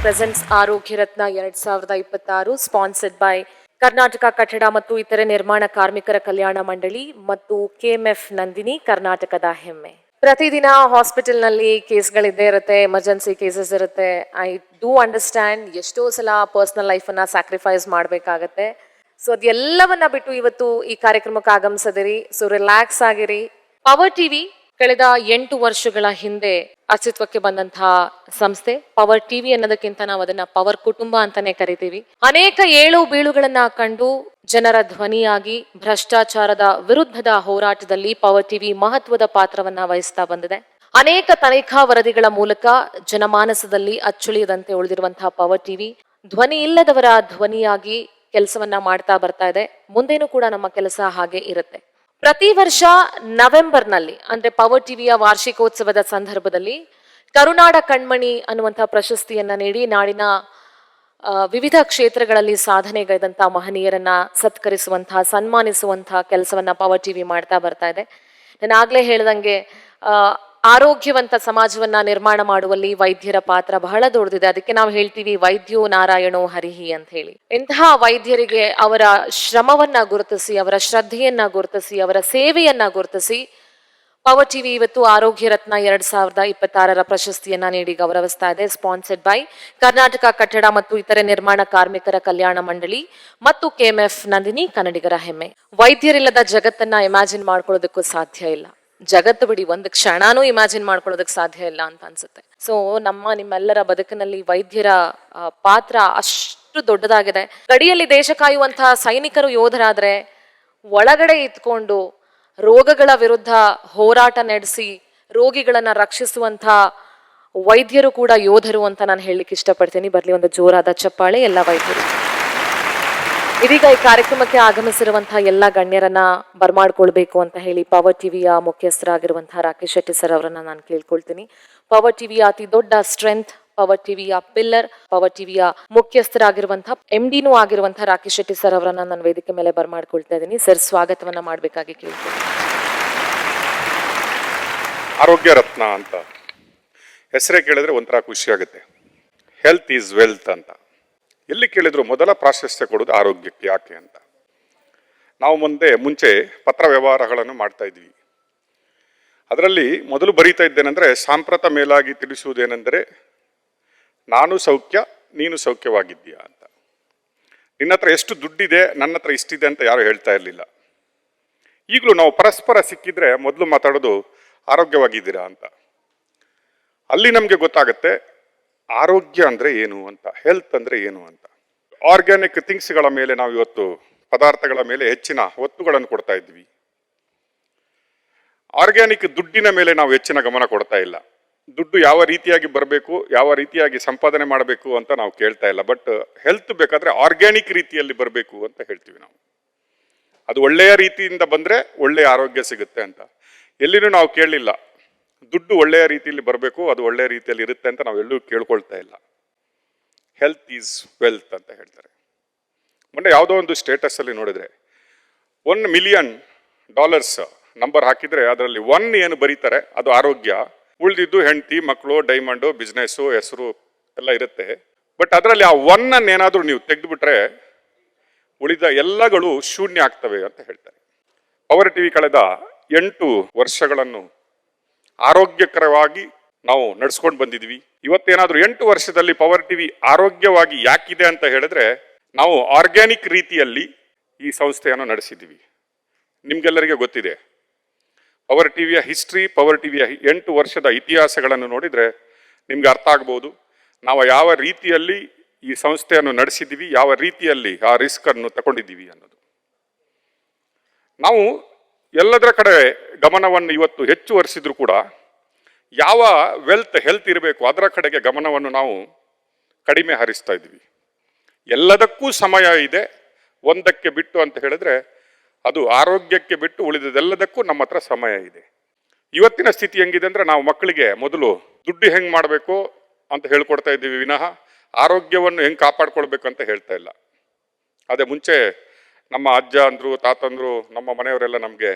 Presents ಆರೋಗ್ಯ ರತ್ನ 2026 sponsored by Karnataka ಕಟ್ಟಡ ಮತ್ತು ಇತರೆ ನಿರ್ಮಾಣ ಕಾರ್ಮಿಕರ ಕಲ್ಯಾಣ ಮಂಡಳಿ ಮತ್ತು ಕೆಎಂಎಫ್ ನಂದಿನಿ, ಕರ್ನಾಟಕದ ಹೆಮ್ಮೆ. ಪ್ರತಿದಿನ ಹಾಸ್ಪಿಟಲ್ನಲ್ಲಿ ಕೇಸ್ಗಳಿದ್ದೇ ಇರುತ್ತೆ, ಎಮರ್ಜೆನ್ಸಿ ಕೇಸಸ್ ಇರುತ್ತೆ. ಐ ಡೂ ಅಂಡರ್ಸ್ಟ್ಯಾಂಡ್, ಎಷ್ಟೋ ಸಲ ಪರ್ಸನಲ್ ಲೈಫನ್ನು ಸ್ಯಾಕ್ರಿಫೈಸ್ ಮಾಡಬೇಕಾಗತ್ತೆ. ಸೊ ಅದೆಲ್ಲವನ್ನ ಬಿಟ್ಟು ಇವತ್ತು ಈ ಕಾರ್ಯಕ್ರಮಕ್ಕೆ ಆಗಮಿಸಿದಿರಿ. ಸೊ ರಿಲ್ಯಾಕ್ಸ್ ಆಗಿರಿ. ಪವರ್ ಟಿವಿ ಕಳೆದ 8 ವರ್ಷಗಳ ಹಿಂದೆ ಅಸ್ತಿತ್ವಕ್ಕೆ ಬಂದಂತಹ ಸಂಸ್ಥೆ. ಪವರ್ ಟಿವಿ ಅನ್ನೋದಕ್ಕಿಂತ ನಾವು ಅದನ್ನ ಪವರ್ ಕುಟುಂಬ ಅಂತಾನೆ ಕರಿತೀವಿ. ಅನೇಕ ಏಳು ಬೀಳುಗಳನ್ನ ಕಂಡು ಜನರ ಧ್ವನಿಯಾಗಿ ಭ್ರಷ್ಟಾಚಾರದ ವಿರುದ್ಧದ ಹೋರಾಟದಲ್ಲಿ ಪವರ್ ಟಿವಿ ಮಹತ್ವದ ಪಾತ್ರವನ್ನ ವಹಿಸ್ತಾ ಬಂದಿದೆ. ಅನೇಕ ತನಿಖಾ ವರದಿಗಳ ಮೂಲಕ ಜನಮಾನಸದಲ್ಲಿ ಅಚ್ಚಳಿಯದಂತೆ ಉಳಿದಿರುವಂತಹ ಪವರ್ ಟಿವಿ ಧ್ವನಿ ಇಲ್ಲದವರ ಧ್ವನಿಯಾಗಿ ಕೆಲಸವನ್ನ ಮಾಡ್ತಾ ಬರ್ತಾ ಇದೆ. ಮುಂದೇನೂ ಕೂಡ ನಮ್ಮ ಕೆಲಸ ಹಾಗೆ ಇರುತ್ತೆ. ಪ್ರತಿ ವರ್ಷ ನವೆಂಬರ್ನಲ್ಲಿ ಅಂದ್ರೆ ಪವರ್ ಟಿವಿಯ ವಾರ್ಷಿಕೋತ್ಸವದ ಸಂದರ್ಭದಲ್ಲಿ ಕರುನಾಡ ಕಣ್ಮಣಿ ಅನ್ನುವಂತಹ ಪ್ರಶಸ್ತಿಯನ್ನ ನೀಡಿ ನಾಡಿನ ವಿವಿಧ ಕ್ಷೇತ್ರಗಳಲ್ಲಿ ಸಾಧನೆಗೈದಂತಹ ಮಹನೀಯರನ್ನ ಸತ್ಕರಿಸುವಂತಹ, ಸನ್ಮಾನಿಸುವಂತಹ ಕೆಲಸವನ್ನ ಪವರ್ ಟಿವಿ ಮಾಡ್ತಾ ಬರ್ತಾ ಇದೆ. ನಾನು ಆಗ್ಲೇ ಹೇಳ್ದಂಗೆ ಆರೋಗ್ಯವಂತ ಸಮಾಜವನ್ನ ನಿರ್ಮಾಣ ಮಾಡುವಲ್ಲಿ ವೈದ್ಯರ ಪಾತ್ರ ಬಹಳ ದೊಡ್ಡದಿದೆ. ಅದಕ್ಕೆ ನಾವು ಹೇಳ್ತೀವಿ ವೈದ್ಯೋ ನಾರಾಯಣೋ ಹರಿಹಿ ಅಂತ ಹೇಳಿ. ಇಂತಹ ವೈದ್ಯರಿಗೆ ಅವರ ಶ್ರಮವನ್ನ ಗುರುತಿಸಿ, ಅವರ ಶ್ರದ್ಧೆಯನ್ನ ಗುರುತಿಸಿ, ಅವರ ಸೇವೆಯನ್ನ ಗುರುತಿಸಿ ಪವರ್ ಟಿವಿ ಇವತ್ತು ಆರೋಗ್ಯ ರತ್ನ 2026 ಪ್ರಶಸ್ತಿಯನ್ನ ನೀಡಿ ಗೌರವಿಸ್ತಾ ಇದೆ. ಸ್ಪಾನ್ಸರ್ಡ್ ಬೈ ಕರ್ನಾಟಕ ಕಟ್ಟಡ ಮತ್ತು ಇತರೆ ನಿರ್ಮಾಣ ಕಾರ್ಮಿಕರ ಕಲ್ಯಾಣ ಮಂಡಳಿ ಮತ್ತು ಕೆಎಂಎಫ್ ನಂದಿನಿ, ಕನ್ನಡಿಗರ ಹೆಮ್ಮೆ. ವೈದ್ಯರಿಲ್ಲದ ಜಗತ್ತನ್ನ ಇಮ್ಯಾಜಿನ್ ಮಾಡ್ಕೊಳ್ಳೋದಕ್ಕೂ ಸಾಧ್ಯ ಇಲ್ಲ. ಜಗತ್ತು ಬಿಡಿ, ಒಂದು ಕ್ಷಣನೂ ಇಮ್ಯಾಜಿನ್ ಮಾಡ್ಕೊಳ್ಳೋದಕ್ಕೆ ಸಾಧ್ಯ ಇಲ್ಲ ಅಂತ ಅನ್ಸುತ್ತೆ. ಸೊ ನಿಮ್ಮೆಲ್ಲರ ಬದುಕಿನಲ್ಲಿ ವೈದ್ಯರ ಪಾತ್ರ ಅಷ್ಟು ದೊಡ್ಡದಾಗಿದೆ. ಗಡಿಯಲ್ಲಿ ದೇಶ ಕಾಯುವಂತಹ ಸೈನಿಕರು ಯೋಧರಾದ್ರೆ, ಒಳಗಡೆ ಇತ್ಕೊಂಡು ರೋಗಗಳ ವಿರುದ್ಧ ಹೋರಾಟ ನಡೆಸಿ ರೋಗಿಗಳನ್ನ ರಕ್ಷಿಸುವಂತ ವೈದ್ಯರು ಕೂಡ ಯೋಧರು ಅಂತ ನಾನು ಹೇಳಲಿಕ್ಕೆ ಇಷ್ಟಪಡ್ತೀನಿ. ಬರ್ಲಿ ಒಂದು ಜೋರಾದ ಚಪ್ಪಾಳೆ ಎಲ್ಲ ವೈದ್ಯರು. ಇದೀಗ ಈ ಕಾರ್ಯಕ್ರಮಕ್ಕೆ ಆಗಮಿಸಿರುವಂತಹ ಎಲ್ಲ ಗಣ್ಯರನ್ನ ಬರ್ಮಾಡ್ಕೊಳ್ಬೇಕು ಅಂತ ಹೇಳಿ ಪವರ್ ಟಿವಿಯ ಮುಖ್ಯಸ್ಥರಾಗಿರುವಂತಹ ರಾಕೇಶ್ ಶೆಟ್ಟಿ ಸರ್ ಅವರನ್ನ ನಾನು ಕೇಳ್ಕೊಳ್ತೀನಿ. ಪವರ್ ಟಿವಿಯ ಅತಿ ದೊಡ್ಡ ಸ್ಟ್ರೆಂತ್, ಪವರ್ ಟಿವಿಯ ಪಿಲ್ಲರ್, ಪವರ್ ಟಿವಿಯ ಮುಖ್ಯಸ್ಥರಾಗಿರುವಂತಹ MD ಆಗಿರುವಂತಹ ರಾಕೇಶ್ ಶೆಟ್ಟಿ ಸರ್ ಅವರನ್ನ ನಾನು ವೇದಿಕೆ ಮೇಲೆ ಬರ್ಮಾಡ್ಕೊಳ್ತಾ ಇದ್ದೀನಿ. ಸರ್, ಸ್ವಾಗತವನ್ನ ಮಾಡ್ಬೇಕಾಗಿ ಕೇಳ್ತೀನಿ. ಆರೋಗ್ಯ ರತ್ನ ಅಂತ ಹೆಸರೇ ಕೇಳಿದ್ರೆ ಒಂಥರ ಖುಷಿ ಆಗುತ್ತೆ. ಹೆಲ್ತ್ ಈಸ್ ವೆಲ್ತ್ ಅಂತ ಎಲ್ಲಿ ಕೇಳಿದ್ರು ಮೊದಲ ಪ್ರಾಶಸ್ತ್ಯ ಕೊಡೋದು ಆರೋಗ್ಯಕ್ಕೆ. ಯಾಕೆ ಅಂತ ನಾವು ಮುಂಚೆ ಪತ್ರ ವ್ಯವಹಾರಗಳನ್ನು ಮಾಡ್ತಾ ಇದ್ವಿ. ಅದರಲ್ಲಿ ಮೊದಲು ಬರೀತಾ ಇದ್ದೇನೆಂದರೆ, ಸಾಂಪ್ರತ ಮೇಲಾಗಿ ತಿಳಿಸುವುದೇನೆಂದರೆ, ನಾನು ಸೌಖ್ಯ, ನೀನು ಸೌಖ್ಯವಾಗಿದ್ದೀಯಾ ಅಂತ. ನಿನ್ನ ಹತ್ರ ಎಷ್ಟು ದುಡ್ಡಿದೆ, ನನ್ನ ಹತ್ರ ಇಷ್ಟಿದೆ ಅಂತ ಯಾರು ಹೇಳ್ತಾ ಇರಲಿಲ್ಲ. ಈಗಲೂ ನಾವು ಪರಸ್ಪರ ಸಿಕ್ಕಿದ್ರೆ ಮೊದಲು ಮಾತಾಡೋದು ಆರೋಗ್ಯವಾಗಿದ್ದೀರಾ ಅಂತ. ಅಲ್ಲಿ ನಮಗೆ ಗೊತ್ತಾಗುತ್ತೆ ಆರೋಗ್ಯ ಅಂದರೆ ಏನು ಅಂತ, ಹೆಲ್ತ್ ಅಂದರೆ ಏನು ಅಂತ. ಆರ್ಗ್ಯಾನಿಕ್ ಥಿಂಗ್ಸ್ಗಳ ಮೇಲೆ ನಾವು ಇವತ್ತು ಪದಾರ್ಥಗಳ ಮೇಲೆ ಹೆಚ್ಚಿನ ಒತ್ತುಗಳನ್ನು ಕೊಡ್ತಾ ಇದ್ವಿ. ಆರ್ಗ್ಯಾನಿಕ್ ದುಡ್ಡಿನ ಮೇಲೆ ನಾವು ಹೆಚ್ಚಿನ ಗಮನ ಕೊಡ್ತಾ ಇಲ್ಲ. ದುಡ್ಡು ಯಾವ ರೀತಿಯಾಗಿ ಬರಬೇಕು, ಯಾವ ರೀತಿಯಾಗಿ ಸಂಪಾದನೆ ಮಾಡಬೇಕು ಅಂತ ನಾವು ಕೇಳ್ತಾ ಇಲ್ಲ. ಬಟ್ ಹೆಲ್ತ್ ಬೇಕಾದರೆ ಆರ್ಗ್ಯಾನಿಕ್ ರೀತಿಯಲ್ಲಿ ಬರಬೇಕು ಅಂತ ಹೇಳ್ತೀವಿ ನಾವು. ಅದು ಒಳ್ಳೆಯ ರೀತಿಯಿಂದ ಬಂದರೆ ಒಳ್ಳೆಯ ಆರೋಗ್ಯ ಸಿಗುತ್ತೆ ಅಂತ. ಎಲ್ಲಿನೂ ನಾವು ಕೇಳಲಿಲ್ಲ ದುಡ್ಡು ಒಳ್ಳೆಯ ರೀತಿಯಲ್ಲಿ ಬರಬೇಕು, ಅದು ಒಳ್ಳೆಯ ರೀತಿಯಲ್ಲಿ ಇರುತ್ತೆ ಅಂತ ನಾವು ಎಲ್ಲೂ ಕೇಳ್ಕೊಳ್ತಾ ಇಲ್ಲ. ಹೆಲ್ತ್ ಈಸ್ ವೆಲ್ತ್ ಅಂತ ಹೇಳ್ತಾರೆ. ಮೊನ್ನೆ ಯಾವುದೋ ಒಂದು ಸ್ಟೇಟಸಲ್ಲಿ ನೋಡಿದ್ರೆ $1 ಮಿಲಿಯನ್ ನಂಬರ್ ಹಾಕಿದರೆ ಅದರಲ್ಲಿ 1 ಏನು ಬರೀತಾರೆ ಅದು ಆರೋಗ್ಯ, ಉಳಿದಿದ್ದು ಹೆಂಡತಿ, ಮಕ್ಕಳು, ಡೈಮಂಡು, ಬಿಸ್ನೆಸ್ಸು, ಹೆಸರು ಎಲ್ಲ ಇರುತ್ತೆ. ಬಟ್ ಅದರಲ್ಲಿ ಆ 1 ಏನಾದರೂ ನೀವು ತೆಗೆದುಬಿಟ್ರೆ ಉಳಿದ ಎಲ್ಲಗಳು ಶೂನ್ಯ ಆಗ್ತವೆ ಅಂತ ಹೇಳ್ತಾರೆ. ಪವರ್ ಟಿವಿ ಕಳೆದ 8 ವರ್ಷಗಳನ್ನು ಆರೋಗ್ಯಕರವಾಗಿ ನಾವು ನಡೆಸ್ಕೊಂಡು ಬಂದಿದ್ವಿ. ಇವತ್ತೇನಾದ್ರೂ 8 ವರ್ಷದಲ್ಲಿ ಪವರ್ ಟಿವಿ ಆರೋಗ್ಯವಾಗಿ ಯಾಕಿದೆ ಅಂತ ಹೇಳಿದ್ರೆ, ನಾವು ಆರ್ಗ್ಯಾನಿಕ್ ರೀತಿಯಲ್ಲಿ ಈ ಸಂಸ್ಥೆಯನ್ನು ನಡೆಸಿದ್ದೀವಿ. ನಿಮ್ಗೆಲ್ಲರಿಗೆ ಗೊತ್ತಿದೆ ಪವರ್ ಟಿವಿಯ ಹಿಸ್ಟ್ರಿ, ಪವರ್ ಟಿವಿಯ 8 ವರ್ಷದ ಇತಿಹಾಸಗಳನ್ನು ನೋಡಿದ್ರೆ ನಿಮ್ಗೆ ಅರ್ಥ ಆಗ್ಬೋದು ನಾವು ಯಾವ ರೀತಿಯಲ್ಲಿ ಈ ಸಂಸ್ಥೆಯನ್ನು ನಡೆಸಿದ್ದೀವಿ, ಯಾವ ರೀತಿಯಲ್ಲಿ ಆ ರಿಸ್ಕ್ ಅನ್ನು ತಗೊಂಡಿದ್ದೀವಿ ಅನ್ನೋದು. ನಾವು ಎಲ್ಲದರ ಕಡೆ ಗಮನವನ್ನು ಇವತ್ತು ಹೆಚ್ಚು ಹರಿಸಿದ್ರು ಕೂಡ ಯಾವ ಹೆಲ್ತ್ ಇರಬೇಕು ಅದರ ಕಡೆಗೆ ಗಮನವನ್ನು ನಾವು ಕಡಿಮೆ ಹರಿಸ್ತಾ ಇದ್ವಿ. ಎಲ್ಲದಕ್ಕೂ ಸಮಯ ಇದೆ, ಒಂದಕ್ಕೆ ಬಿಟ್ಟು ಅಂತ ಹೇಳಿದ್ರೆ ಅದು ಆರೋಗ್ಯಕ್ಕೆ ಬಿಟ್ಟು ಉಳಿದದೆಲ್ಲದಕ್ಕೂ ನಮ್ಮ ಹತ್ರ ಸಮಯ ಇದೆ. ಇವತ್ತಿನ ಸ್ಥಿತಿ ಹೆಂಗಿದೆ ಅಂದರೆ, ನಾವು ಮಕ್ಕಳಿಗೆ ಮೊದಲು ದುಡ್ಡು ಹೆಂಗೆ ಮಾಡಬೇಕು ಅಂತ ಹೇಳ್ಕೊಡ್ತಾ ಇದ್ದೀವಿ ವಿನಃ ಆರೋಗ್ಯವನ್ನು ಹೆಂಗೆ ಕಾಪಾಡ್ಕೊಳ್ಬೇಕು ಅಂತ ಹೇಳ್ತಾ ಇಲ್ಲ. ಅದೇ ಮುಂಚೆ ನಮ್ಮ ಅಜ್ಜ ಅಂದರು, ತಾತಂದರು, ನಮ್ಮ ಮನೆಯವರೆಲ್ಲ ನಮಗೆ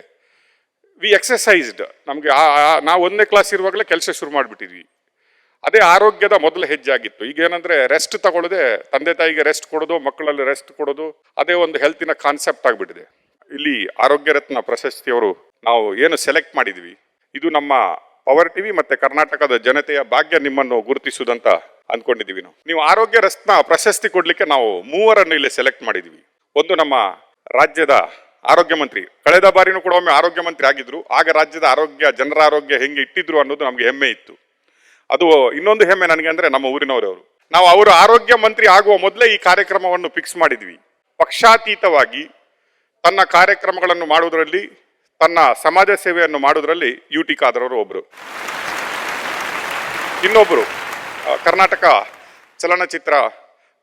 ವಿ ಎಕ್ಸಸೈಸ್ಡ್. ನಮಗೆ ನಾವು 1ನೇ ಕ್ಲಾಸ್ ಇರುವಾಗಲೇ ಕೆಲಸ ಶುರು ಮಾಡಿಬಿಟ್ಟಿದ್ವಿ. ಅದೇ ಆರೋಗ್ಯದ ಮೊದಲ ಹೆಜ್ಜೆ ಆಗಿತ್ತು. ಈಗ ಏನಂದ್ರೆ ರೆಸ್ಟ್ ತಗೊಳ್ಳದೆ, ತಂದೆ ತಾಯಿಗೆ ರೆಸ್ಟ್ ಕೊಡೋದು, ಮಕ್ಕಳಲ್ಲಿ ರೆಸ್ಟ್ ಕೊಡೋದು, ಅದೇ ಒಂದು ಹೆಲ್ತಿನ ಕಾನ್ಸೆಪ್ಟ್ ಆಗಿಬಿಟ್ಟಿದೆ. ಇಲ್ಲಿ ಆರೋಗ್ಯ ರತ್ನ ಪ್ರಶಸ್ತಿಯವರು ನಾವು ಏನು ಸೆಲೆಕ್ಟ್ ಮಾಡಿದ್ವಿ, ಇದು ನಮ್ಮ ಪವರ್ ಟಿವಿ ಮತ್ತೆ ಕರ್ನಾಟಕದ ಜನತೆಯ ಭಾಗ್ಯ ನಿಮ್ಮನ್ನು ಗುರುತಿಸುವುದಂತ ಅಂದ್ಕೊಂಡಿದ್ದೀವಿ. ನೀವು ಆರೋಗ್ಯ ರತ್ನ ಪ್ರಶಸ್ತಿ ಕೊಡ್ಲಿಕ್ಕೆ ನಾವು 3 ಇಲ್ಲಿ ಸೆಲೆಕ್ಟ್ ಮಾಡಿದ್ವಿ. ಒಂದು ನಮ್ಮ ರಾಜ್ಯದ ಆರೋಗ್ಯ ಮಂತ್ರಿ, ಕಳೆದ ಬಾರಿನೂ ಕೂಡ ಒಮ್ಮೆ ಆರೋಗ್ಯ ಮಂತ್ರಿ ಆಗಿದ್ರು. ಆಗ ರಾಜ್ಯದ ಆರೋಗ್ಯ, ಜನರ ಆರೋಗ್ಯ ಹೆಂಗೆ ಇಟ್ಟಿದ್ರು ಅನ್ನೋದು ನಮಗೆ ಹೆಮ್ಮೆ ಇತ್ತು. ಅದು ಇನ್ನೊಂದು ಹೆಮ್ಮೆ ನನಗೆ ಅಂದ್ರೆ ನಮ್ಮ ಊರಿನವರವರು. ನಾವು ಅವರು ಆರೋಗ್ಯ ಮಂತ್ರಿ ಆಗುವ ಮೊದಲೇ ಈ ಕಾರ್ಯಕ್ರಮವನ್ನು ಫಿಕ್ಸ್ ಮಾಡಿದ್ವಿ. ಪಕ್ಷಾತೀತವಾಗಿ ತನ್ನ ಕಾರ್ಯಕ್ರಮಗಳನ್ನು ಮಾಡುವುದರಲ್ಲಿ, ತನ್ನ ಸಮಾಜ ಸೇವೆಯನ್ನು ಮಾಡುವುದರಲ್ಲಿ UT ಖಾದರ್ ಒಬ್ರು. ಇನ್ನೊಬ್ರು ಕರ್ನಾಟಕ ಚಲನಚಿತ್ರ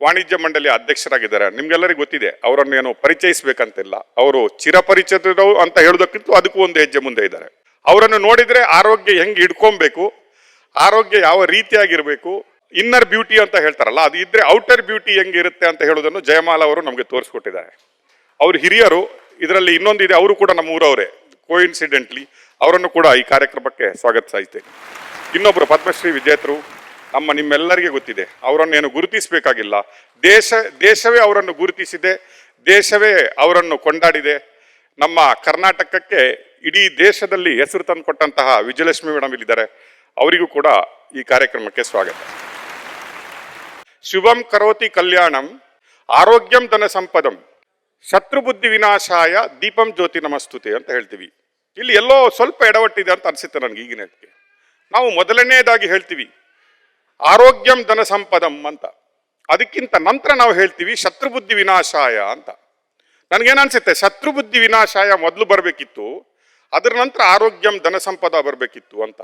ವಾಣಿಜ್ಯ ಮಂಡಳಿಯ ಅಧ್ಯಕ್ಷರಾಗಿದ್ದಾರೆ. ನಿಮ್ಗೆಲ್ಲರಿಗೂ ಗೊತ್ತಿದೆ, ಅವರನ್ನು ಏನು ಪರಿಚಯಿಸಬೇಕಂತಿಲ್ಲ. ಅವರು ಚಿರಪರಿಚಿತರು ಅಂತ ಹೇಳೋದಕ್ಕಿಂತ ಅದಕ್ಕೂ ಒಂದು ಹೆಜ್ಜೆ ಮುಂದೆ ಇದ್ದಾರೆ. ಅವರನ್ನು ನೋಡಿದ್ರೆ ಆರೋಗ್ಯ ಹೆಂಗೆ ಹಿಡ್ಕೊಬೇಕು, ಆರೋಗ್ಯ ಯಾವ ರೀತಿಯಾಗಿರ್ಬೇಕು, ಇನ್ನರ್ ಬ್ಯೂಟಿ ಅಂತ ಹೇಳ್ತಾರಲ್ಲ, ಅದು ಇದ್ರೆ ಔಟರ್ ಬ್ಯೂಟಿ ಹೆಂಗಿರುತ್ತೆ ಅಂತ ಹೇಳೋದನ್ನು ಜಯಮಾಲ ಅವರು ನಮಗೆ ತೋರಿಸ್ಕೊಟ್ಟಿದ್ದಾರೆ. ಅವರು ಹಿರಿಯರು. ಇದರಲ್ಲಿ ಇನ್ನೊಂದಿದೆ, ಅವರು ಕೂಡ ನಮ್ಮ ಊರವರೇ. ಕೋಇನ್ಸಿಡೆಂಟ್ಲಿ ಅವರನ್ನು ಕೂಡ ಈ ಕಾರ್ಯಕ್ರಮಕ್ಕೆ ಸ್ವಾಗತಿಸ್ತೇನೆ. ಇನ್ನೊಬ್ಬರು ಪದ್ಮಶ್ರೀ ವಿಜೇತರು, ನಿಮ್ಮೆಲ್ಲರಿಗೆ ಗೊತ್ತಿದೆ. ಅವರನ್ನೇನು ಗುರುತಿಸಬೇಕಾಗಿಲ್ಲ. ದೇಶವೇ ಅವರನ್ನು ಗುರುತಿಸಿದೆ, ದೇಶವೇ ಅವರನ್ನು ಕೊಂಡಾಡಿದೆ. ನಮ್ಮ ಕರ್ನಾಟಕಕ್ಕೆ ಇಡೀ ದೇಶದಲ್ಲಿ ಹೆಸರು ತಂದುಕೊಟ್ಟಂತಹ ವಿಜಯಲಕ್ಷ್ಮಿ ಮೇಡಮ್ ಇಲ್ಲಿದ್ದಾರೆ. ಅವರಿಗೂ ಕೂಡ ಈ ಕಾರ್ಯಕ್ರಮಕ್ಕೆ ಸ್ವಾಗತ. ಶುಭಂ ಕರೋತಿ ಕಲ್ಯಾಣಂ ಆರೋಗ್ಯಂ ಧನ ಸಂಪದಂ ಶತ್ರುಬುದ್ಧಿ ವಿನಾಶಾಯ ದೀಪಂ ಜ್ಯೋತಿ ನಮಸ್ತುತೆ ಅಂತ ಹೇಳ್ತೀವಿ. ಇಲ್ಲಿ ಎಲ್ಲೋ ಸ್ವಲ್ಪ ಎಡವಟ್ಟಿದೆ ಅಂತ ಅನಿಸುತ್ತೆ ನನಗೆ ಈಗಿನಕ್ಕೆ. ನಾವು ಮೊದಲನೇದಾಗಿ ಹೇಳ್ತೀವಿ ಆರೋಗ್ಯಂ ಧನ ಸಂಪದಂ ಅಂತ, ಅದಕ್ಕಿಂತ ನಂತರ ನಾವು ಹೇಳ್ತೀವಿ ಶತ್ರುಬುದ್ಧಿ ವಿನಾಶಾಯ ಅಂತ. ನನಗೇನನ್ಸುತ್ತೆ, ಶತ್ರುಬುದ್ಧಿ ವಿನಾಶಾಯ ಮೊದಲು ಬರಬೇಕಿತ್ತು, ಅದರ ನಂತರ ಆರೋಗ್ಯಂ ಧನ ಸಂಪದ ಬರಬೇಕಿತ್ತು ಅಂತ.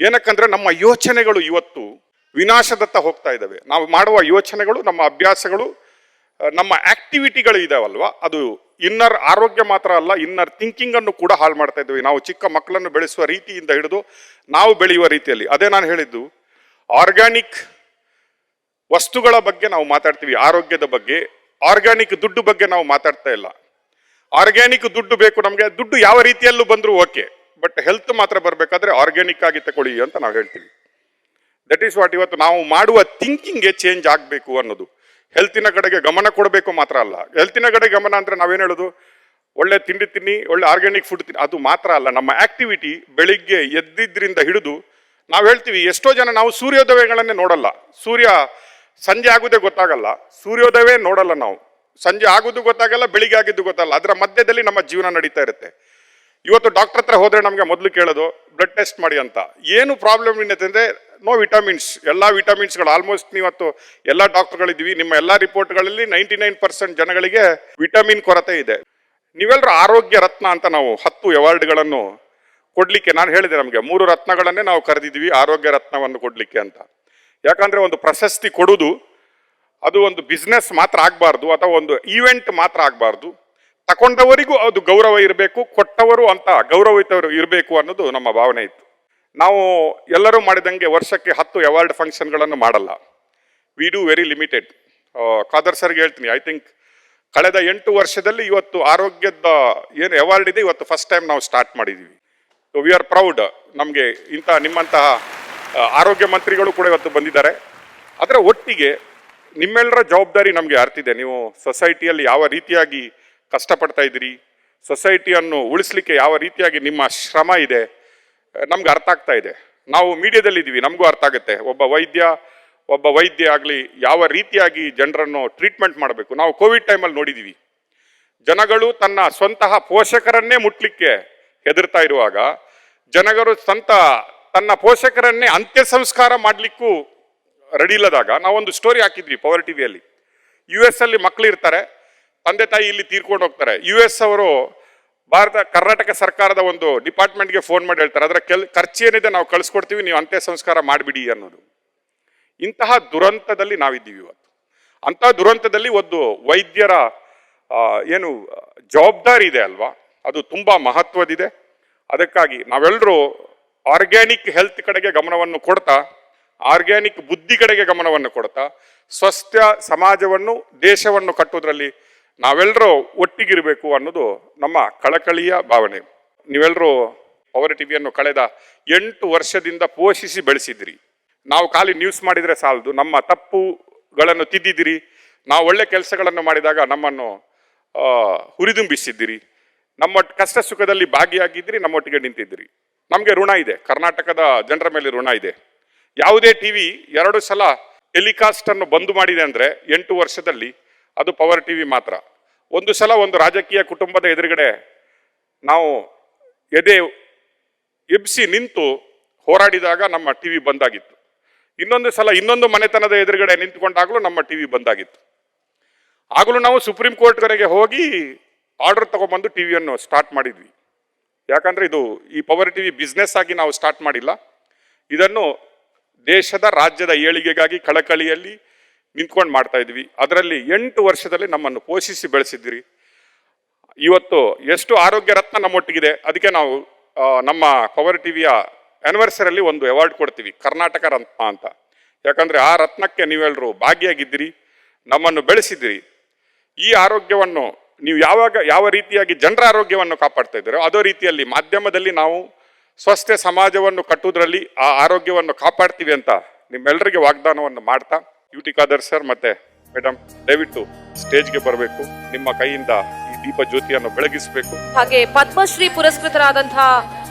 ಏನಕ್ಕಂದ್ರೆ ನಮ್ಮ ಯೋಚನೆಗಳು ಇವತ್ತು ವಿನಾಶದತ್ತ ಹೋಗ್ತಾ ಇದ್ದಾವೆ. ನಾವು ಮಾಡುವ ಯೋಚನೆಗಳು, ನಮ್ಮ ಅಭ್ಯಾಸಗಳು, ನಮ್ಮ ಆಕ್ಟಿವಿಟಿಗಳು ಇದಾವಲ್ವಾ, ಅದು ಇನ್ನರ್ ಆರೋಗ್ಯ ಮಾತ್ರ ಅಲ್ಲ, ಇನ್ನರ್ ಥಿಂಕಿಂಗ್ ಅನ್ನು ಕೂಡ ಹಾಳು ಮಾಡ್ತಾ ಇದ್ದೀವಿ. ನಾವು ಚಿಕ್ಕ ಮಕ್ಕಳನ್ನು ಬೆಳೆಸುವ ರೀತಿಯಿಂದ ಹಿಡಿದು ನಾವು ಬೆಳೆಯುವ ರೀತಿಯಲ್ಲಿ. ಅದೇ ನಾನು ಹೇಳಿದ್ದು, ಆರ್ಗ್ಯಾನಿಕ್ ವಸ್ತುಗಳ ಬಗ್ಗೆ ನಾವು ಮಾತಾಡ್ತೀವಿ, ಆರೋಗ್ಯದ ಬಗ್ಗೆ. ಆರ್ಗ್ಯಾನಿಕ್ ದುಡ್ಡು ಬಗ್ಗೆ ನಾವು ಮಾತಾಡ್ತಾ ಇಲ್ಲ. ಆರ್ಗ್ಯಾನಿಕ್ ದುಡ್ಡು ಬೇಕು ನಮಗೆ, ದುಡ್ಡು ಯಾವ ರೀತಿಯಲ್ಲೂ ಬಂದರೂ ಓಕೆ, ಬಟ್ ಹೆಲ್ತ್ ಮಾತ್ರ ಬರಬೇಕಾದ್ರೆ ಆರ್ಗ್ಯಾನಿಕ್ ಆಗಿ ತಗೊಳ್ಳಿ ಅಂತ ನಾವು ಹೇಳ್ತೀವಿ. That is what. ಇವತ್ತು ನಾವು ಮಾಡುವ ಥಿಂಕಿಂಗ್ಗೆ ಚೇಂಜ್ ಆಗಬೇಕು ಅನ್ನೋದು. ಹೆಲ್ತಿನ ಕಡೆಗೆ ಗಮನ ಕೊಡಬೇಕು ಮಾತ್ರ ಅಲ್ಲ. ಹೆಲ್ತಿನ ಕಡೆ ಗಮನ ಅಂದರೆ ನಾವೇನು ಹೇಳೋದು, ಒಳ್ಳೆ ತಿಂಡಿ ತಿನ್ನಿ, ಒಳ್ಳೆ ಆರ್ಗ್ಯಾನಿಕ್ ಫುಡ್ ತಿನ್ನಿ, ಅದು ಮಾತ್ರ ಅಲ್ಲ. ನಮ್ಮ ಆಕ್ಟಿವಿಟಿ ಬೆಳಿಗ್ಗೆ ಎದ್ದಿದ್ರಿಂದ ಹಿಡಿದು ನಾವು ಹೇಳ್ತೀವಿ, ಎಷ್ಟೋ ಜನ ನಾವು ಸೂರ್ಯೋದಯಗಳನ್ನೇ ನೋಡಲ್ಲ. ಸೂರ್ಯ ಸಂಜೆ ಆಗುವುದೇ ಗೊತ್ತಾಗಲ್ಲ, ಸೂರ್ಯೋದಯವೇ ನೋಡಲ್ಲ ನಾವು. ಸಂಜೆ ಆಗೋದು ಗೊತ್ತಾಗಲ್ಲ, ಬೆಳಿಗ್ಗೆ ಆಗಿದ್ದು ಗೊತ್ತಾಗಲ್ಲ. ಅದರ ಮಧ್ಯದಲ್ಲಿ ನಮ್ಮ ಜೀವನ ನಡೀತಾ ಇರುತ್ತೆ. ಇವತ್ತು ಡಾಕ್ಟರ್ ಹತ್ರ ಹೋದ್ರೆ ನಮಗೆ ಮೊದಲು ಕೇಳೋದು ಬ್ಲಡ್ ಟೆಸ್ಟ್ ಮಾಡಿ ಅಂತ. ಏನು ಪ್ರಾಬ್ಲಮ್ ಏನಂತಂದ್ರೆ, ನೋ ವಿಟಮಿನ್ಸ್. ಎಲ್ಲ ವಿಟಮಿನ್ಸ್ಗಳು ಆಲ್ಮೋಸ್ಟ್ ನೀವತ್ತು ಎಲ್ಲ ಡಾಕ್ಟರ್ಗಳಿದ್ದೀವಿ, ನಿಮ್ಮ ಎಲ್ಲ ರಿಪೋರ್ಟ್ಗಳಲ್ಲಿ 99% ಜನಗಳಿಗೆ ವಿಟಮಿನ್ ಕೊರತೆ ಇದೆ. ನೀವೆಲ್ಲರೂ ಆರೋಗ್ಯ ರತ್ನ ಅಂತ ನಾವು 10 ಅವಾರ್ಡ್ಗಳನ್ನು ಕೊಡ್ಲಿಕ್ಕೆ ನಾನು ಹೇಳಿದೆ, ನಮಗೆ 3 ರತ್ನಗಳನ್ನೇ ನಾವು ಕರೆದಿದ್ವಿ ಆರೋಗ್ಯ ರತ್ನವನ್ನು ಕೊಡ್ಲಿಕ್ಕೆ ಅಂತ. ಯಾಕಂದ್ರೆ ಒಂದು ಪ್ರಶಸ್ತಿ ಕೊಡುವುದು ಅದು ಒಂದು ಬಿಸ್ನೆಸ್ ಮಾತ್ರ ಆಗಬಾರ್ದು, ಅಥವಾ ಒಂದು ಈವೆಂಟ್ ಮಾತ್ರ ಆಗಬಾರ್ದು. ತಗೊಂಡವರಿಗೂ ಅದು ಗೌರವ ಇರಬೇಕು, ಕೊಟ್ಟವರು ಅಂತ ಗೌರವಿತವರು ಇರಬೇಕು ಅನ್ನೋದು ನಮ್ಮ ಭಾವನೆ ಇತ್ತು. ನಾವು ಎಲ್ಲರೂ ಮಾಡಿದಂಗೆ ವರ್ಷಕ್ಕೆ 10 ಅವಾರ್ಡ್ ಫಂಕ್ಷನ್ಗಳನ್ನು ಮಾಡಲ್ಲ. We do very limited. Khader ಸರ್ಗೆ ಹೇಳ್ತೀನಿ, ಐ ಥಿಂಕ್ ಕಳೆದ 8 ವರ್ಷದಲ್ಲಿ ಇವತ್ತು ಆರೋಗ್ಯದ ಏನು ಅವಾರ್ಡ್ ಇದೆ, ಇವತ್ತು ಫಸ್ಟ್ ಟೈಮ್ ನಾವು ಸ್ಟಾರ್ಟ್ ಮಾಡಿದ್ದೀವಿ. We are proud. ನಮಗೆ ನಿಮ್ಮಂತಹ ಆರೋಗ್ಯ ಮಂತ್ರಿಗಳು ಕೂಡ ಇವತ್ತು ಬಂದಿದ್ದಾರೆ. ಅದರ ಒಟ್ಟಿಗೆ ನಿಮ್ಮೆಲ್ಲರ ಜವಾಬ್ದಾರಿ ನಮಗೆ ಅರ್ತಿದೆ. ನೀವು ಸೊಸೈಟಿಯಲ್ಲಿ ಯಾವ ರೀತಿಯಾಗಿ ಕಷ್ಟಪಡ್ತಾ ಇದ್ದೀರಿ, ಸೊಸೈಟಿಯನ್ನು ಉಳಿಸ್ಲಿಕ್ಕೆ ಯಾವ ರೀತಿಯಾಗಿ ನಿಮ್ಮ ಶ್ರಮ ಇದೆ ನಮ್ಗೆ ಅರ್ಥ ಆಗ್ತಾ ಇದೆ. ನಾವು ಮೀಡಿಯಾದಲ್ಲಿದ್ದೀವಿ, ನಮಗೂ ಅರ್ಥ ಆಗುತ್ತೆ. ಒಬ್ಬ ವೈದ್ಯ ಆಗಲಿ ಯಾವ ರೀತಿಯಾಗಿ ಜನರನ್ನು ಟ್ರೀಟ್ಮೆಂಟ್ ಮಾಡಬೇಕು. ನಾವು ಕೋವಿಡ್ ಟೈಮಲ್ಲಿ ನೋಡಿದ್ದೀವಿ, ಜನಗಳು ತನ್ನ ಸ್ವಂತಹ ಪೋಷಕರನ್ನೇ ಮುಟ್ಲಿಕ್ಕೆ ಹೆದರ್ತಾ ಇರುವಾಗ, ಜನಗಳು ತನ್ನ ಪೋಷಕರನ್ನೇ ಅಂತ್ಯ ಸಂಸ್ಕಾರ ಮಾಡಲಿಕ್ಕೂ ರೆಡಿ ಇಲ್ಲದಾಗ ನಾವೊಂದು ಸ್ಟೋರಿ ಹಾಕಿದ್ವಿ ಪವರ್ ಟಿವಿಯಲ್ಲಿ. US ಅಲ್ಲಿ ಮಕ್ಕಳು ಇರ್ತಾರೆ, ತಂದೆ ತಾಯಿ ಇಲ್ಲಿ ತೀರ್ಕೊಂಡು ಹೋಗ್ತಾರೆ. US ಅವರು ಕರ್ನಾಟಕ ಸರ್ಕಾರದ ಒಂದು ಡಿಪಾರ್ಟ್ಮೆಂಟ್ಗೆ ಫೋನ್ ಮಾಡಿ ಹೇಳ್ತಾರೆ, ಅದರ ಖರ್ಚು ಏನಿದೆ ನಾವು ಕಳಿಸ್ಕೊಡ್ತೀವಿ, ನೀವು ಅಂತ್ಯ ಸಂಸ್ಕಾರ ಮಾಡಿಬಿಡಿ ಅನ್ನೋದು. ಇಂತಹ ದುರಂತದಲ್ಲಿ ನಾವಿದ್ದೀವಿ ಇವತ್ತು. ಅಂತಹ ದುರಂತದಲ್ಲಿ ಒಂದು ವೈದ್ಯರ ಏನು ಜವಾಬ್ದಾರಿ ಇದೆ ಅಲ್ವಾ, ಅದು ತುಂಬಾ ಮಹತ್ವದಿದೆ. ಅದಕ್ಕಾಗಿ ನಾವೆಲ್ಲರೂ ಆರ್ಗ್ಯಾನಿಕ್ ಹೆಲ್ತ್ ಕಡೆಗೆ ಗಮನವನ್ನು ಕೊಡ್ತಾ, ಆರ್ಗ್ಯಾನಿಕ್ ಬುದ್ಧಿ ಕಡೆಗೆ ಗಮನವನ್ನು ಕೊಡ್ತಾ, ಸ್ವಸ್ಥ ಸಮಾಜವನ್ನು, ದೇಶವನ್ನು ಕಟ್ಟುವುದರಲ್ಲಿ ನಾವೆಲ್ಲರೂ ಒಟ್ಟಿಗಿರಬೇಕು ಅನ್ನೋದು ನಮ್ಮ ಕಳಕಳಿಯ ಭಾವನೆ. ನೀವೆಲ್ಲರೂ ಪವರ್ ಟಿವಿಯನ್ನು ಕಳೆದ 8 ವರ್ಷದಿಂದ ಪೋಷಿಸಿ ಬೆಳೆಸಿದ್ರಿ. ನಾವು ಖಾಲಿ ನ್ಯೂಸ್ ಮಾಡಿದರೆ ಸಾಲದು, ನಮ್ಮ ತಪ್ಪುಗಳನ್ನು ತಿದ್ದಿದ್ದೀರಿ, ನಾವು ಒಳ್ಳೆ ಕೆಲಸಗಳನ್ನು ಮಾಡಿದಾಗ ನಮ್ಮನ್ನು ಹುರಿದುಂಬಿಸಿದ್ದೀರಿ, ನಮ್ಮ ಕಷ್ಟ ಸುಖದಲ್ಲಿ ಭಾಗಿಯಾಗಿದ್ದೀರಿ, ನಮ್ಮೊಟ್ಟಿಗೆ ನಿಂತಿದ್ದೀರಿ. ನಮಗೆ ಋಣ ಇದೆ, ಕರ್ನಾಟಕದ ಜನರ ಮೇಲೆ ಋಣ ಇದೆ. ಯಾವುದೇ ಟಿವಿ 2 ಸಲ ಟೆಲಿಕಾಸ್ಟನ್ನು ಬಂದು ಮಾಡಿದೆ ಅಂದರೆ 8 ವರ್ಷದಲ್ಲಿ ಅದು ಪವರ್ ಟಿವಿ ಮಾತ್ರ. ಒಂದು ಸಲ ಒಂದು ರಾಜಕೀಯ ಕುಟುಂಬದ ಎದುರುಗಡೆ ನಾವು ಎದೆ ಎಬ್ಸಿ ನಿಂತು ಹೋರಾಡಿದಾಗ ನಮ್ಮ ಟಿವಿ ಬಂದಾಗಿತ್ತು. ಇನ್ನೊಂದು ಸಲ ಇನ್ನೊಂದು ಮನೆತನದ ಎದುರುಗಡೆ ನಿಂತ್ಕೊಂಡಾಗಲೂ ನಮ್ಮ ಟಿವಿ ಬಂದಾಗಿತ್ತು. ಆಗಲೂ ನಾವು ಸುಪ್ರೀಂ ಕೋರ್ಟ್ವರೆಗೆ ಹೋಗಿ ಆರ್ಡರ್ ತಗೊಂಡ್ಬಂದು ಟಿವಿಯನ್ನು ಸ್ಟಾರ್ಟ್ ಮಾಡಿದ್ವಿ. ಯಾಕಂದರೆ ಇದು ಈ ಪವರ್ ಟಿವಿ ಬಿಸ್ನೆಸ್ ಆಗಿ ನಾವು ಸ್ಟಾರ್ಟ್ ಮಾಡಿಲ್ಲ, ಇದನ್ನು ದೇಶದ ರಾಜ್ಯದ ಏಳಿಗೆಗಾಗಿ ಕಳಕಳಿಯಲ್ಲಿ ನಿಂತ್ಕೊಂಡು ಮಾಡ್ತಾ ಇದ್ವಿ. ಅದರಲ್ಲಿ 8 ವರ್ಷದಲ್ಲಿ ನಮ್ಮನ್ನು ಪೋಷಿಸಿ ಬೆಳೆಸಿದ್ದೀರಿ. ಇವತ್ತು ಎಷ್ಟು ಆರೋಗ್ಯ ರತ್ನ ನಮ್ಮೊಟ್ಟಿಗಿದೆ. ಅದಕ್ಕೆ ನಾವು ನಮ್ಮ ಪವರ್ ಟಿವಿಯ ಆ್ಯನಿವರ್ಸರಿಯಲ್ಲಿ ಒಂದು ಅವಾರ್ಡ್ ಕೊಡ್ತೀವಿ, ಕರ್ನಾಟಕ ರತ್ನ ಅಂತ. ಯಾಕಂದರೆ ಆ ರತ್ನಕ್ಕೆ ನೀವೆಲ್ಲರೂ ಭಾಗಿಯಾಗಿದ್ದೀರಿ, ನಮ್ಮನ್ನು ಬೆಳೆಸಿದ್ದೀರಿ. ಈ ಆರೋಗ್ಯವನ್ನು ನೀವು ಯಾವ ರೀತಿಯಾಗಿ ಜನರ ಆರೋಗ್ಯವನ್ನು ಕಾಪಾಡ್ತಾ ಇದ್ದೀರೋ ಅದೇ ರೀತಿಯಲ್ಲಿ ಮಾಧ್ಯಮದಲ್ಲಿ ನಾವು ಸ್ವಸ್ಥ ಸಮಾಜವನ್ನು ಕಟ್ಟುವುದರಲ್ಲಿ ಆ ಆರೋಗ್ಯವನ್ನು ಕಾಪಾಡ್ತೀವಿ ಅಂತ ನಿಮ್ಮೆಲ್ಲರಿಗೆ ವಾಗ್ದಾನವನ್ನು ಮಾಡ್ತಾ, ಯುಟಿ ಖಾದರ್ ಸರ್ ಮತ್ತೆ ಮೇಡಮ್ ದಯವಿಟ್ಟು ಸ್ಟೇಜ್ಗೆ ಬರಬೇಕು, ನಿಮ್ಮ ಕೈಯಿಂದ ಈ ದೀಪ ಜ್ಯೋತಿಯನ್ನು ಬೆಳಗಿಸಬೇಕು. ಹಾಗೆ ಪದ್ಮಶ್ರೀ ಪುರಸ್ಕೃತರಾದಂತಹ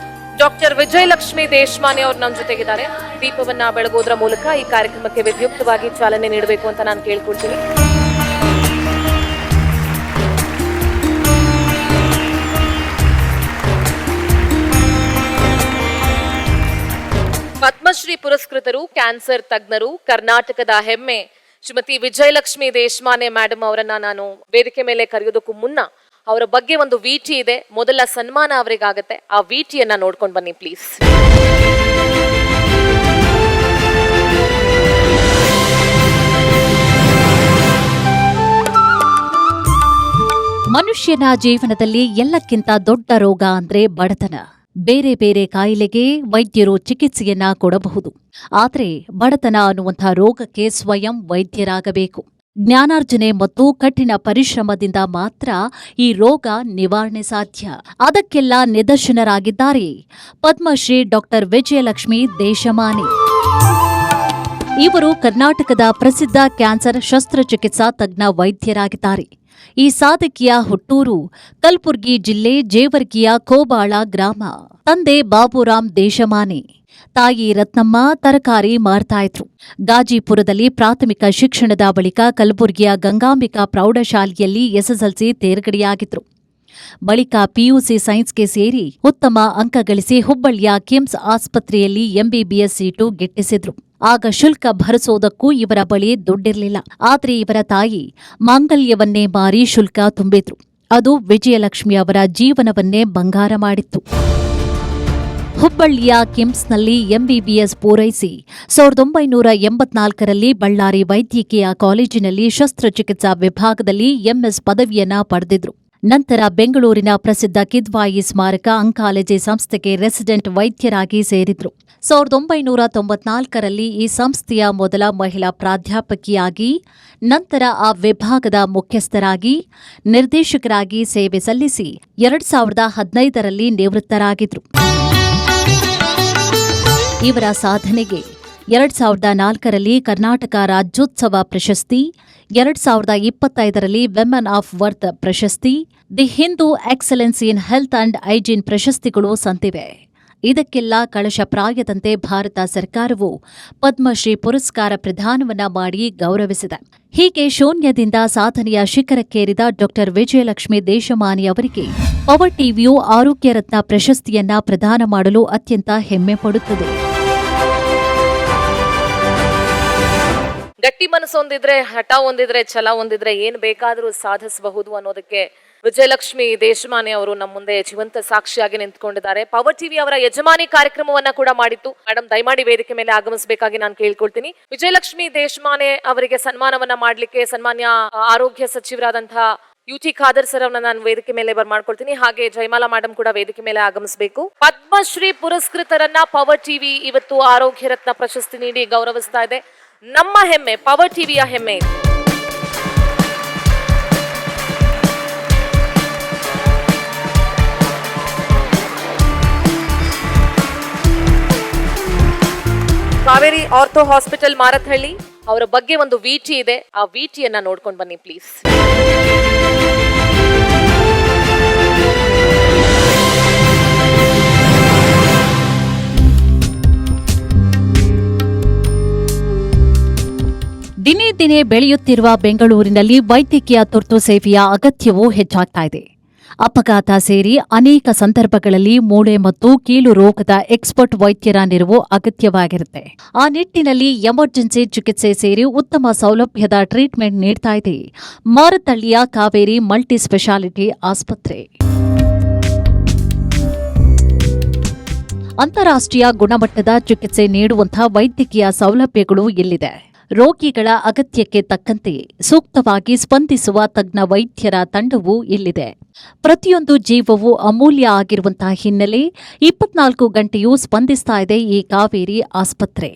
ಡಾಕ್ಟರ್ ವಿಜಯಲಕ್ಷ್ಮಿ ದೇಶಮಾನೆ ಅವರು ನಮ್ಮ ಜೊತೆಗಿದ್ದಾರೆ. ದೀಪವನ್ನ ಬೆಳಗೋದ್ರ ಮೂಲಕ ಈ ಕಾರ್ಯಕ್ರಮಕ್ಕೆ ವಿದ್ಯುಕ್ತವಾಗಿ ಚಾಲನೆ ನೀಡಬೇಕು ಅಂತ ನಾನು ಕೇಳ್ಕೊಳ್ತೀನಿ. ಪದ್ಮಶ್ರೀ ಪುರಸ್ಕೃತರು, ಕ್ಯಾನ್ಸರ್ ತಜ್ಞರು, ಕರ್ನಾಟಕದ ಹೆಮ್ಮೆ ಶ್ರೀಮತಿ ವಿಜಯಲಕ್ಷ್ಮಿ ದೇಶಮಾನೆ ಮೇಡಮ್ ಅವರನ್ನ ನಾನು ವೇದಿಕೆ ಮೇಲೆ ಕರೆಯೋದಕ್ಕೂ ಮುನ್ನ ಅವರ ಬಗ್ಗೆ ಒಂದು ವಿಟಿ ಇದೆ. ಮೊದಲ ಸನ್ಮಾನ ಅವರಿಗಾಗತ್ತೆ. ಆ ವಿಟಿಯನ್ನ ನೋಡ್ಕೊಂಡು ಬನ್ನಿ ಪ್ಲೀಸ್. ಮನುಷ್ಯನ ಜೀವನದಲ್ಲಿ ಎಲ್ಲಕ್ಕಿಂತ ದೊಡ್ಡ ರೋಗ ಅಂದ್ರೆ ಬಡತನ. ಬೇರೆ ಬೇರೆ ಕಾಯಿಲೆಗೆ ವೈದ್ಯರು ಚಿಕಿತ್ಸೆಯನ್ನ ಕೊಡಬಹುದು, ಆದರೆ ಬಡತನ ಅನ್ನುವಂಥ ರೋಗಕ್ಕೆ ಸ್ವಯಂ ವೈದ್ಯರಾಗಬೇಕು. ಜ್ಞಾನಾರ್ಜನೆ ಮತ್ತು ಕಠಿಣ ಪರಿಶ್ರಮದಿಂದ ಮಾತ್ರ ಈ ರೋಗ ನಿವಾರಣೆ ಸಾಧ್ಯ. ಅದಕ್ಕೆಲ್ಲ ನಿದರ್ಶನರಾಗಿದ್ದಾರೆ ಪದ್ಮಶ್ರೀ ಡಾಕ್ಟರ್ ವಿಜಯಲಕ್ಷ್ಮಿ ದೇಶಮಾನೆ. ಇವರು ಕರ್ನಾಟಕದ ಪ್ರಸಿದ್ಧ ಕ್ಯಾನ್ಸರ್ ಶಸ್ತ್ರಚಿಕಿತ್ಸಾ ತಜ್ಞ ವೈದ್ಯರಾಗಿದ್ದಾರೆ. ಈ ಸಾಧಕಿಯ ಹುಟ್ಟೂರು ಕಲಬುರ್ಗಿ ಜಿಲ್ಲೆ ಜೇವರ್ಗಿಯ ಕೋಬಾಳ ಗ್ರಾಮ. ತಂದೆ ಬಾಬುರಾಮ್ ದೇಶಮಾನೆ, ತಾಯಿ ರತ್ನಮ್ಮ ತರಕಾರಿ ಮಾರ್ತಾ ಇದ್ರು. ಗಾಜಿಪುರದಲ್ಲಿ ಪ್ರಾಥಮಿಕ ಶಿಕ್ಷಣದ ಬಳಿಕ ಕಲಬುರ್ಗಿಯ ಗಂಗಾಂಬಿಕಾ ಪ್ರೌಢಶಾಲೆಯಲ್ಲಿ ಎಸ್ಎಸ್ಎಲ್ಸಿ ತೇರ್ಗಡೆಯಾಗಿದ್ರು. ಬಳಿಕ ಪಿಯುಸಿ ಸೈನ್ಸ್ಗೆ ಸೇರಿ ಉತ್ತಮ ಅಂಕ ಗಳಿಸಿ ಹುಬ್ಬಳ್ಳಿಯ ಕಿಮ್ಸ್ ಆಸ್ಪತ್ರೆಯಲ್ಲಿ ಎಂಬಿಬಿಎಸ್ ಸೀಟು ಗಿಟ್ಟಿಸಿದ್ರು. ಆಗ ಶುಲ್ಕ ಭರಿಸೋದಕ್ಕೂ ಇವರ ಬಳಿ ದುಡ್ಡಿರಲಿಲ್ಲ. ಆದರೆ ಇವರ ತಾಯಿ ಮಾಂಗಲ್ಯವನ್ನೇ ಮಾರಿ ಶುಲ್ಕ ತುಂಬಿದ್ರು. ಅದು ವಿಜಯಲಕ್ಷ್ಮಿ ಅವರ ಜೀವನವನ್ನೇ ಬಂಗಾರ ಮಾಡಿತ್ತು. ಹುಬ್ಬಳ್ಳಿಯ ಕಿಮ್ಸ್ನಲ್ಲಿ ಎಂಬಿಬಿಎಸ್ ಪೂರೈಸಿ 1984ರಲ್ಲಿ ಬಳ್ಳಾರಿ ವೈದ್ಯಕೀಯ ಕಾಲೇಜಿನಲ್ಲಿ ಶಸ್ತ್ರಚಿಕಿತ್ಸಾ ವಿಭಾಗದಲ್ಲಿ ಎಂಎಸ್ ಪದವಿಯನ್ನ ಪಡೆದಿದ್ರು. ನಂತರ ಬೆಂಗಳೂರಿನ ಪ್ರಸಿದ್ಧ ಕಿದ್ವಾಯಿ ಸ್ಮಾರಕ ಅಂಕಾಲಜಿ ಸಂಸ್ಥೆಗೆ ರೆಸಿಡೆಂಟ್ ವೈದ್ಯರಾಗಿ ಸೇರಿದ್ರು. 1994ರಲ್ಲಿ ಈ ಸಂಸ್ಥೆಯ ಮೊದಲ ಮಹಿಳಾ ಪ್ರಾಧ್ಯಾಪಕಿಯಾಗಿ, ನಂತರ ಆ ವಿಭಾಗದ ಮುಖ್ಯಸ್ಥರಾಗಿ, ನಿರ್ದೇಶಕರಾಗಿ ಸೇವೆ ಸಲ್ಲಿಸಿ 2015ರಲ್ಲಿ ನಿವೃತ್ತರಾಗಿದ್ರು. ಇವರ ಸಾಧನೆಗೆ 2004ರಲ್ಲಿ ಕರ್ನಾಟಕ ರಾಜ್ಯೋತ್ಸವ ಪ್ರಶಸ್ತಿ, 2025ರಲ್ಲಿ ವೆಮೆನ್ ಆಫ್ ವರ್ತ್ ಪ್ರಶಸ್ತಿ, the Hindu excellence in health and hygiene ಪ್ರಶಸ್ತಿಗಳು ಸಂದಿವೆ. ಇದಕ್ಕೆಲ್ಲ ಕಳಶಪ್ರಾಯದಂತೆ ಭಾರತ ಸರ್ಕಾರವು ಪದ್ಮಶ್ರೀ ಪುರಸ್ಕಾರ ಪ್ರದಾನವನ್ನ ಮಾಡಿ ಗೌರವಿಸಿದೆ. ಹೀಗೆ ಶೂನ್ಯದಿಂದ ಸಾಧನೆಯ ಶಿಖರಕ್ಕೇರಿದ ಡಾಕ್ಟರ್ ವಿಜಯಲಕ್ಷ್ಮಿ ದೇಶಮಾನೆ ಅವರಿಗೆ ಪವರ್ ಟಿವಿಯು ಆರೋಗ್ಯ ರತ್ನ ಪ್ರಶಸ್ತಿಯನ್ನ ಪ್ರದಾನ ಮಾಡಲು ಅತ್ಯಂತ ಹೆಮ್ಮೆ ಪಡುತ್ತದೆ. ಗಟ್ಟಿ ಮನಸ್ಸು ಒಂದಿದ್ರೆ, ಹಠ ಒಂದಿದ್ರೆ, ಛಲ ಒಂದಿದ್ರೆ ಏನ್ ಬೇಕಾದರೂ ಸಾಧಿಸಬಹುದು ಅನ್ನೋದಕ್ಕೆ ವಿಜಯಲಕ್ಷ್ಮಿ ದೇಶಮಾನೆ ಅವರು ನಮ್ಮ ಮುಂದೆ ಜೀವಂತ ಸಾಕ್ಷಿಯಾಗಿ ನಿಂತ್ಕೊಂಡಿದ್ದಾರೆ. ಪವರ್ ಟಿವಿ ಅವರ ಯಜಮಾನಿ ಕಾರ್ಯಕ್ರಮವನ್ನ ಕೂಡ ಮಾಡಿತ್ತು. ಮೇಡಮ್ ದಯಮಾಡಿ ವೇದಿಕೆ ಮೇಲೆ ಆಗಮಿಸಬೇಕಾಗಿ ನಾನು ಕೇಳ್ಕೊಳ್ತೀನಿ. ವಿಜಯಲಕ್ಷ್ಮಿ ದೇಶಮಾನೆ ಅವರಿಗೆ ಸನ್ಮಾನವನ್ನ ಮಾಡ್ಲಿಕ್ಕೆ ಸನ್ಮಾನ್ಯ ಆರೋಗ್ಯ ಸಚಿವರಾದಂತಹ ಯುಟಿ ಖಾದರ್ ಸರ್ ಅವನ್ನ ನಾನು ವೇದಿಕೆ ಮೇಲೆ ಬರ್ಮಾಡ್ಕೊಳ್ತೀನಿ. ಹಾಗೆ ಜಯಮಾಲಾ ಮೇಡಮ್ ಕೂಡ ವೇದಿಕೆ ಮೇಲೆ ಆಗಮಿಸಬೇಕು. ಪದ್ಮಶ್ರೀ ಪುರಸ್ಕೃತರನ್ನ ಪವರ್ ಟಿವಿ ಇವತ್ತು ಆರೋಗ್ಯ ರತ್ನ ಪ್ರಶಸ್ತಿ ನೀಡಿ ಗೌರವಿಸ್ತಾ ಇದೆ. ನಮ್ಮ ಹೆಮ್ಮೆ, ಪವರ್ ಟಿವಿಯ ಹೆಮ್ಮೆ. Kaveri Kaveri ortho hospital Marathahalli. ಅವರ ಬಗ್ಗೆ ಒಂದು ವಿಟಿ ಇದೆ, ಆ ವಿಟಿಯನ್ನ ನೋಡ್ಕೊಂಡು ಬನ್ನಿ ಪ್ಲೀಸ್. ದಿನೇ ದಿನೇ ಬೆಳೆಯುತ್ತಿರುವ ಬೆಂಗಳೂರಿನಲ್ಲಿ ವೈದ್ಯಕೀಯ ತುರ್ತು ಸೇವೆಯ ಅಗತ್ಯವೂ ಹೆಚ್ಚಾಗ್ತಾ ಇದೆ. ಅಪಘಾತ ಸೇರಿ ಅನೇಕ ಸಂದರ್ಭಗಳಲ್ಲಿ ಮೂಳೆ ಮತ್ತು ಕೀಲು ರೋಗದ ಎಕ್ಸ್ಪರ್ಟ್ ವೈದ್ಯರ ನೆರವು ಅಗತ್ಯವಾಗಿರುತ್ತೆ. ಆ ನಿಟ್ಟಿನಲ್ಲಿ ಎಮರ್ಜೆನ್ಸಿ ಚಿಕಿತ್ಸೆ ಸೇರಿ ಉತ್ತಮ ಸೌಲಭ್ಯದ ಟ್ರೀಟ್ಮೆಂಟ್ ನೀಡ್ತಾ ಇದೆ ಮಾರತ್ತಹಳ್ಳಿಯ ಕಾವೇರಿ ಮಲ್ಟಿ ಸ್ಪೆಷಾಲಿಟಿ ಆಸ್ಪತ್ರೆ. ಅಂತಾರಾಷ್ಟ್ರೀಯ ಗುಣಮಟ್ಟದ ಚಿಕಿತ್ಸೆ ನೀಡುವಂತಹ ವೈದ್ಯಕೀಯ ಸೌಲಭ್ಯಗಳು ಇಲ್ಲಿದೆ. ರೋಗಿಗಳ ಅಗತ್ಯಕ್ಕೆ ತಕ್ಕಂತೆ ಸೂಕ್ತವಾಗಿ ಸ್ಪಂದಿಸುವ ತಜ್ಞ ವೈದ್ಯರ ತಂಡವೂ ಇಲ್ಲಿದೆ. ಪ್ರತಿಯೊಂದು ಜೀವವೂ ಅಮೂಲ್ಯ ಆಗಿರುವಂತಹ ಹಿನ್ನೆಲೆ 24 ಗಂಟೆಯೂ ಸ್ಪಂದಿಸ್ತಾ ಇದೆ ಈ ಕಾವೇರಿ ಆಸ್ಪತ್ರೆ.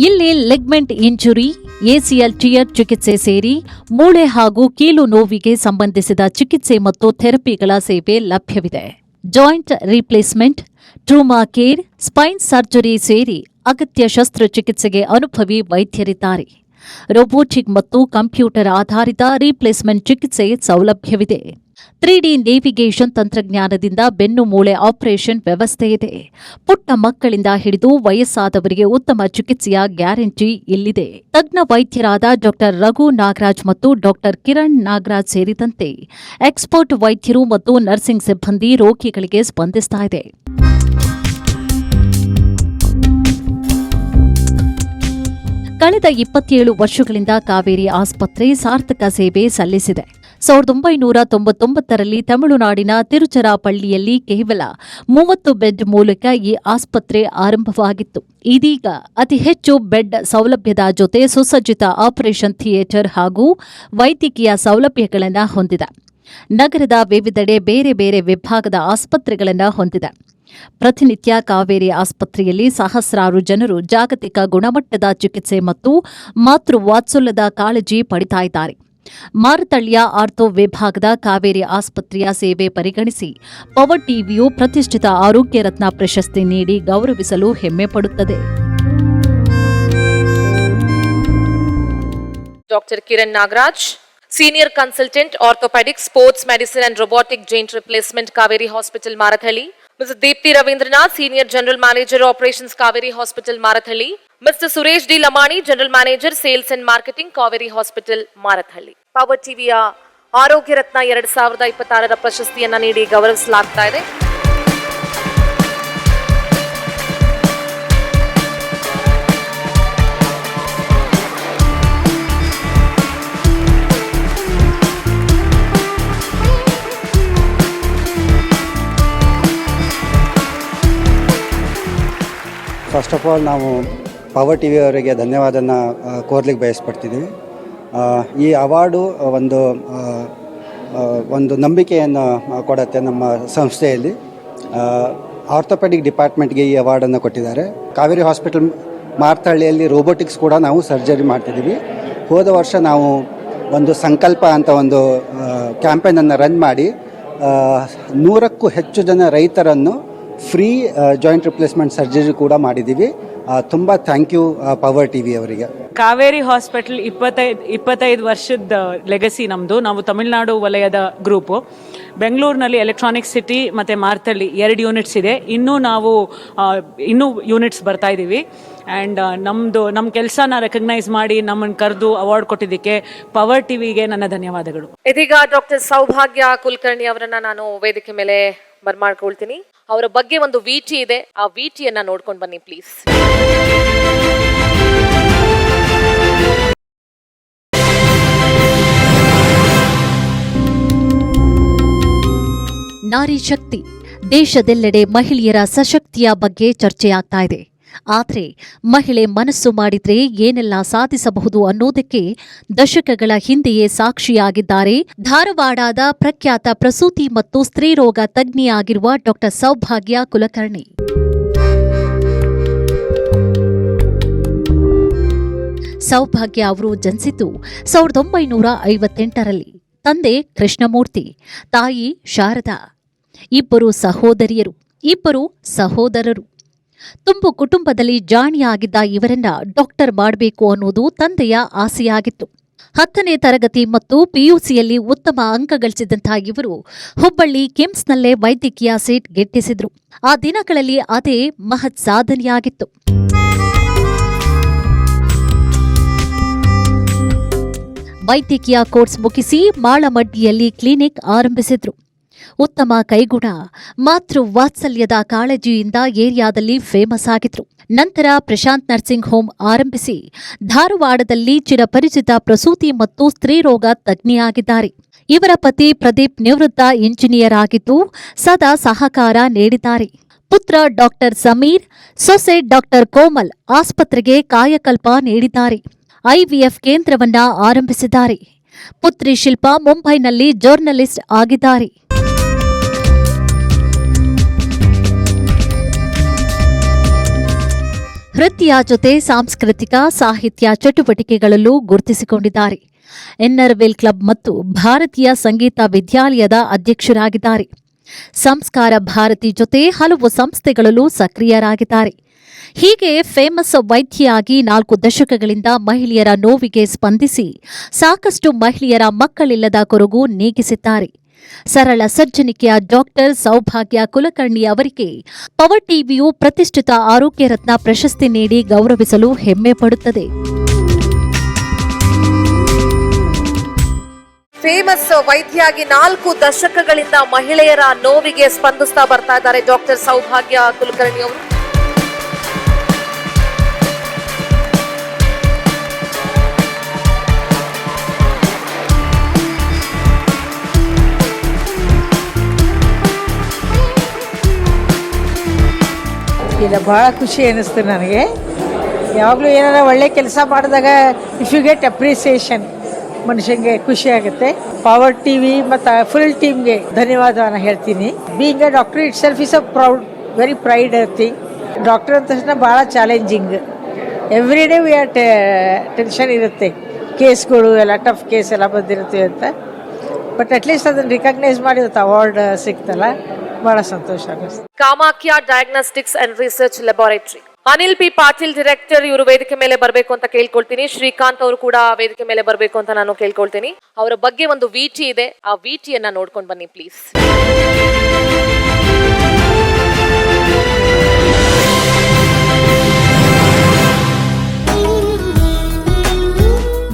ಇಲ್ಲಿ ಲೆಗ್ಮೆಂಟ್ ಇಂಜುರಿ, ಎಸಿಎಲ್ ಟಿಯರ್ ಚಿಕಿತ್ಸೆ ಸೇರಿ ಮೂಳೆ ಹಾಗೂ ಕೀಲು ನೋವಿಗೆ ಸಂಬಂಧಿಸಿದ ಚಿಕಿತ್ಸೆ ಮತ್ತು ಥೆರಪಿಗಳ ಸೇವೆ ಲಭ್ಯವಿದೆ. Joint replacement, trauma care, spine surgery ಸೇರಿ ಅಗತ್ಯ ಶಸ್ತ್ರಚಿಕಿತ್ಸೆಗೆ ಅನುಭವಿ ವೈದ್ಯರಿದ್ದಾರೆ. ರೋಬೋಟಿಕ್ ಮತ್ತು ಕಂಪ್ಯೂಟರ್ ಆಧಾರಿತ ರೀಪ್ಲೇಸ್ಮೆಂಟ್ ಚಿಕಿತ್ಸೆ ಸೌಲಭ್ಯವಿದೆ. 3D ನೇವಿಗೇಷನ್ ತಂತ್ರಜ್ಞಾನದಿಂದ ಬೆನ್ನು ಮೂಳೆ ಆಪರೇಷನ್ ವ್ಯವಸ್ಥೆ ಇದೆ. ಪುಟ್ಟ ಮಕ್ಕಳಿಂದ ಹಿಡಿದು ವಯಸ್ಸಾದವರಿಗೆ ಉತ್ತಮ ಚಿಕಿತ್ಸೆಯ ಗ್ಯಾರಂಟಿ ಇಲ್ಲಿದೆ. ತಜ್ಞ ವೈದ್ಯರಾದ ಡಾ ರಘು ನಾಗರಾಜ್ ಮತ್ತು ಡಾ ಕಿರಣ್ ನಾಗರಾಜ್ ಸೇರಿದಂತೆ ಎಕ್ಸ್ಪರ್ಟ್ ವೈದ್ಯರು ಮತ್ತು ನರ್ಸಿಂಗ್ ಸಿಬ್ಬಂದಿ ರೋಗಿಗಳಿಗೆ ಸ್ಪಂದಿಸ್ತಾ ಇದೆ. ಕಳೆದ 27 ವರ್ಷಗಳಿಂದ ಕಾವೇರಿ ಆಸ್ಪತ್ರೆ ಸಾರ್ಥಕ ಸೇವೆ ಸಲ್ಲಿಸಿದೆ. 1999ರಲ್ಲಿ ತಮಿಳುನಾಡಿನ ತಿರುಚರಾಪಳ್ಳಿಯಲ್ಲಿ ಕೇವಲ 30 ಬೆಡ್ ಮೂಲಕ ಈ ಆಸ್ಪತ್ರೆ ಆರಂಭವಾಗಿತ್ತು. ಇದೀಗ ಅತಿ ಹೆಚ್ಚು ಬೆಡ್ ಸೌಲಭ್ಯದ ಜೊತೆ ಸುಸಜ್ಜಿತ ಆಪರೇಷನ್ ಥಿಯೇಟರ್ ಹಾಗೂ ವೈದ್ಯಕೀಯ ಸೌಲಭ್ಯಗಳನ್ನು ಹೊಂದಿದೆ. ನಗರದ ವಿವಿಧೆಡೆ ಬೇರೆ ಬೇರೆ ವಿಭಾಗದ ಆಸ್ಪತ್ರೆಗಳನ್ನು ಹೊಂದಿದೆ. ಪ್ರತಿನಿತ್ಯ ಕಾವೇರಿ ಆಸ್ಪತ್ರೆಯಲ್ಲಿ ಸಹಸ್ರಾರು ಜನರು ಜಾಗತಿಕ ಗುಣಮಟ್ಟದ ಚಿಕಿತ್ಸೆ ಮತ್ತು ಮಾತೃ ವಾತ್ಸಲ್ಯದ ಕಾಳಜಿ ಪಡಿತಾ ಇದ್ದಾರೆ. ಮಾರತ್ತಹಳ್ಳಿಯ ಆರ್ಥೋ ವಿಭಾಗದ ಕಾವೇರಿ ಆಸ್ಪತ್ರೆಯ ಸೇವೆ ಪರಿಗಣಿಸಿ ಪವರ್ ಟಿವಿಯು ಪ್ರತಿಷ್ಠಿತ ಆರೋಗ್ಯ ರತ್ನ ಪ್ರಶಸ್ತಿ ನೀಡಿ ಗೌರವಿಸಲು ಹೆಮ್ಮೆ ಪಡುತ್ತದೆ. Doctor Kiran Nagaraj, senior consultant orthopaedic, sports medicine and robotic joint replacement, Kaveri hospital Marathahalli. Mr. Deepthi Ravindranath, Senior General Manager Operations, Kaveri Hospital, Marathalli. Mr. Suresh D. Lamani, General Manager Sales and Marketing, Kaveri Hospital, Marathalli. Power TVಯ ಆರೋಗ್ಯ ರತ್ನ 2026ರ ಪ್ರಶಸ್ತಿಯನ್ನ ನೀಡಿ ಗೌರವಿಸಲಾಗ್ತಾ ಇದೆ. First of all ನಾವು power T ವಿಯವರಿಗೆ ಧನ್ಯವಾದನ ಕೋರ್ಲಿಕ್ಕೆ ಬಯಸ್ಪಡ್ತಿದ್ದೀವಿ. ಈ award ಒಂದು ನಂಬಿಕೆಯನ್ನು ಕೊಡುತ್ತೆ ನಮ್ಮ ಸಂಸ್ಥೆಯಲ್ಲಿ. ಆರ್ಥೋಪೆಡಿಕ್ ಡಿಪಾರ್ಟ್ಮೆಂಟ್ಗೆ ಈ ಅವಾರ್ಡನ್ನು ಕೊಟ್ಟಿದ್ದಾರೆ. ಕಾವೇರಿ ಹಾಸ್ಪಿಟಲ್ ಮಾರತ್ತಹಳ್ಳಿಯಲ್ಲಿ ರೋಬೋಟಿಕ್ಸ್ ಕೂಡ ನಾವು ಸರ್ಜರಿ ಮಾಡ್ತಿದ್ದೀವಿ. ಹೋದ ವರ್ಷ ನಾವು ಒಂದು ಸಂಕಲ್ಪ ಅಂತ ಒಂದು ಕ್ಯಾಂಪೇನನ್ನು ರನ್ ಮಾಡಿ 100ಕ್ಕೂ ಹೆಚ್ಚು ಜನ ರೈತರನ್ನು ಫ್ರೀ ಜಾಯಿಂಟ್ ರಿಪ್ಲೇಸ್ಮೆಂಟ್ ಸರ್ಜರಿ ಕೂಡ ಮಾಡಿದ್ದೀವಿ. ತುಂಬ thank you power T V ಅವರಿಗೆ. ಕಾವೇರಿ ಹಾಸ್ಪಿಟಲ್ 25 ವರ್ಷದ ಲೆಗಸಿ ನಮ್ಮದು. ನಾವು ತಮಿಳುನಾಡು ವಲಯದ ಗ್ರೂಪು. ಬೆಂಗಳೂರಿನಲ್ಲಿ ಎಲೆಕ್ಟ್ರಾನಿಕ್ ಸಿಟಿ ಮತ್ತು ಮಾರತ್ತಹಳ್ಳಿ 2 ಯೂನಿಟ್ಸ್ ಇದೆ. ಇನ್ನೂ ಯೂನಿಟ್ಸ್ ಬರ್ತಾ ಇದ್ದೀವಿ. ಆ್ಯಂಡ್ ನಮ್ಮ ಕೆಲಸನ ರೆಕಗ್ನೈಸ್ ಮಾಡಿ ನಮ್ಮನ್ನು ಕರೆದು ಅವಾರ್ಡ್ ಕೊಟ್ಟಿದ್ದಕ್ಕೆ ಪವರ್ ಟಿವಿಗೆ ನನ್ನ ಧನ್ಯವಾದಗಳು. ಇದೀಗ ಡಾಕ್ಟರ್ ಸೌಭಾಗ್ಯ ಕುಲಕರ್ಣಿ ಅವರನ್ನ ನಾನು ವೇದಿಕೆ ಮೇಲೆ ಬರ್ಮಾಡ್ಕೊಳ್ತೀನಿ. ಅವರ ಬಗ್ಗೆ ಒಂದು ವಿಟಿ ಇದೆ, ಆ ವಿಟಿಯನ್ನ ನೋಡ್ಕೊಂಡು ಬನ್ನಿ ಪ್ಲೀಸ್. ನಾರಿ ಶಕ್ತಿ. ದೇಶದೆಲ್ಲೆಡೆ ಮಹಿಳೆಯರ ಸಶಕ್ತಿಯ ಬಗ್ಗೆ ಚರ್ಚೆಯಾಗ್ತಾ ಇದೆ. ಆದರೆ ಮಹಿಳೆ ಮನಸ್ಸು ಮಾಡಿದ್ರೆ ಏನೆಲ್ಲ ಸಾಧಿಸಬಹುದು ಅನ್ನೋದಕ್ಕೆ ದಶಕಗಳ ಹಿಂದೆಯೇ ಸಾಕ್ಷಿಯಾಗಿದ್ದಾರೆ ಧಾರವಾಡದ ಪ್ರಖ್ಯಾತ ಪ್ರಸೂತಿ ಮತ್ತು ಸ್ತ್ರೀರೋಗ ತಜ್ಞೆಯಾಗಿರುವ ಡಾ ಸೌಭಾಗ್ಯ ಕುಲಕರ್ಣಿ. ಸೌಭಾಗ್ಯ ಅವರು ಜನಿಸಿದ್ದು 1958ರಲ್ಲಿ. ತಂದೆ ಕೃಷ್ಣಮೂರ್ತಿ, ತಾಯಿ ಶಾರದಾ. ಇಬ್ಬರು ಸಹೋದರಿಯರು, ಇಬ್ಬರು ಸಹೋದರರು. ತುಂಬು ಕುಟುಂಬದಲ್ಲಿ ಜಾಣಿಯಾಗಿದ್ದ ಇವರನ್ನ ಡಾಕ್ಟರ್ ಮಾಡಬೇಕು ಅನ್ನೋದು ತಂದೆಯ ಆಸೆಯಾಗಿತ್ತು. 10ನೇ ತರಗತಿ ಮತ್ತು ಪಿಯುಸಿಯಲ್ಲಿ ಉತ್ತಮ ಅಂಕ ಗಳಿಸಿದಂತಹ ಇವರು ಹುಬ್ಬಳ್ಳಿ ಕಿಮ್ಸ್ನಲ್ಲೇ ವೈದ್ಯಕೀಯ ಸೀಟ್ ಗಿಟ್ಟಿಸಿದ್ರು. ಆ ದಿನಗಳಲ್ಲಿ ಅದೇ ಮಹತ್ ಸಾಧನೆಯಾಗಿತ್ತು. ವೈದ್ಯಕೀಯ ಕೋರ್ಸ್ ಮುಗಿಸಿ ಮಾಳಮಡ್ಡಿಯಲ್ಲಿ ಕ್ಲಿನಿಕ್ ಆರಂಭಿಸಿದ್ರು. ಉತ್ತಮ ಕೈಗುಣ, ಮಾತೃ ವಾತ್ಸಲ್ಯದ ಕಾಳಜಿಯಿಂದ ಏರಿಯಾದಲ್ಲಿ ಫೇಮಸ್ ಆಗಿದ್ರು. ನಂತರ ಪ್ರಶಾಂತ್ ನರ್ಸಿಂಗ್ ಹೋಮ್ ಆರಂಭಿಸಿ ಧಾರವಾಡದಲ್ಲಿ ಚಿರಪರಿಚಿತ ಪ್ರಸೂತಿ ಮತ್ತು ಸ್ತ್ರೀರೋಗ ತಜ್ಞೆಯಾಗಿದ್ದಾರೆ. ಇವರ ಪತಿ ಪ್ರದೀಪ್ ನಿವೃತ್ತ ಇಂಜಿನಿಯರ್ ಆಗಿದ್ದು ಸದಾ ಸಹಕಾರ ನೀಡಿದ್ದಾರೆ. ಪುತ್ರ ಡಾಕ್ಟರ್ ಸಮೀರ್, ಸೊಸೆ ಡಾಕ್ಟರ್ ಕೋಮಲ್ ಆಸ್ಪತ್ರೆಗೆ ಕಾಯಕಲ್ಪ ನೀಡಿದ್ದಾರೆ. ಐವಿಎಫ್ ಕೇಂದ್ರವನ್ನ ಆರಂಭಿಸಿದ್ದಾರೆ. ಪುತ್ರಿ ಶಿಲ್ಪಾ ಮುಂಬೈನಲ್ಲಿ ಜರ್ನಲಿಸ್ಟ್ ಆಗಿದ್ದಾರೆ. ವೃತ್ತಿಯ ಜೊತೆ ಸಾಂಸ್ಕೃತಿಕ ಸಾಹಿತ್ಯ ಚಟುವಟಿಕೆಗಳಲ್ಲೂ ಗುರುತಿಸಿಕೊಂಡಿದ್ದಾರೆ. ಎನ್ನರ್ವೆಲ್ ಕ್ಲಬ್ ಮತ್ತು ಭಾರತೀಯ ಸಂಗೀತ ವಿದ್ಯಾಲಯದ ಅಧ್ಯಕ್ಷರಾಗಿದ್ದಾರೆ. ಸಂಸ್ಕಾರ ಭಾರತಿ ಜೊತೆ ಹಲವು ಸಂಸ್ಥೆಗಳಲ್ಲೂ ಸಕ್ರಿಯರಾಗಿದ್ದಾರೆ. ಹೀಗೆ ಫೇಮಸ್ ವೈದ್ಯೆಯಾಗಿ 4 ದಶಕಗಳಿಂದ ಮಹಿಳೆಯರ ನೋವಿಗೆ ಸ್ಪಂದಿಸಿ ಸಾಕಷ್ಟು ಮಹಿಳೆಯರ ಮಕ್ಕಳಿಲ್ಲದ ಕೊರಗು ನೀಗಿಸಿದ್ದಾರೆ. ಸರಳ ಸಜ್ಜನಿಕೆಯ ಡಾಕ್ಟರ್ ಸೌಭಾಗ್ಯ ಕುಲಕರ್ಣಿ ಅವರಿಗೆ ಪವರ್ ಟಿವಿಯು ಪ್ರತಿಷ್ಠಿತ ಆರೋಗ್ಯ ರತ್ನ ಪ್ರಶಸ್ತಿ ನೀಡಿ ಗೌರವಿಸಲು ಹೆಮ್ಮೆ ಪಡುತ್ತದೆ. ಫೇಮಸ್ ವೈದ್ಯೆಯಾಗಿ 4 ದಶಕಗಳಿಂದ ಮಹಿಳೆಯರ ನೋವಿಗೆ ಸ್ಪಂದಿಸ್ತಾ ಬರ್ತಾ ಇದ್ದಾರೆ ಡಾಕ್ಟರ್ ಸೌಭಾಗ್ಯ ಕುಲಕರ್ಣಿ ಅವರು. ಇಲ್ಲ, ಭಾಳ ಖುಷಿ ಅನ್ನಿಸ್ತು ನನಗೆ. ಯಾವಾಗಲೂ ಏನಾರ ಒಳ್ಳೆ ಕೆಲಸ ಮಾಡಿದಾಗ ಇಫ್ ಯು ಗೆಟ್ ಅಪ್ರಿಸಿಯೇಷನ್ ಮನುಷ್ಯನಿಗೆ ಖುಷಿ ಆಗುತ್ತೆ. ಪವರ್ ಟಿವಿ ಮತ್ತು ಫುಲ್ ಟೀಮ್ಗೆ ಧನ್ಯವಾದವನ್ನು ಹೇಳ್ತೀನಿ. Being A doctor it self is a very pride thing. Doctor ಅಂದ ತಕ್ಷಣ ಭಾಳ challenging. Every day we are tension ಇರುತ್ತೆ, ಕೇಸ್ಗಳು ಎಲ್ಲ ಟಫ್ ಕೇಸ್ ಎಲ್ಲ ಬಂದಿರುತ್ತೆ ಅಂತ. ಬಟ್ ಅಟ್ಲೀಸ್ಟ್ ಅದನ್ನು ರಿಕಗ್ನೈಸ್ ಮಾಡಿ ಅವಾರ್ಡ್ ಸಿಕ್ತಲ್ಲ, ಬಹಳ ಸಂತೋಷ ಆಗುತ್ತೆ. Kamakhya diagnostics and research laboratory Anil P Patil director ಇವರು ವೇದಿಕೆ ಮೇಲೆ ಬರಬೇಕು ಅಂತ ಕೇಳ್ಕೊಳ್ತೀನಿ. ಶ್ರೀಕಾಂತ್ ಅವರು ಕೂಡ ವೇದಿಕೆ ಮೇಲೆ ಬರಬೇಕು ಅಂತ ನಾನು ಕೇಳ್ಕೊಳ್ತೀನಿ. ಅವರ ಬಗ್ಗೆ ಒಂದು ವಿಟಿ ಇದೆ, ಆ ವಿಟಿಯನ್ನ ನೋಡ್ಕೊಂಡು ಬನ್ನಿ ಪ್ಲೀಸ್.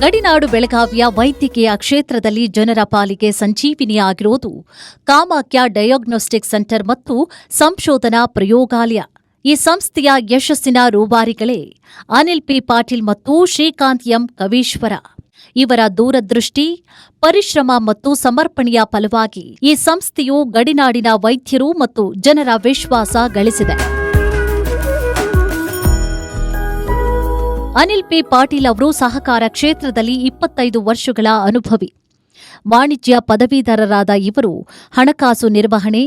ಗಡಿನಾಡು ಬೆಳಗಾವಿಯ ವೈದ್ಯಕೀಯ ಕ್ಷೇತ್ರದಲ್ಲಿ ಜನರ ಪಾಲಿಗೆ ಸಂಜೀವಿನಿಯಾಗಿರುವುದು ಕಾಮಾಖ್ಯ ಡಯಾಗ್ನೋಸ್ಟಿಕ್ ಸೆಂಟರ್ ಮತ್ತು ಸಂಶೋಧನಾ ಪ್ರಯೋಗಾಲಯ. ಈ ಸಂಸ್ಥೆಯ ಯಶಸ್ಸಿನ ರೂವಾರಿಗಳೇ ಅನಿಲ್ ಪಿ ಪಾಟೀಲ್ ಮತ್ತು ಶ್ರೀಕಾಂತ್ ಎಂ ಕವೀಶ್ವರ. ಇವರ ದೂರದೃಷ್ಟಿ, ಪರಿಶ್ರಮ ಮತ್ತು ಸಮರ್ಪಣೆಯ ಫಲವಾಗಿ ಈ ಸಂಸ್ಥೆಯು ಗಡಿನಾಡಿನ ವೈದ್ಯರು ಮತ್ತು ಜನರ ವಿಶ್ವಾಸ ಗಳಿಸಿದೆ. ಅನಿಲ್ ಪಿ ಪಾಟೀಲ್ ಅವರು ಸಹಕಾರ ಕ್ಷೇತ್ರದಲ್ಲಿ 25 ವರ್ಷಗಳ ಅನುಭವಿ. ವಾಣಿಜ್ಯ ಪದವೀಧರರಾದ ಇವರು ಹಣಕಾಸು ನಿರ್ವಹಣೆ,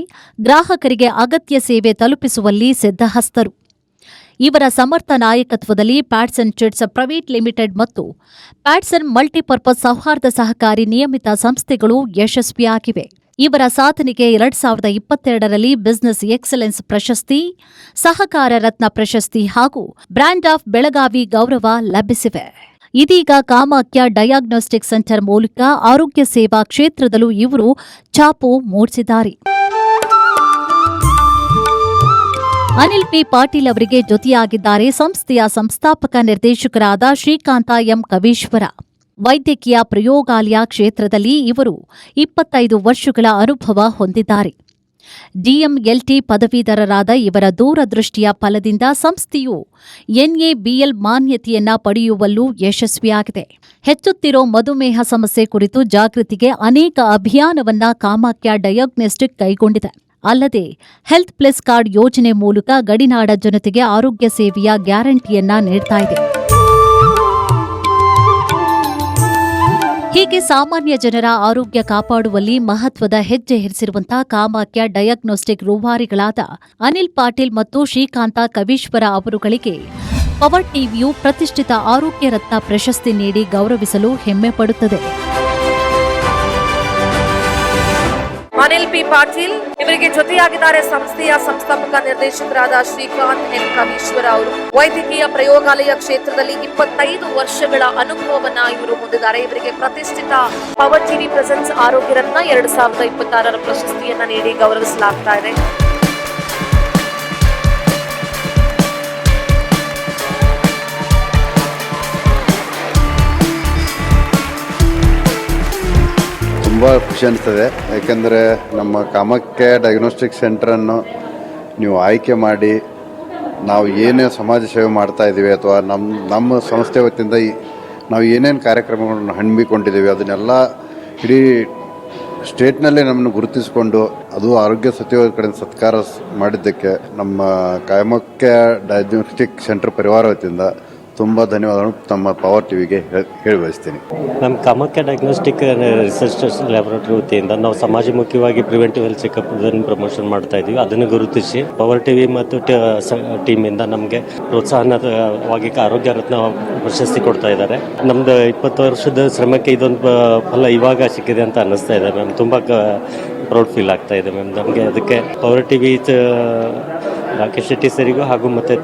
ಗ್ರಾಹಕರಿಗೆ ಅಗತ್ಯ ಸೇವೆ ತಲುಪಿಸುವಲ್ಲಿ ಸಿದ್ಧಹಸ್ತರು. ಇವರ ಸಮರ್ಥ ನಾಯಕತ್ವದಲ್ಲಿ ಪ್ಯಾಟ್ಸನ್ ಚಿಟ್ಸ್ ಪ್ರೈವೇಟ್ ಲಿಮಿಟೆಡ್ ಮತ್ತು ಪ್ಯಾಟ್ಸನ್ ಮಲ್ಟಿಪರ್ಪಸ್ ಸೌಹಾರ್ದ ಸಹಕಾರಿ ನಿಯಮಿತ ಸಂಸ್ಥೆಗಳು ಯಶಸ್ವಿಯಾಗಿವೆ. ಇವರ ಸಾಧನೆಗೆ 2022ರಲ್ಲಿ ಬಿಸಿನೆಸ್ ಎಕ್ಸಲೆನ್ಸ್ ಪ್ರಶಸ್ತಿ, ಸಹಕಾರ ರತ್ನ ಪ್ರಶಸ್ತಿ ಹಾಗೂ ಬ್ರ್ಯಾಂಡ್ ಆಫ್ ಬೆಳಗಾವಿ ಗೌರವ ಲಭಿಸಿವೆ. ಇದೀಗ ಕಾಮಾಖ್ಯ ಡಯಾಗ್ನೋಸ್ಟಿಕ್ ಸೆಂಟರ್ ಮೂಲಕ ಆರೋಗ್ಯ ಸೇವಾ ಕ್ಷೇತ್ರದಲ್ಲೂ ಇವರು ಛಾಪು ಮೂಡಿಸಿದ್ದಾರೆ. ಅನಿಲ್ ಪಿ ಪಾಟೀಲ್ ಅವರಿಗೆ ಜೊತೆಯಾಗಿದ್ದಾರೆ ಸಂಸ್ಥೆಯ ಸಂಸ್ಥಾಪಕ ನಿರ್ದೇಶಕರಾದ ಶ್ರೀಕಾಂತ ಎಂ ಕವೀಶ್ವರ. ವೈದ್ಯಕೀಯ ಪ್ರಯೋಗಾಲಯ ಕ್ಷೇತ್ರದಲ್ಲಿ ಇವರು 25 ವರ್ಷಗಳ ಅನುಭವ ಹೊಂದಿದ್ದಾರೆ. ಡಿಎಂಎಲ್ಟಿ ಪದವೀಧರರಾದ ಇವರ ದೂರದೃಷ್ಟಿಯ ಫಲದಿಂದ ಸಂಸ್ಥೆಯು ಎನ್ಎಬಿಎಲ್ ಮಾನ್ಯತೆಯನ್ನ ಪಡೆಯುವಲ್ಲೂ ಯಶಸ್ವಿಯಾಗಿದೆ. ಹೆಚ್ಚುತ್ತಿರೋ ಮಧುಮೇಹ ಸಮಸ್ಯೆ ಕುರಿತು ಜಾಗೃತಿಗೆ ಅನೇಕ ಅಭಿಯಾನವನ್ನ ಕಾಮಾಖ್ಯ ಡಯಾಗ್ನೋಸ್ಟಿಕ್ ಕೈಗೊಂಡಿದೆ. ಅಲ್ಲದೆ ಹೆಲ್ತ್ ಪ್ಲಸ್ ಕಾರ್ಡ್ ಯೋಜನೆ ಮೂಲಕ ಗಡಿನಾಡ ಜನತೆಗೆ ಆರೋಗ್ಯ ಸೇವೆಯ ಗ್ಯಾರಂಟಿಯನ್ನ ನೀಡ್ತಾ ಇದೆ. ಹೀಗೆ ಸಾಮಾನ್ಯ ಜನರ ಆರೋಗ್ಯ ಕಾಪಾಡುವಲ್ಲಿ ಮಹತ್ವದ ಹೆಜ್ಜೆ ಇರಿಸಿರುವಂತಹ ಕಾಮಾಖ್ಯ ಡಯಾಗ್ನೋಸ್ಟಿಕ್ ರೂವಾರಿಗಳಾದ ಅನಿಲ್ ಪಾಟೀಲ್ ಮತ್ತು ಶ್ರೀಕಾಂತ ಕವೀಶ್ವರ ಅವರುಗಳಿಗೆ ಪವರ್ ಟಿವಿಯು ಪ್ರತಿಷ್ಠಿತ ಆರೋಗ್ಯ ರತ್ನ ಪ್ರಶಸ್ತಿ ನೀಡಿ ಗೌರವಿಸಲು ಹೆಮ್ಮೆ ಪಡುತ್ತದೆ. ಅನಿಲ್ ಪಿ ಪಾಟೀಲ್. ಇವರಿಗೆ ಜೊತೆಯಾಗಿದ್ದಾರೆ ಸಂಸ್ಥೆಯ ಸಂಸ್ಥಾಪಕ ನಿರ್ದೇಶಕರಾದ ಶ್ರೀಕಾಂತ್ ಎನ್ ಕವೀಶ್ವರ ಅವರು. ವೈದ್ಯಕೀಯ ಪ್ರಯೋಗಾಲಯ ಕ್ಷೇತ್ರದಲ್ಲಿ 25 ವರ್ಷಗಳ ಅನುಭವವನ್ನ ಇವರು ಹೊಂದಿದ್ದಾರೆ. ಇವರಿಗೆ ಪ್ರತಿಷ್ಠಿತ ಪವರ್ ಟಿವಿ ಪ್ರೆಸೆನ್ಸ್ ಆರೋಗ್ಯ ರತ್ನ 2026 ಪ್ರಶಸ್ತಿಯನ್ನ ನೀಡಿ ಗೌರವಿಸಲಾಗ್ತಾ ಇದೆ. ತುಂಬ ಖುಷಿ ಅನಿಸ್ತದೆ. ಯಾಕೆಂದರೆ ನಮ್ಮ ಕಾಮಾಖ್ಯ ಡಯಾಗ್ನೋಸ್ಟಿಕ್ ಸೆಂಟ್ರನ್ನು ನೀವು ಆಯ್ಕೆ ಮಾಡಿ ನಾವು ಏನೇ ಸಮಾಜ ಸೇವೆ ಮಾಡ್ತಾ ಇದ್ದೀವಿ ಅಥವಾ ನಮ್ಮ ಸಂಸ್ಥೆ ವತಿಯಿಂದ ನಾವು ಏನೇನು ಕಾರ್ಯಕ್ರಮಗಳನ್ನು ಹಮ್ಮಿಕೊಂಡಿದ್ದೀವಿ ಅದನ್ನೆಲ್ಲ ಇಡೀ ಸ್ಟೇಟ್ನಲ್ಲೇ ನಮ್ಮನ್ನು ಗುರುತಿಸಿಕೊಂಡು ಅದು ಆರೋಗ್ಯ ಸಚಿವರ ಕಡೆಯಿಂದ ಸತ್ಕಾರ ಮಾಡಿದ್ದಕ್ಕೆ ನಮ್ಮ ಕಾಮಾಖ್ಯ ಡಯಾಗ್ನೋಸ್ಟಿಕ್ ಸೆಂಟರ್ ಪರಿವಾರ ವತಿಯಿಂದ ತುಂಬ ಧನ್ಯವಾದಗಳು ತಮ್ಮ ಪವರ್ ಟಿವಿಗೆ ಹೇಳಿ ಬಯಸ್ತೀನಿ. ನಮ್ಮ ಕಾಮಾಖ್ಯ ಡಯಾಗ್ನೋಸ್ಟಿಕ್ ರಿಸರ್ಚ್ ಲ್ಯಾಬೊರೇಟರಿ ವತಿಯಿಂದ ನಾವು ಸಮಾಜಮುಖಿಯಾಗಿ ಪ್ರಿವೆಂಟಿವ್ ಹೆಲ್ತ್ ಚೆಕಪ್ ಪ್ರಮೋಷನ್ ಮಾಡ್ತಾ ಇದ್ದೀವಿ. ಅದನ್ನು ಗುರುತಿಸಿ ಪವರ್ ಟಿವಿ ಮತ್ತು ಟೀಮಿಂದ ನಮಗೆ ಪ್ರೋತ್ಸಾಹನವಾಗಿ ಆರೋಗ್ಯ ರತ್ನ ಪ್ರಶಸ್ತಿ ಕೊಡ್ತಾ ಇದ್ದಾರೆ. ನಮ್ಮದು 20 ವರ್ಷದ ಶ್ರಮಕ್ಕೆ ಇದೊಂದು ಫಲ ಇವಾಗ ಸಿಕ್ಕಿದೆ ಅಂತ ಅನ್ನಿಸ್ತಾ ಇದೆ ಮ್ಯಾಮ್. ತುಂಬ ಪ್ರೌಡ್ ಫೀಲ್ ಆಗ್ತಾ ಇದೆ ಮ್ಯಾಮ್ ನಮಗೆ. ಅದಕ್ಕೆ ಪವರ್ ಟಿವಿ ರಾಕೇಶ್ ಶೆಟ್ಟಿ ಸರಿಗೂ ಹಾಗೂ ಮತ್ತೆ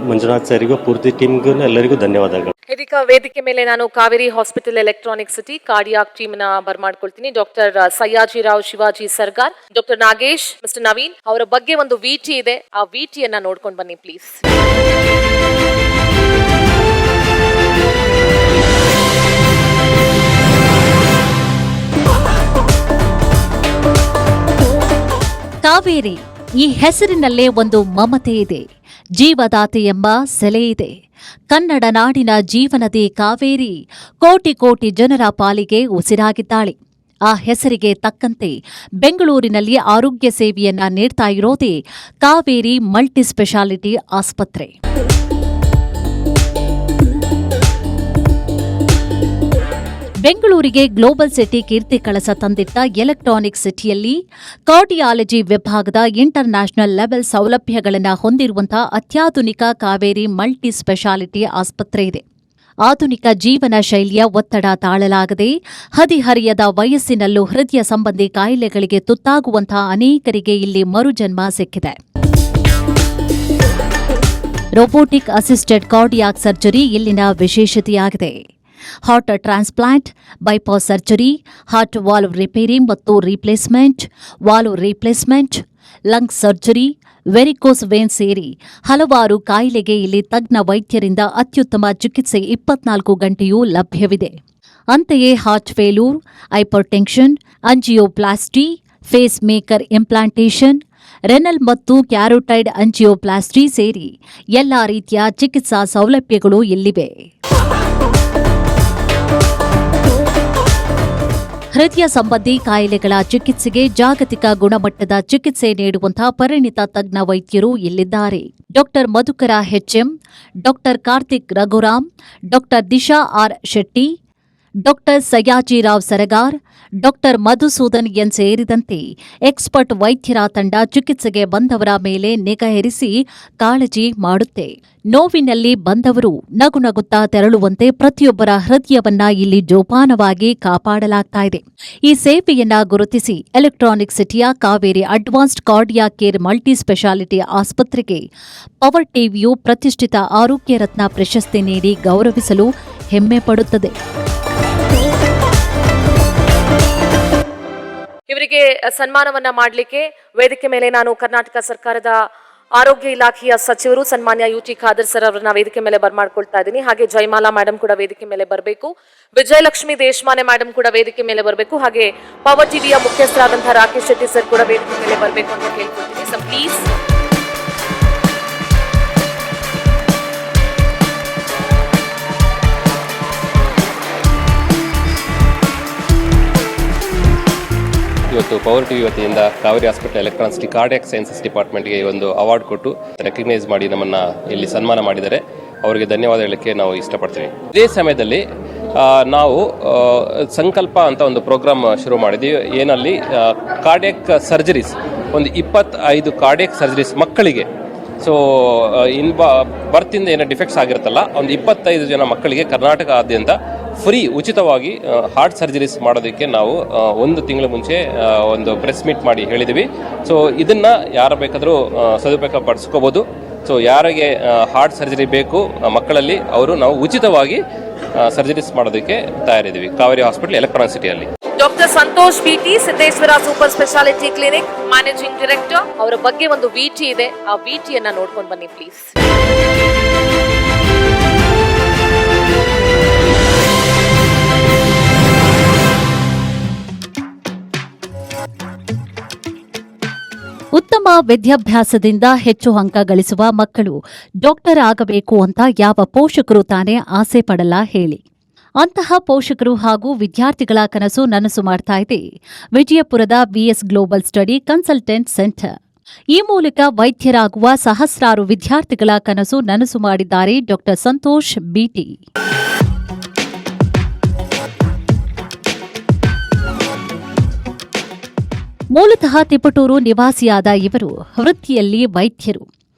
ಮಂಜುನಾಥ್ ಸರಿಗೂ ಪೂರ್ತಿ ಟೀಮ್ಗೂ ಎಲ್ಲರಿಗೂ ಧನ್ಯವಾದಗಳು. ಇದೀಗ ವೇದಿಕೆ ಮೇಲೆ ನಾನು Kaveri hospital Electronic City cardiac team ನ ಬರ್ಮಾಡ್ಕೊಳ್ತೀನಿ. Doctor Sayyajirao Shivaji Sargar, doctor Nagesh, mister Naveen ಅವರ ಬಗ್ಗೆ ಒಂದು ವಿಟಿ ಇದೆ. ಆ ವಿಟಿಯನ್ನ ನೋಡ್ಕೊಂಡು ಬನ್ನಿ ಪ್ಲೀಸ್. ಕಾವೇರಿ ಈ ಹೆಸರಿನಲ್ಲೇ ಒಂದು ಮಮತೆ ಇದೆ. ಜೀವದಾತೆ ಎಂಬ ಸೆಲೆ ಇದೆ. ಕನ್ನಡ ನಾಡಿನ ಜೀವನದಿ ಕಾವೇರಿ ಕೋಟಿ ಕೋಟಿ ಜನರ ಪಾಲಿಗೆ ಉಸಿರಾಗಿದ್ದಾಳೆ. ಆ ಹೆಸರಿಗೆ ತಕ್ಕಂತೆ ಬೆಂಗಳೂರಿನಲ್ಲಿ ಆರೋಗ್ಯ ಸೇವೆಯನ್ನ ನೀಡ್ತಾ ಇರೋದೇ ಕಾವೇರಿ ಮಲ್ಟಿ ಸ್ಪೆಷಾಲಿಟಿ ಆಸ್ಪತ್ರೆ. ಬೆಂಗಳೂರಿಗೆ ಗ್ಲೋಬಲ್ ಸಿಟಿ ಕೀರ್ತಿ ಕಳಸ ತಂದಿಟ್ಟ ಎಲೆಕ್ಟ್ರಾನಿಕ್ ಸಿಟಿಯಲ್ಲಿ ಕಾರ್ಡಿಯಾಲಜಿ ವಿಭಾಗದ ಇಂಟರ್ನ್ಯಾಷನಲ್ ಲೆವೆಲ್ ಸೌಲಭ್ಯಗಳನ್ನು ಹೊಂದಿರುವಂತಹ ಅತ್ಯಾಧುನಿಕ ಕಾವೇರಿ ಮಲ್ಟಿ ಸ್ಪೆಷಾಲಿಟಿ ಆಸ್ಪತ್ರೆ ಇದೆ. ಆಧುನಿಕ ಜೀವನ ಶೈಲಿಯ ಒತ್ತಡ ತಾಳಲಾಗದೆ ಹದಿಹರಿಯದ ವಯಸ್ಸಿನಲ್ಲೂ ಹೃದಯ ಸಂಬಂಧಿ ಕಾಯಿಲೆಗಳಿಗೆ ತುತ್ತಾಗುವಂತಹ ಅನೇಕರಿಗೆ ಇಲ್ಲಿ ಮರುಜನ್ಮ ಸಿಕ್ಕಿದೆ. ರೋಬೋಟಿಕ್ ಅಸಿಸ್ಟೆಡ್ ಕಾರ್ಡಿಯಾಕ್ ಸರ್ಜರಿ ಇಲ್ಲಿನ ವಿಶೇಷತೆಯಾಗಿದೆ. Heart transplant, bypass surgery, heart valve repair ಮತ್ತು replacement, valve replacement, lung surgery, varicose vein ಸೇರಿ ಹಲವಾರು ಕಾಯಿಲೆಗೆ ಇಲ್ಲಿ ತಜ್ಞ ವೈದ್ಯರಿಂದ ಅತ್ಯುತ್ತಮ ಚಿಕಿತ್ಸೆ 24 ಗಂಟೆಯೂ ಲಭ್ಯವಿದೆ. ಅಂತೆಯೇ heart failure, hypertension, angioplasty, pacemaker implantation, renal ಮತ್ತು ಕ್ಯಾರೋಟೈಡ್ ಅಂಜಿಯೋಪ್ಲಾಸ್ಟಿ ಸೇರಿ ಎಲ್ಲಾ ರೀತಿಯ ಚಿಕಿತ್ಸಾ ಸೌಲಭ್ಯಗಳು ಇಲ್ಲಿವೆ. ಹೃದಯ ಸಂಬಂಧಿ ಕಾಯಿಲೆಗಳ ಚಿಕಿತ್ಸೆಗೆ ಜಾಗತಿಕ ಗುಣಮಟ್ಟದ ಚಿಕಿತ್ಸೆ ನೀಡುವಂತಹ ಪರಿಣಿತ ತಜ್ಞ ವೈದ್ಯರು ಇಲ್ಲಿದ್ದಾರೆ. Doctor Madhukara HM, doctor Karthik Raghuram, doctor Disha R Shetty, doctor Sayyajirao Saragar, doctor Madhusudan N ಸೇರಿದಂತೆ ಎಕ್ಸ್ಪರ್ಟ್ ವೈದ್ಯರ ತಂಡ ಚಿಕಿತ್ಸೆಗೆ ಬಂದವರ ಮೇಲೆ ನಿಗಾ ಇರಿಸಿ ಕಾಳಜಿ ಮಾಡುತ್ತೆ. ನೋವಿನಲ್ಲಿ ಬಂದವರು ನಗುನಗುತ್ತಾ ತೆರಳುವಂತೆ ಪ್ರತಿಯೊಬ್ಬರ ಹೃದಯವನ್ನ ಇಲ್ಲಿ ಜೋಪಾನವಾಗಿ ಕಾಪಾಡಲಾಗ್ತಾ ಇದೆ. ಈ ಸೇವೆಯನ್ನ ಗುರುತಿಸಿ ಎಲೆಕ್ಟ್ರಾನಿಕ್ ಸಿಟಿಯ Kaveri advanced cardiac care multi speciality ಆಸ್ಪತ್ರೆಗೆ ಪವರ್ ಟಿವಿಯು ಪ್ರತಿಷ್ಠಿತ ಆರೋಗ್ಯ ರತ್ನ ಪ್ರಶಸ್ತಿ ನೀಡಿ ಗೌರವಿಸಲು ಹೆಮ್ಮೆ ಪಡುತ್ತದೆ. ಇವರಿಗೆ ಸನ್ಮಾನವನ್ನ ಮಾಡಲಿಕ್ಕೆ ವೇದಿಕೆ ಮೇಲೆ ನಾನು ಕರ್ನಾಟಕ ಸರ್ಕಾರದ ಆರೋಗ್ಯ ಇಲಾಖೆಯ ಸಚಿವರು ಸನ್ಮಾನ್ಯ UT ಖಾದರ್ ಸರ್ ಅವರನ್ನ ವೇದಿಕೆ ಮೇಲೆ ಬರ್ಮಾಡ್ಕೊಳ್ತಾ ಇದ್ದೀನಿ. ಹಾಗೆ ಜಯಮಾಲಾ ಮೇಡಮ್ ಕೂಡ ವೇದಿಕೆ ಮೇಲೆ ಬರಬೇಕು. ವಿಜಯಲಕ್ಷ್ಮಿ ದೇಶಮಾನೆ ಮೇಡಮ್ ಕೂಡ ವೇದಿಕೆ ಮೇಲೆ ಬರಬೇಕು. ಹಾಗೆ ಪವರ್ ಟಿವಿಯ ಮುಖ್ಯಸ್ಥರಾದಂತಹ ರಾಕೇಶ್ ಶೆಟ್ಟಿ ಸರ್ ಕೂಡ ವೇದಿಕೆ ಮೇಲೆ ಬರಬೇಕು ಅಂತ ಕೇಳ್ಕೊಳ್ತೀನಿ. So please. ಇವತ್ತು ಪವರ್ ಟಿವಿ ವತಿಯಿಂದ Kaveri hospital electronics cardiac sciences ಡಿಪಾರ್ಟ್ಮೆಂಟ್ಗೆ ಒಂದು ಅವಾರ್ಡ್ ಕೊಟ್ಟು ರೆಕಗ್ನೈಸ್ ಮಾಡಿ ನಮ್ಮನ್ನು ಇಲ್ಲಿ ಸನ್ಮಾನ ಮಾಡಿದ್ದಾರೆ. ಅವರಿಗೆ ಧನ್ಯವಾದ ಹೇಳಕ್ಕೆ ನಾವು ಇಷ್ಟಪಡ್ತೀವಿ. ಇದೇ ಸಮಯದಲ್ಲಿ ನಾವು ಸಂಕಲ್ಪ ಅಂತ ಒಂದು ಪ್ರೋಗ್ರಾಮ್ ಶುರು ಮಾಡಿದ್ವಿ. ಏನಲ್ಲಿ ಕಾರ್ಡಿಯಾಕ್ ಸರ್ಜರೀಸ್ ಒಂದು 25 ಕಾರ್ಡಿಯಾಕ್ ಸರ್ಜರೀಸ್ ಮಕ್ಕಳಿಗೆ, ಸೊ ಬರ್ತಿಂದ ಏನೋ ಡಿಫೆಕ್ಟ್ಸ್ ಆಗಿರುತ್ತಲ್ಲ, ಒಂದು 25 ಜನ ಮಕ್ಕಳಿಗೆ ಕರ್ನಾಟಕ ಆದ್ಯಂತ ಉಚಿತವಾಗಿ ಹಾರ್ಟ್ ಸರ್ಜರೀಸ್ ಮಾಡೋದಕ್ಕೆ ನಾವು 1 ತಿಂಗಳ ಮುಂಚೆ ಒಂದು ಪ್ರೆಸ್ ಮೀಟ್ ಮಾಡಿ ಹೇಳಿದ್ದೀವಿ. ಸೊ ಇದನ್ನು ಯಾರು ಬೇಕಾದರೂ ಸದುಪಯೋಗ ಪಡಿಸ್ಕೋಬೋದು. ಸೊ ಯಾರಿಗೆ ಹಾರ್ಟ್ ಸರ್ಜರಿ ಬೇಕು ಮಕ್ಕಳಲ್ಲಿ ನಾವು ಉಚಿತವಾಗಿ ಸರ್ಜರೀಸ್ ಮಾಡೋದಕ್ಕೆ ತಯಾರಿದ್ದೀವಿ ಕಾವೇರಿ ಹಾಸ್ಪಿಟಲ್ ಎಲೆಕ್ಟ್ರಾನಿಕ್ ಸಿಟಿಯಲ್ಲಿ. Doctor Santosh BT, Siddeshwara super speciality clinic managing director. ಅವರ ಬಗ್ಗೆ ಒಂದು ವಿಟಿ ಇದೆ, ಆ ವಿಟಿಯನ್ನ ನೋಡ್ಕೊಂಡು ಬನ್ನಿ ಪ್ಲೀಸ್. ಉತ್ತಮ ವಿದ್ಯಾಭ್ಯಾಸದಿಂದ ಹೆಚ್ಚು ಅಂಕ ಗಳಿಸುವ ಮಕ್ಕಳು ಡಾಕ್ಟರ್ ಆಗಬೇಕು ಅಂತ ಯಾವ ಪೋಷಕರು ತಾನೇ ಆಸೆ ಪಡಲ್ಲ ಹೇಳಿ. ಅಂತಹ ಪೋಷಕರು ಹಾಗೂ ವಿದ್ಯಾರ್ಥಿಗಳ ಕನಸು ನನಸು ಮಾಡ್ತಾ ಇದೆ ವಿಜಯಪುರದ VS global study consultant centre. ಈ ಮೂಲಕ ವೈದ್ಯರಾಗುವ ಸಹಸ್ರಾರು ವಿದ್ಯಾರ್ಥಿಗಳ ಕನಸು ನನಸು ಮಾಡಿದ್ದಾರೆ ಡಾಕ್ಟರ್ ಸಂತೋಷ್ ಬಿಟಿ. ಮೂಲತಃ ತಿಪಟೂರು ನಿವಾಸಿಯಾದ ಇವರು ವೃತ್ತಿಯಲ್ಲಿ ವೈದ್ಯರು.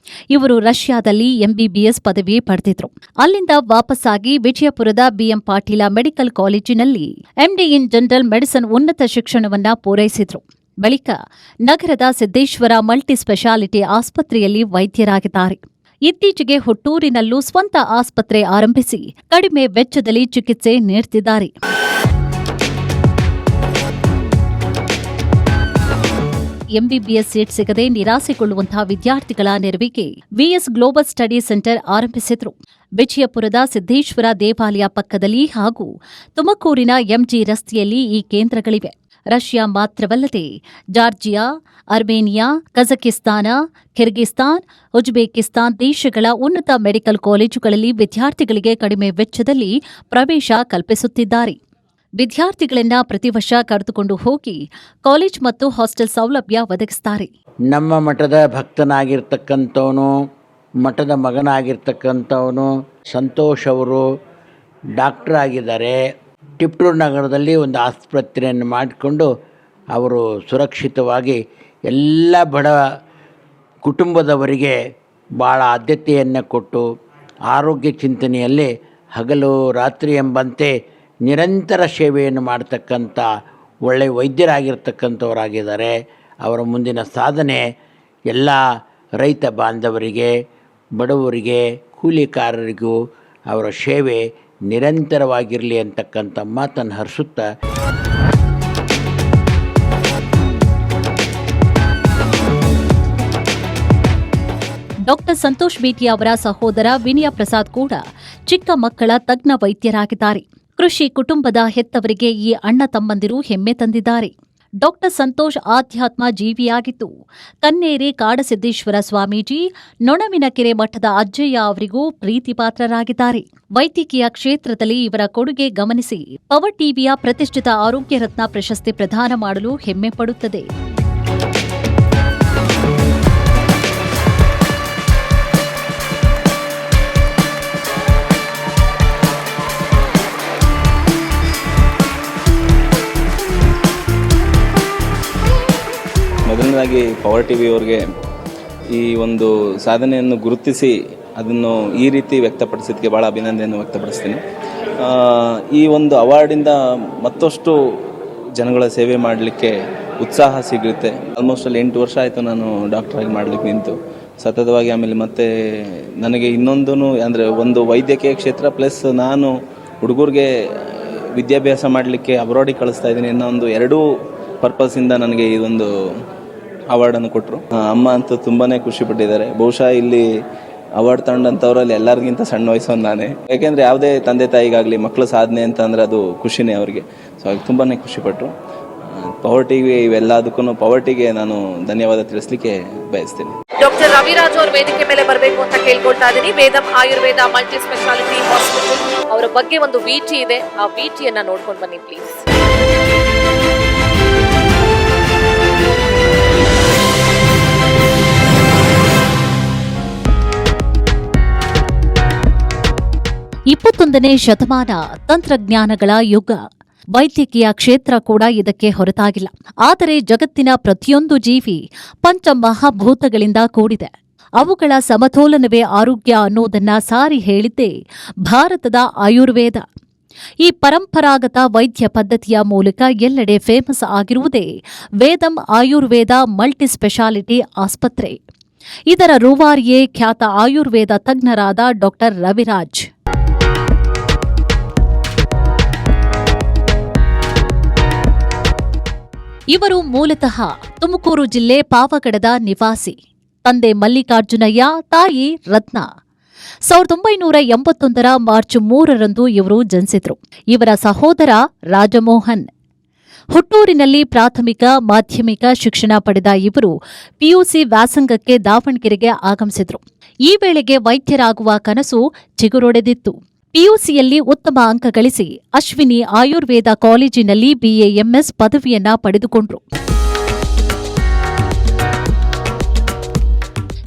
ಇವರು ರಷ್ಯಾದಲ್ಲಿ ಎಂಬಿಬಿಎಸ್ ಪದವಿ ಪಡೆದಿದ್ರು. ಅಲ್ಲಿಂದ ವಾಪಸ್ಸಾಗಿ ವಿಜಯಪುರದ ಬಿಎಂ ಪಾಟೀಲ ಮೆಡಿಕಲ್ ಕಾಲೇಜಿನಲ್ಲಿ ಎಂಡಿ ಇನ್ ಜನರಲ್ ಮೆಡಿಸಿನ್ ಉನ್ನತ ಶಿಕ್ಷಣವನ್ನ ಪೂರೈಸಿದ್ರು. ಬಳಿಕ ನಗರದ ಸಿದ್ದೇಶ್ವರ ಮಲ್ಟಿ ಸ್ಪೆಷಾಲಿಟಿ ಆಸ್ಪತ್ರೆಯಲ್ಲಿ ವೈದ್ಯರಾಗಿದ್ದಾರೆ. ಇತ್ತೀಚೆಗೆ ಹುಟ್ಟೂರಿನಲ್ಲೂ ಸ್ವಂತ ಆಸ್ಪತ್ರೆ ಆರಂಭಿಸಿ ಕಡಿಮೆ ವೆಚ್ಚದಲ್ಲಿ ಚಿಕಿತ್ಸೆ ನೀಡುತ್ತಿದ್ದಾರೆ. ಎಂಬಿಬಿಎಸ್ ಸೀಟ್ ಸಿಗದೆ ನಿರಾಸೆಗೊಳ್ಳುವಂತಹ ವಿದ್ಯಾರ್ಥಿಗಳ ನೆರವಿಗೆ ವಿಎಸ್ ಗ್ಲೋಬಲ್ ಸ್ಟಡಿ ಸೆಂಟರ್ ಆರಂಭಿಸಿದ್ರು. ವಿಜಯಪುರದ ಸಿದ್ದೇಶ್ವರ ದೇವಾಲಯ ಪಕ್ಕದಲ್ಲಿ ಹಾಗೂ ತುಮಕೂರಿನ ಎಂಜಿ ರಸ್ತೆಯಲ್ಲಿ ಈ ಕೇಂದ್ರಗಳಿವೆ. ರಷ್ಯಾ ಮಾತ್ರವಲ್ಲದೆ Georgia, Armenia, Kazakhstan, Kyrgyzstan, Uzbekistan ದೇಶಗಳ ಉನ್ನತ ಮೆಡಿಕಲ್ ಕಾಲೇಜುಗಳಲ್ಲಿ ವಿದ್ಯಾರ್ಥಿಗಳಿಗೆ ಕಡಿಮೆ ವೆಚ್ಚದಲ್ಲಿ ಪ್ರವೇಶ ಕಲ್ಪಿಸುತ್ತಿದ್ದಾರೆ. ವಿದ್ಯಾರ್ಥಿಗಳನ್ನ ಪ್ರತಿ ವರ್ಷ ಕರೆದುಕೊಂಡು ಹೋಗಿ ಕಾಲೇಜ್ ಮತ್ತು ಹಾಸ್ಟೆಲ್ ಸೌಲಭ್ಯ ಒದಗಿಸುತ್ತಾರೆ. ನಮ್ಮ ಮಠದ ಭಕ್ತನಾಗಿರ್ತಕ್ಕಂಥವನು, ಮಠದ ಮಗನಾಗಿರ್ತಕ್ಕಂಥವನು ಸಂತೋಷ್ ಅವರು ಡಾಕ್ಟರ್ ಆಗಿದ್ದಾರೆ. ತಿಪಟೂರು ನಗರದಲ್ಲಿ ಒಂದು ಆಸ್ಪತ್ರೆಯನ್ನು ಮಾಡಿಕೊಂಡು ಅವರು ಸುರಕ್ಷಿತವಾಗಿ ಎಲ್ಲ ಬಡ ಕುಟುಂಬದವರಿಗೆ ಭಾಳ ಆದ್ಯತೆಯನ್ನು ಕೊಟ್ಟು ಆರೋಗ್ಯ ಚಿಂತನೆಯಲ್ಲಿ ಹಗಲು ರಾತ್ರಿ ಎಂಬಂತೆ ನಿರಂತರ ಸೇವೆಯನ್ನು ಮಾಡ್ತಕ್ಕಂಥ ಒಳ್ಳೆಯ ವೈದ್ಯರಾಗಿರ್ತಕ್ಕಂಥವರಾಗಿದ್ದಾರೆ. ಅವರ ಮುಂದಿನ ಸಾಧನೆ ಎಲ್ಲ ರೈತ ಬಾಂಧವರಿಗೆ, ಬಡವರಿಗೆ, ಕೂಲಿಕಾರರಿಗೂ ಅವರ ಸೇವೆ ನಿರಂತರವಾಗಿರಲಿ ಅಂತಕ್ಕಂಥ ಮಾತನ್ನು ಹರಿಸುತ್ತಾ ಡಾಕ್ಟರ್ ಸಂತೋಷ್ ಬಿಟಿ ಅವರ ಸಹೋದರ ವಿನಯ ಪ್ರಸಾದ್ ಕೂಡ ಚಿಕ್ಕ ಮಕ್ಕಳ ತಜ್ಞ ವೈದ್ಯರಾಗಿದ್ದಾರೆ. ಕೃಷಿ ಕುಟುಂಬದ ಹೆತ್ತವರಿಗೆ ಈ ಅಣ್ಣ ತಮ್ಮಂದಿರು ಹೆಮ್ಮೆ ತಂದಿದ್ದಾರೆ. ಡಾಕ್ಟರ್ ಸಂತೋಷ್ ಆಧ್ಯಾತ್ಮ ಜೀವಿಯಾಗಿದ್ದು ಕನ್ನೇರಿ ಕಾಡಸಿದ್ದೇಶ್ವರ ಸ್ವಾಮೀಜಿ, ನೊಣವಿನಕೆರೆ ಮಠದ ಅಜ್ಜಯ್ಯ ಅವರಿಗೂ ಪ್ರೀತಿಪಾತ್ರರಾಗಿದ್ದಾರೆ. ವೈದ್ಯಕೀಯ ಕ್ಷೇತ್ರದಲ್ಲಿ ಇವರ ಕೊಡುಗೆ ಗಮನಿಸಿ ಪವರ್ ಟಿವಿಯ ಪ್ರತಿಷ್ಠಿತ ಆರೋಗ್ಯ ರತ್ನ ಪ್ರಶಸ್ತಿ ಪ್ರದಾನ ಮಾಡಲು ಹೆಮ್ಮೆ ಪಡುತ್ತದೆ. ಮೊದಲನೇದಾಗಿ ಪವರ್ ಟಿ ವಿಯವ್ರಿಗೆ ಈ ಒಂದು ಸಾಧನೆಯನ್ನು ಗುರುತಿಸಿ ಅದನ್ನು ಈ ರೀತಿ ವ್ಯಕ್ತಪಡಿಸಿದ್ದಕ್ಕೆ ಭಾಳ ಅಭಿನಂದನೆಯನ್ನು ವ್ಯಕ್ತಪಡಿಸ್ತೀನಿ. ಈ ಒಂದು ಅವಾರ್ಡಿಂದ ಮತ್ತಷ್ಟು ಜನಗಳ ಸೇವೆ ಮಾಡಲಿಕ್ಕೆ ಉತ್ಸಾಹ ಸಿಗುತ್ತೆ. ಆಲ್ಮೋಸ್ಟ್ ಅಲ್ಲಿ 8 ವರ್ಷ ಆಯಿತು ನಾನು ಡಾಕ್ಟ್ರಾಗಿ ಮಾಡಲಿಕ್ಕೆ ನಿಂತು ಸತತವಾಗಿ. ಆಮೇಲೆ ಮತ್ತೆ ನನಗೆ ಇನ್ನೊಂದು ಅಂದರೆ ಒಂದು ವೈದ್ಯಕೀಯ ಕ್ಷೇತ್ರ ಪ್ಲಸ್ ನಾನು ಹುಡುಗರಿಗೆ ವಿದ್ಯಾಭ್ಯಾಸ ಮಾಡಲಿಕ್ಕೆ ಅಬ್ರಾಡಿಗೆ ಕಳಿಸ್ತಾ ಇದ್ದೀನಿ ಅನ್ನೋ ಒಂದು 2 ಪರ್ಪಸ್ಸಿಂದ ನನಗೆ ಈ ಒಂದು ಅವಾರ್ಡನ್ನು ಕೊಟ್ಟರು. ಅಮ್ಮ ಅಂತೂ ತುಂಬಾ ಖುಷಿಪಟ್ಟಿದ್ದಾರೆ. ಬಹುಶಃ ಇಲ್ಲಿ ಅವಾರ್ಡ್ ತಗೊಂಡಂಥವ್ರಲ್ಲಿ ಎಲ್ಲರಿಗಿಂತ ಸಣ್ಣ ವಯಸ್ಸು ನಾನೇ. ಯಾಕೆಂದರೆ ಯಾವುದೇ ತಂದೆ ತಾಯಿಗಾಗಲಿ ಮಕ್ಕಳು ಸಾಧನೆ ಅಂತ ಅಂದರೆ ಅದು ಖುಷಿನೇ ಅವರಿಗೆ. ಸೊ ಹಾಗೆ ತುಂಬಾ ಖುಷಿಪಟ್ಟರು. ಪವರ್ ಟಿವಿ ಇವೆಲ್ಲದಕ್ಕೂ ಪವರ್ ಟಿವಿಗೆ ನಾನು ಧನ್ಯವಾದ ತಿಳಿಸ್ಲಿಕ್ಕೆ ಬಯಸ್ತೀನಿ. ಡಾಕ್ಟರ್ ರವಿರಾಜ್ ಅವ್ರ ವೇದಿಕೆ ಮೇಲೆ ಬರಬೇಕು ಅಂತ ಕೇಳ್ಕೊಳ್ತಾ ಇದ್ದೀನಿ. ವೇದಂ ಆಯುರ್ವೇದ ಮಲ್ಟಿ ಸ್ಪೆಷಾಲಿಟಿ ಹಾಸ್ಪಿಟಲ್ ಅವರ ಬಗ್ಗೆ ಒಂದು ವಿಟಿ ಇದೆ, ಆ ವಿಟಿಯನ್ನ ನೋಡ್ಕೊಂಡು ಬನ್ನಿ ಪ್ಲೀಸ್. ಇಪ್ಪತ್ತೊಂದನೇ ಶತಮಾನ ತಂತ್ರಜ್ಞಾನಗಳ ಯುಗ. ವೈದ್ಯಕೀಯ ಕ್ಷೇತ್ರ ಕೂಡ ಇದಕ್ಕೆ ಹೊರತಾಗಿಲ್ಲ. ಆದರೆ ಜಗತ್ತಿನ ಪ್ರತಿಯೊಂದು ಜೀವಿ ಪಂಚಮಹಾಭೂತಗಳಿಂದ ಕೂಡಿದೆ. ಅವುಗಳ ಸಮತೋಲನವೇ ಆರೋಗ್ಯ ಅನ್ನೋದನ್ನ ಸಾರಿ ಹೇಳಿದ್ದೇ ಭಾರತದ ಆಯುರ್ವೇದ. ಈ ಪರಂಪರಾಗತ ವೈದ್ಯ ಪದ್ಧತಿಯ ಮೂಲಕ ಎಲ್ಲೆಡೆ ಫೇಮಸ್ ಆಗಿರುವುದೇ ವೇದಂ ಆಯುರ್ವೇದ ಮಲ್ಟಿ ಸ್ಪೆಷಾಲಿಟಿ ಆಸ್ಪತ್ರೆ. ಇದರ ರೂವಾರಿಯೇ ಖ್ಯಾತ ಆಯುರ್ವೇದ ತಜ್ಞರಾದ ಡಾಕ್ಟರ್ ರವಿರಾಜ್. ಇವರು ಮೂಲತಃ ತುಮಕೂರು ಜಿಲ್ಲೆ ಪಾವಗಡದ ನಿವಾಸಿ. ತಂದೆ ಮಲ್ಲಿಕಾರ್ಜುನಯ್ಯ, ತಾಯಿ ರತ್ನ. 1981 ಮಾರ್ಚ್ 3 ಇವರು ಜನಿಸಿದ್ರು. ಇವರ ಸಹೋದರ ರಾಜಮೋಹನ್. ಹುಟ್ಟೂರಿನಲ್ಲಿ ಪ್ರಾಥಮಿಕ, ಮಾಧ್ಯಮಿಕ ಶಿಕ್ಷಣ ಪಡೆದ ಇವರು ಪಿಯುಸಿ ವ್ಯಾಸಂಗಕ್ಕೆ ದಾವಣಗೆರೆಗೆ ಆಗಮಿಸಿದ್ರು. ಈ ವೇಳೆಗೆ ವೈದ್ಯರಾಗುವ ಕನಸು ಚಿಗುರೊಡೆದಿತ್ತು. ಪಿಯುಸಿಯಲ್ಲಿ ಉತ್ತಮ ಅಂಕ ಗಳಿಸಿ ಅಶ್ವಿನಿ ಆಯುರ್ವೇದ ಕಾಲೇಜಿನಲ್ಲಿ BAMS ಪದವಿಯನ್ನ ಪಡೆದುಕೊಂಡ್ರು.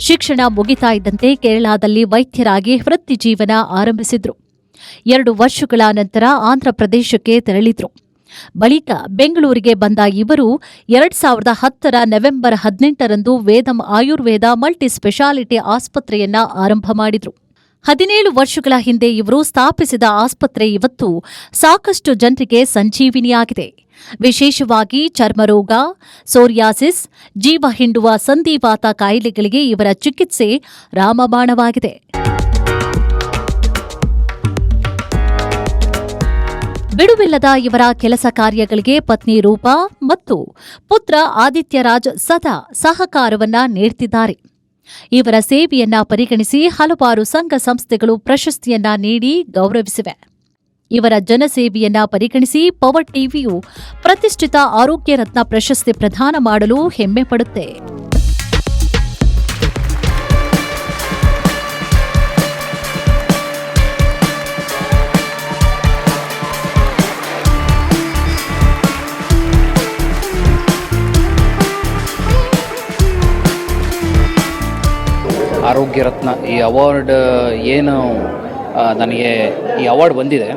ಶಿಕ್ಷಣ ಮುಗಿತಾ ಇದ್ದಂತೆ ಕೇರಳದಲ್ಲಿ ವೈದ್ಯರಾಗಿ ವೃತ್ತಿ ಜೀವನ ಆರಂಭಿಸಿದ್ರು. 2 ವರ್ಷಗಳ ನಂತರ ಆಂಧ್ರಪ್ರದೇಶಕ್ಕೆ ತೆರಳಿದ್ರು. ಬಳಿಕ ಬೆಂಗಳೂರಿಗೆ ಬಂದ ಇವರು 2010 ನವೆಂಬರ್ 18 ವೇದಂ ಆಯುರ್ವೇದ ಮಲ್ಟಿ ಸ್ಪೆಷಾಲಿಟಿ ಆಸ್ಪತ್ರೆಯನ್ನ ಆರಂಭ ಮಾಡಿದ್ರು. 17 ವರ್ಷಗಳ ಹಿಂದೆ ಇವರು ಸ್ಥಾಪಿಸಿದ ಆಸ್ಪತ್ರೆ ಇವತ್ತು ಸಾಕಷ್ಟು ಜನರಿಗೆ ಸಂಜೀವಿನಿಯಾಗಿದೆ. ವಿಶೇಷವಾಗಿ ಚರ್ಮರೋಗ, ಸೋರಿಯಾಸಿಸ್, ಜೀವ ಹಿಂಡುವ ಸಂಧಿವಾತ ಕಾಯಿಲೆಗಳಿಗೆ ಇವರ ಚಿಕಿತ್ಸೆ ರಾಮಬಾಣವಾಗಿದೆ. ಬಿಡುವಿಲ್ಲದ ಇವರ ಕೆಲಸ ಕಾರ್ಯಗಳಿಗೆ ಪತ್ನಿ ರೂಪಾ ಮತ್ತು ಪುತ್ರ ಆದಿತ್ಯರಾಜ್ ಸದಾ ಸಹಕಾರವನ್ನ ನೀಡುತ್ತಿದ್ದಾರೆ. ಇವರ ಸೇವೆಯನ್ನ ಪರಿಗಣಿಸಿ ಹಲವಾರು ಸಂಘ ಸಂಸ್ಥೆಗಳು ಪ್ರಶಸ್ತಿಯನ್ನ ನೀಡಿ ಗೌರವಿಸಿವೆ. ಇವರ ಜನಸೇವೆಯನ್ನ ಪರಿಗಣಿಸಿ ಪವರ್ ಟಿವಿಯು ಪ್ರತಿಷ್ಠಿತ ಆರೋಗ್ಯ ರತ್ನ ಪ್ರಶಸ್ತಿ ಪ್ರದಾನ ಮಾಡಲು ಹೆಮ್ಮೆ ಪಡುತ್ತೆ. ಆರೋಗ್ಯ ರತ್ನ ಈ ಅವಾರ್ಡ್ ಏನು ನನಗೆ ಈ ಅವಾರ್ಡ್ ಬಂದಿದೆ,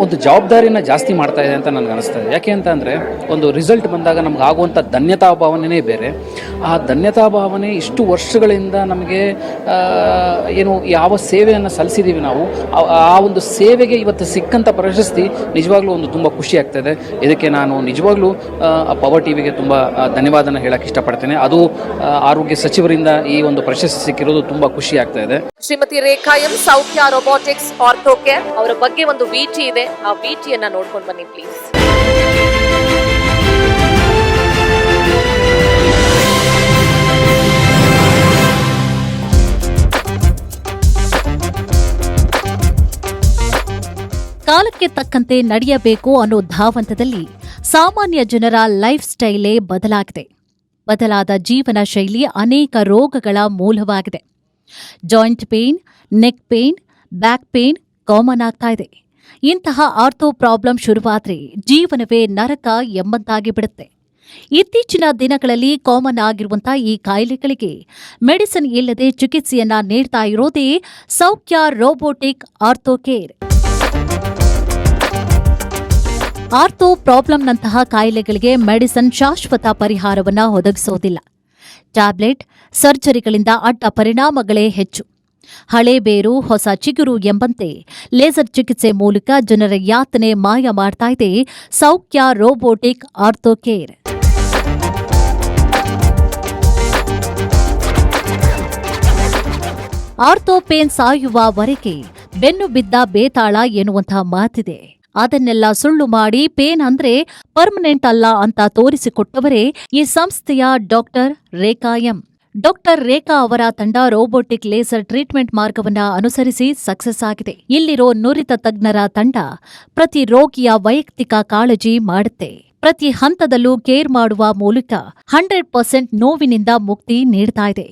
ಒಂದು ಜವಾಬ್ದಾರಿನ ಜಾಸ್ತಿ ಮಾಡ್ತಾ ಇದೆ ಅಂತ ನನಗೆ ಅನಿಸ್ತಾ ಇದೆ. ಯಾಕೆ ಅಂತ ಅಂದರೆ ಒಂದು ರಿಸಲ್ಟ್ ಬಂದಾಗ ನಮ್ಗೆ ಆಗುವಂಥ ಧನ್ಯತಾ ಭಾವನೆಯೇ ಬೇರೆ. ಆ ಧನ್ಯತಾ ಭಾವನೆ ಇಷ್ಟು ವರ್ಷಗಳಿಂದ ನಮಗೆ ಏನು ಯಾವ ಸೇವೆಯನ್ನು ಸಲ್ಲಿಸಿದ್ದೀವಿ ನಾವು, ಆ ಒಂದು ಸೇವೆಗೆ ಇವತ್ತು ಸಿಕ್ಕಂಥ ಪ್ರಶಸ್ತಿ ನಿಜವಾಗ್ಲೂ ಒಂದು ತುಂಬ ಖುಷಿ ಆಗ್ತಾಯಿದೆ. ಇದಕ್ಕೆ ನಾನು ನಿಜವಾಗ್ಲೂ ಪವರ್ ಟಿವಿಗೆ ತುಂಬ ಧನ್ಯವಾದನ ಹೇಳಕ್ಕೆ ಇಷ್ಟಪಡ್ತೇನೆ. ಅದು ಆರೋಗ್ಯ ಸಚಿವರಿಂದ ಈ ಒಂದು ಪ್ರಶಸ್ತಿ ಸಿಕ್ಕಿರೋದು ತುಂಬ ಖುಷಿ ಆಗ್ತಾ ಇದೆ. ಶ್ರೀಮತಿ ರೇಖಾ ಎಂ, ಸೌಖ್ಯ ರೋಬೋಟಿಕ್ಸ್ ಆರ್ಥೋ ಕೇರ್, ಅವರ ಬಗ್ಗೆ ಒಂದು ವಿಟಿ ಇದೆ. ಆ ವಿಟಿಯನ್ನ ನೋಡ್ಕೊಂಡು ಬನ್ನಿ ಪ್ಲೀಸ್. ಕಾಲಕ್ಕೆ ತಕ್ಕಂತೆ ನಡೆಯಬೇಕು ಅನ್ನೋ ಧಾವಂತದಲ್ಲಿ ಸಾಮಾನ್ಯ ಜನರ ಲೈಫ್ ಸ್ಟೈಲೇ ಬದಲಾಗಿದೆ. ಬದಲಾದ ಜೀವನ ಶೈಲಿ ಅನೇಕ ರೋಗಗಳ ಮೂಲವಾಗಿದೆ. Joint pain, neck pain, back pain common ಆಗ್ತಾ ಇದೆ. ಇಂತಹ ಆರ್ಥೋ ಪ್ರಾಬ್ಲಮ್ ಶುರುವಾದ್ರೆ ಜೀವನವೇ ನರಕ ಎಂಬಂತಾಗಿ ಬಿಡುತ್ತೆ. ಇತ್ತೀಚಿನ ದಿನಗಳಲ್ಲಿ ಕಾಮನ್ ಆಗಿರುವಂತಹ ಈ ಕಾಯಿಲೆಗಳಿಗೆ ಮೆಡಿಸಿನ್ ಇಲ್ಲದೆ ಚಿಕಿತ್ಸೆಯನ್ನ ನೀಡ್ತಾ ಇರೋದೇ ಸೌಖ್ಯ ರೋಬೋಟಿಕ್ ಆರ್ಥೋ ಕೇರ್. ಆರ್ಥೋ ಪ್ರಾಬ್ಲಮ್ನಂತಹ ಕಾಯಿಲೆಗಳಿಗೆ ಮೆಡಿಸಿನ್ ಶಾಶ್ವತ ಪರಿಹಾರವನ್ನು ಒದಗಿಸೋದಿಲ್ಲ. ಟ್ಯಾಬ್ಲೆಟ್, ಸರ್ಜರಿಗಳಿಂದ ಅಡ್ಡ ಪರಿಣಾಮಗಳೇ ಹೆಚ್ಚು. ಹಳೆ ಬೇರು ಹೊಸ ಚಿಗುರು ಎಂಬಂತೆ ಲೇಸರ್ ಚಿಕಿತ್ಸೆ ಮೂಲಕ ಜನರ ಯಾತನೆ ಮಾಯ ಮಾಡ್ತಾ ಇದೆ Saukhya robotic ortho care. Ortho pain ಸಾಯುವವರೆಗೆ ಬೆನ್ನು ಬಿದ್ದ ಬೇತಾಳ ಎನ್ನುವಂತಹ ಮಾತಿದೆ. ಅದನ್ನೆಲ್ಲ ಸುಳ್ಳು ಮಾಡಿ ಪೇನ್ ಅಂದ್ರೆ ಪರ್ಮನೆಂಟ್ ಅಲ್ಲ ಅಂತ ತೋರಿಸಿಕೊಟ್ಟವರೇ ಈ ಸಂಸ್ಥೆಯ ಡಾಕ್ಟರ್ ರೇಖಾ ಎಂ. ಡಾಕ್ಟರ್ ರೇಖಾ ಅವರ ತಂಡ ರೋಬೋಟಿಕ್ ಲೇಸರ್ ಟ್ರೀಟ್ಮೆಂಟ್ ಮಾರ್ಗವನ್ನ ಅನುಸರಿಸಿ ಸಕ್ಸಸ್ ಆಗಿದೆ. ಇಲ್ಲಿರೋ ನುರಿತ ತಜ್ಞರ ತಂಡ ಪ್ರತಿ ರೋಗಿಯ ವೈಯಕ್ತಿಕ ಕಾಳಜಿ ಮಾಡುತ್ತೆ. ಪ್ರತಿ ಹಂತದಲ್ಲೂ ಕೇರ್ ಮಾಡುವ ಮೂಲಕ 100% ನೋವಿನಿಂದ ಮುಕ್ತಿ ನೀಡ್ತಾ ಇದೆ.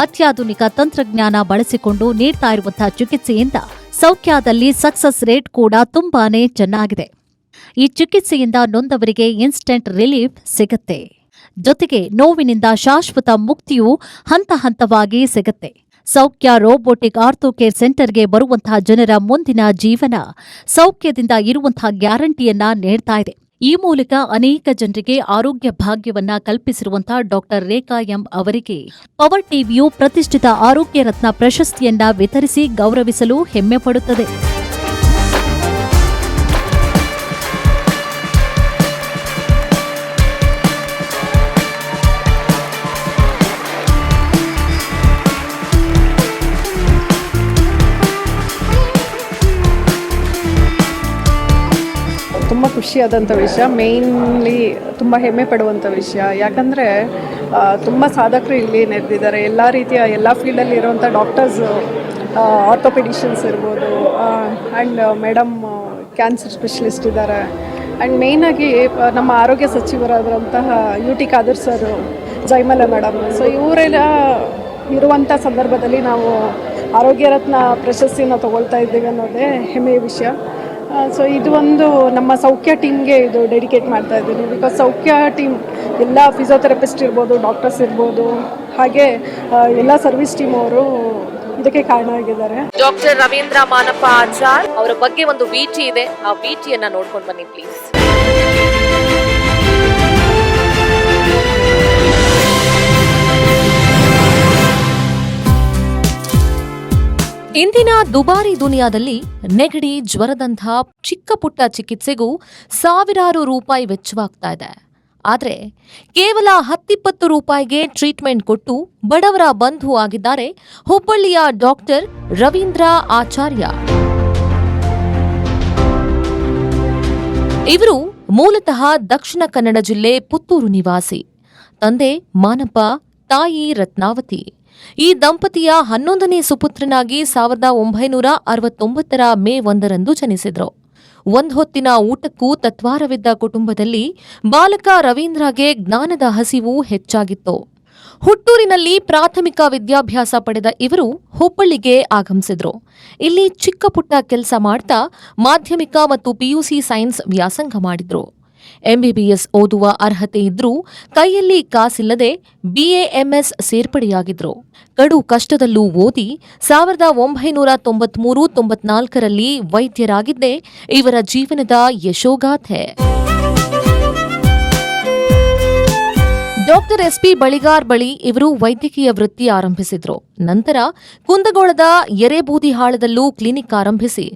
ಅತ್ಯಾಧುನಿಕ ತಂತ್ರಜ್ಞಾನ ಬಳಸಿಕೊಂಡು ನೀಡ್ತಾ ಇರುವಂತಹ ಚಿಕಿತ್ಸೆಯಿಂದ ಸೌಖ್ಯದಲ್ಲಿ ಸಕ್ಸಸ್ ರೇಟ್ ಕೂಡ ತುಂಬಾನೇ ಚೆನ್ನಾಗಿದೆ. ಈ ಚಿಕಿತ್ಸೆಯಿಂದ ನೊಂದವರಿಗೆ ಇನ್ಸ್ಟೆಂಟ್ ರಿಲೀಫ್ ಸಿಗುತ್ತೆ. ಜೊತೆಗೆ ನೋವಿನಿಂದ ಶಾಶ್ವತ ಮುಕ್ತಿಯೂ ಹಂತ ಹಂತವಾಗಿ ಸಿಗುತ್ತೆ. ಸೌಖ್ಯ ರೋಬೋಟಿಕ್ ಆರ್ಥೋ ಕೇರ್ ಸೆಂಟರ್ಗೆ ಬರುವಂತಹ ಜನರ ಮುಂದಿನ ಜೀವನ ಸೌಖ್ಯದಿಂದ ಇರುವಂತಹ ಗ್ಯಾರಂಟಿಯನ್ನ ನೀಡ್ತಾ ಇದೆ. ಈ ಮೂಲಕ ಅನೇಕ ಜನರಿಗೆ ಆರೋಗ್ಯ ಭಾಗ್ಯವನ್ನ ಕಲ್ಪಿಸಿರುವಂತಹ ಡಾಕ್ಟರ್ ರೇಖಾ ಎಂ ಅವರಿಗೆ ಪವರ್ ಟಿವಿಯು ಪ್ರತಿಷ್ಠಿತ ಆರೋಗ್ಯ ರತ್ನ ಪ್ರಶಸ್ತಿಯನ್ನ ವಿತರಿಸಿ ಗೌರವಿಸಲು ಹೆಮ್ಮೆ ಪಡುತ್ತದೆ. ತುಂಬ ಖುಷಿಯಾದಂಥ ವಿಷಯ, ಮೇಯ್ನ್ಲಿ ತುಂಬ ಹೆಮ್ಮೆ ಪಡುವಂಥ ವಿಷಯ. ಯಾಕಂದರೆ ತುಂಬ ಸಾಧಕರು ಇಲ್ಲಿ ನೆರೆದಿದ್ದಾರೆ. ಎಲ್ಲ ರೀತಿಯ ಎಲ್ಲ ಫೀಲ್ಡಲ್ಲಿ ಇರುವಂಥ ಡಾಕ್ಟರ್ಸು, ಆರ್ಥೋಪೆಡಿಷಿಯನ್ಸ್ ಇರ್ಬೋದು, ಆ್ಯಂಡ್ ಮೇಡಮ್ ಕ್ಯಾನ್ಸರ್ ಸ್ಪೆಷಲಿಸ್ಟ್ ಇದ್ದಾರೆ. ಆ್ಯಂಡ್ ಮೇಯ್ನಾಗಿ ನಮ್ಮ ಆರೋಗ್ಯ ಸಚಿವರಾದಂತಹ UT Khader sir, Jaimala madam. So ಇವರೆಲ್ಲ ಇರುವಂಥ ಸಂದರ್ಭದಲ್ಲಿ ನಾವು ಆರೋಗ್ಯ ರತ್ನ ಪ್ರಶಸ್ತಿನ ತಗೊಳ್ತಾ ಇದ್ದೀವಿ ಅನ್ನೋದೇ ಹೆಮ್ಮೆಯ ವಿಷಯ. ಸೊ ಇದು ಒಂದು ನಮ್ಮ ಸೌಖ್ಯ ಟೀಮ್ಗೆ ಇದು ಡೆಡಿಕೇಟ್ ಮಾಡ್ತಾ ಇದ್ದೀನಿ. ಬಿಕಾಸ್ ಸೌಖ್ಯ ಟೀಮ್ ಎಲ್ಲ ಫಿಸಿಯೋಥೆರಪಿಸ್ಟ್ ಇರ್ಬೋದು, ಡಾಕ್ಟರ್ಸ್ ಇರ್ಬೋದು, ಹಾಗೆ ಎಲ್ಲ ಸರ್ವಿಸ್ ಟೀಮ್ ಅವರು ಇದಕ್ಕೆ ಕಾರಣ ಆಗಿದ್ದಾರೆ. ಡಾಕ್ಟರ್ ರವೀಂದ್ರ ಮಾನಪ್ಪ ಆಚಾರ್ ಅವರ ಬಗ್ಗೆ ಒಂದು VT ಇದೆ, ಆ VTಯನ್ನ ನೋಡ್ಕೊಂಡು ಬನ್ನಿ ಪ್ಲೀಸ್. ಇಂದಿನ ದುಬಾರಿ ದುನಿಯಾದಲ್ಲಿ ನೆಗಡಿ, ಜ್ವರದಂಥ ಚಿಕ್ಕ ಪುಟ್ಟ ಚಿಕಿತ್ಸೆಗೂ ಸಾವಿರಾರು ರೂಪಾಯಿ ವೆಚ್ಚವಾಗ್ತಾ ಇದೆ. ಆದರೆ ಕೇವಲ 10-20 ರೂಪಾಯಿಗೆ ಟ್ರೀಟ್ಮೆಂಟ್ ಕೊಟ್ಟು ಬಡವರ ಬಂಧು ಆಗಿದ್ದಾರೆ ಹುಬ್ಬಳ್ಳಿಯ ಡಾಕ್ಟರ್ ರವೀಂದ್ರ ಆಚಾರ್ಯ. ಇವರು ಮೂಲತಃ ದಕ್ಷಿಣ ಕನ್ನಡ ಜಿಲ್ಲೆ ಪುತ್ತೂರು ನಿವಾಸಿ. ತಂದೆ ಮಾನಪ್ಪ, ತಾಯಿ ರತ್ನಾವತಿ. ಈ ದಂಪತಿಯ 11ನೇ ಸುಪುತ್ರನಾಗಿ 1969 ಮೇ 1 ಜನಿಸಿದ್ರು. ಒಂದ್ ಹೊತ್ತಿನ ಊಟಕ್ಕೂ ತತ್ವಾರವಿದ್ದ ಕುಟುಂಬದಲ್ಲಿ ಬಾಲಕ ರವೀಂದ್ರಗೆ ಜ್ಞಾನದ ಹಸಿವು ಹೆಚ್ಚಾಗಿತ್ತು. ಹುಟ್ಟೂರಿನಲ್ಲಿ ಪ್ರಾಥಮಿಕ ವಿದ್ಯಾಭ್ಯಾಸ ಪಡೆದ ಇವರು ಹುಬ್ಬಳ್ಳಿಗೆ ಆಗಮಿಸಿದ್ರು. ಇಲ್ಲಿ ಚಿಕ್ಕ ಪುಟ್ಟ ಕೆಲಸ ಮಾಡ್ತಾ ಮಾಧ್ಯಮಿಕ ಮತ್ತು PUC ಸೈನ್ಸ್ ವ್ಯಾಸಂಗ ಮಾಡಿದ್ರು. MBBS ಓದುವ ಅರ್ಹತೆ ಇದ್ರೂ ಕೈಯಲ್ಲಿ ಕಾಸಿಲ್ಲದೆ BAMS ಸೇರ್ಪಡೆಯಾಗಿದ್ರು. ಕಡು ಕಷ್ಟದಲ್ಲೂ ಓದಿ 1993-94ರಲ್ಲಿ ವೈದ್ಯರಾಗಿದ್ದೇ ಇವರ ಜೀವನದ ಯಶೋಗಾಥೆ. ಡಾಕ್ಟರ್ SP ಬಳಿಗಾರ್ ಬಳಿ ಇವರು ವೈದ್ಯಕೀಯ ವೃತ್ತಿ ಆರಂಭಿಸಿದ್ರು. ನಂತರ ಕುಂದಗೋಳದ ಎರೆಬೂದಿಹಾಳದಲ್ಲೂ ಕ್ಲಿನಿಕ್ ಆರಂಭಿಸಿ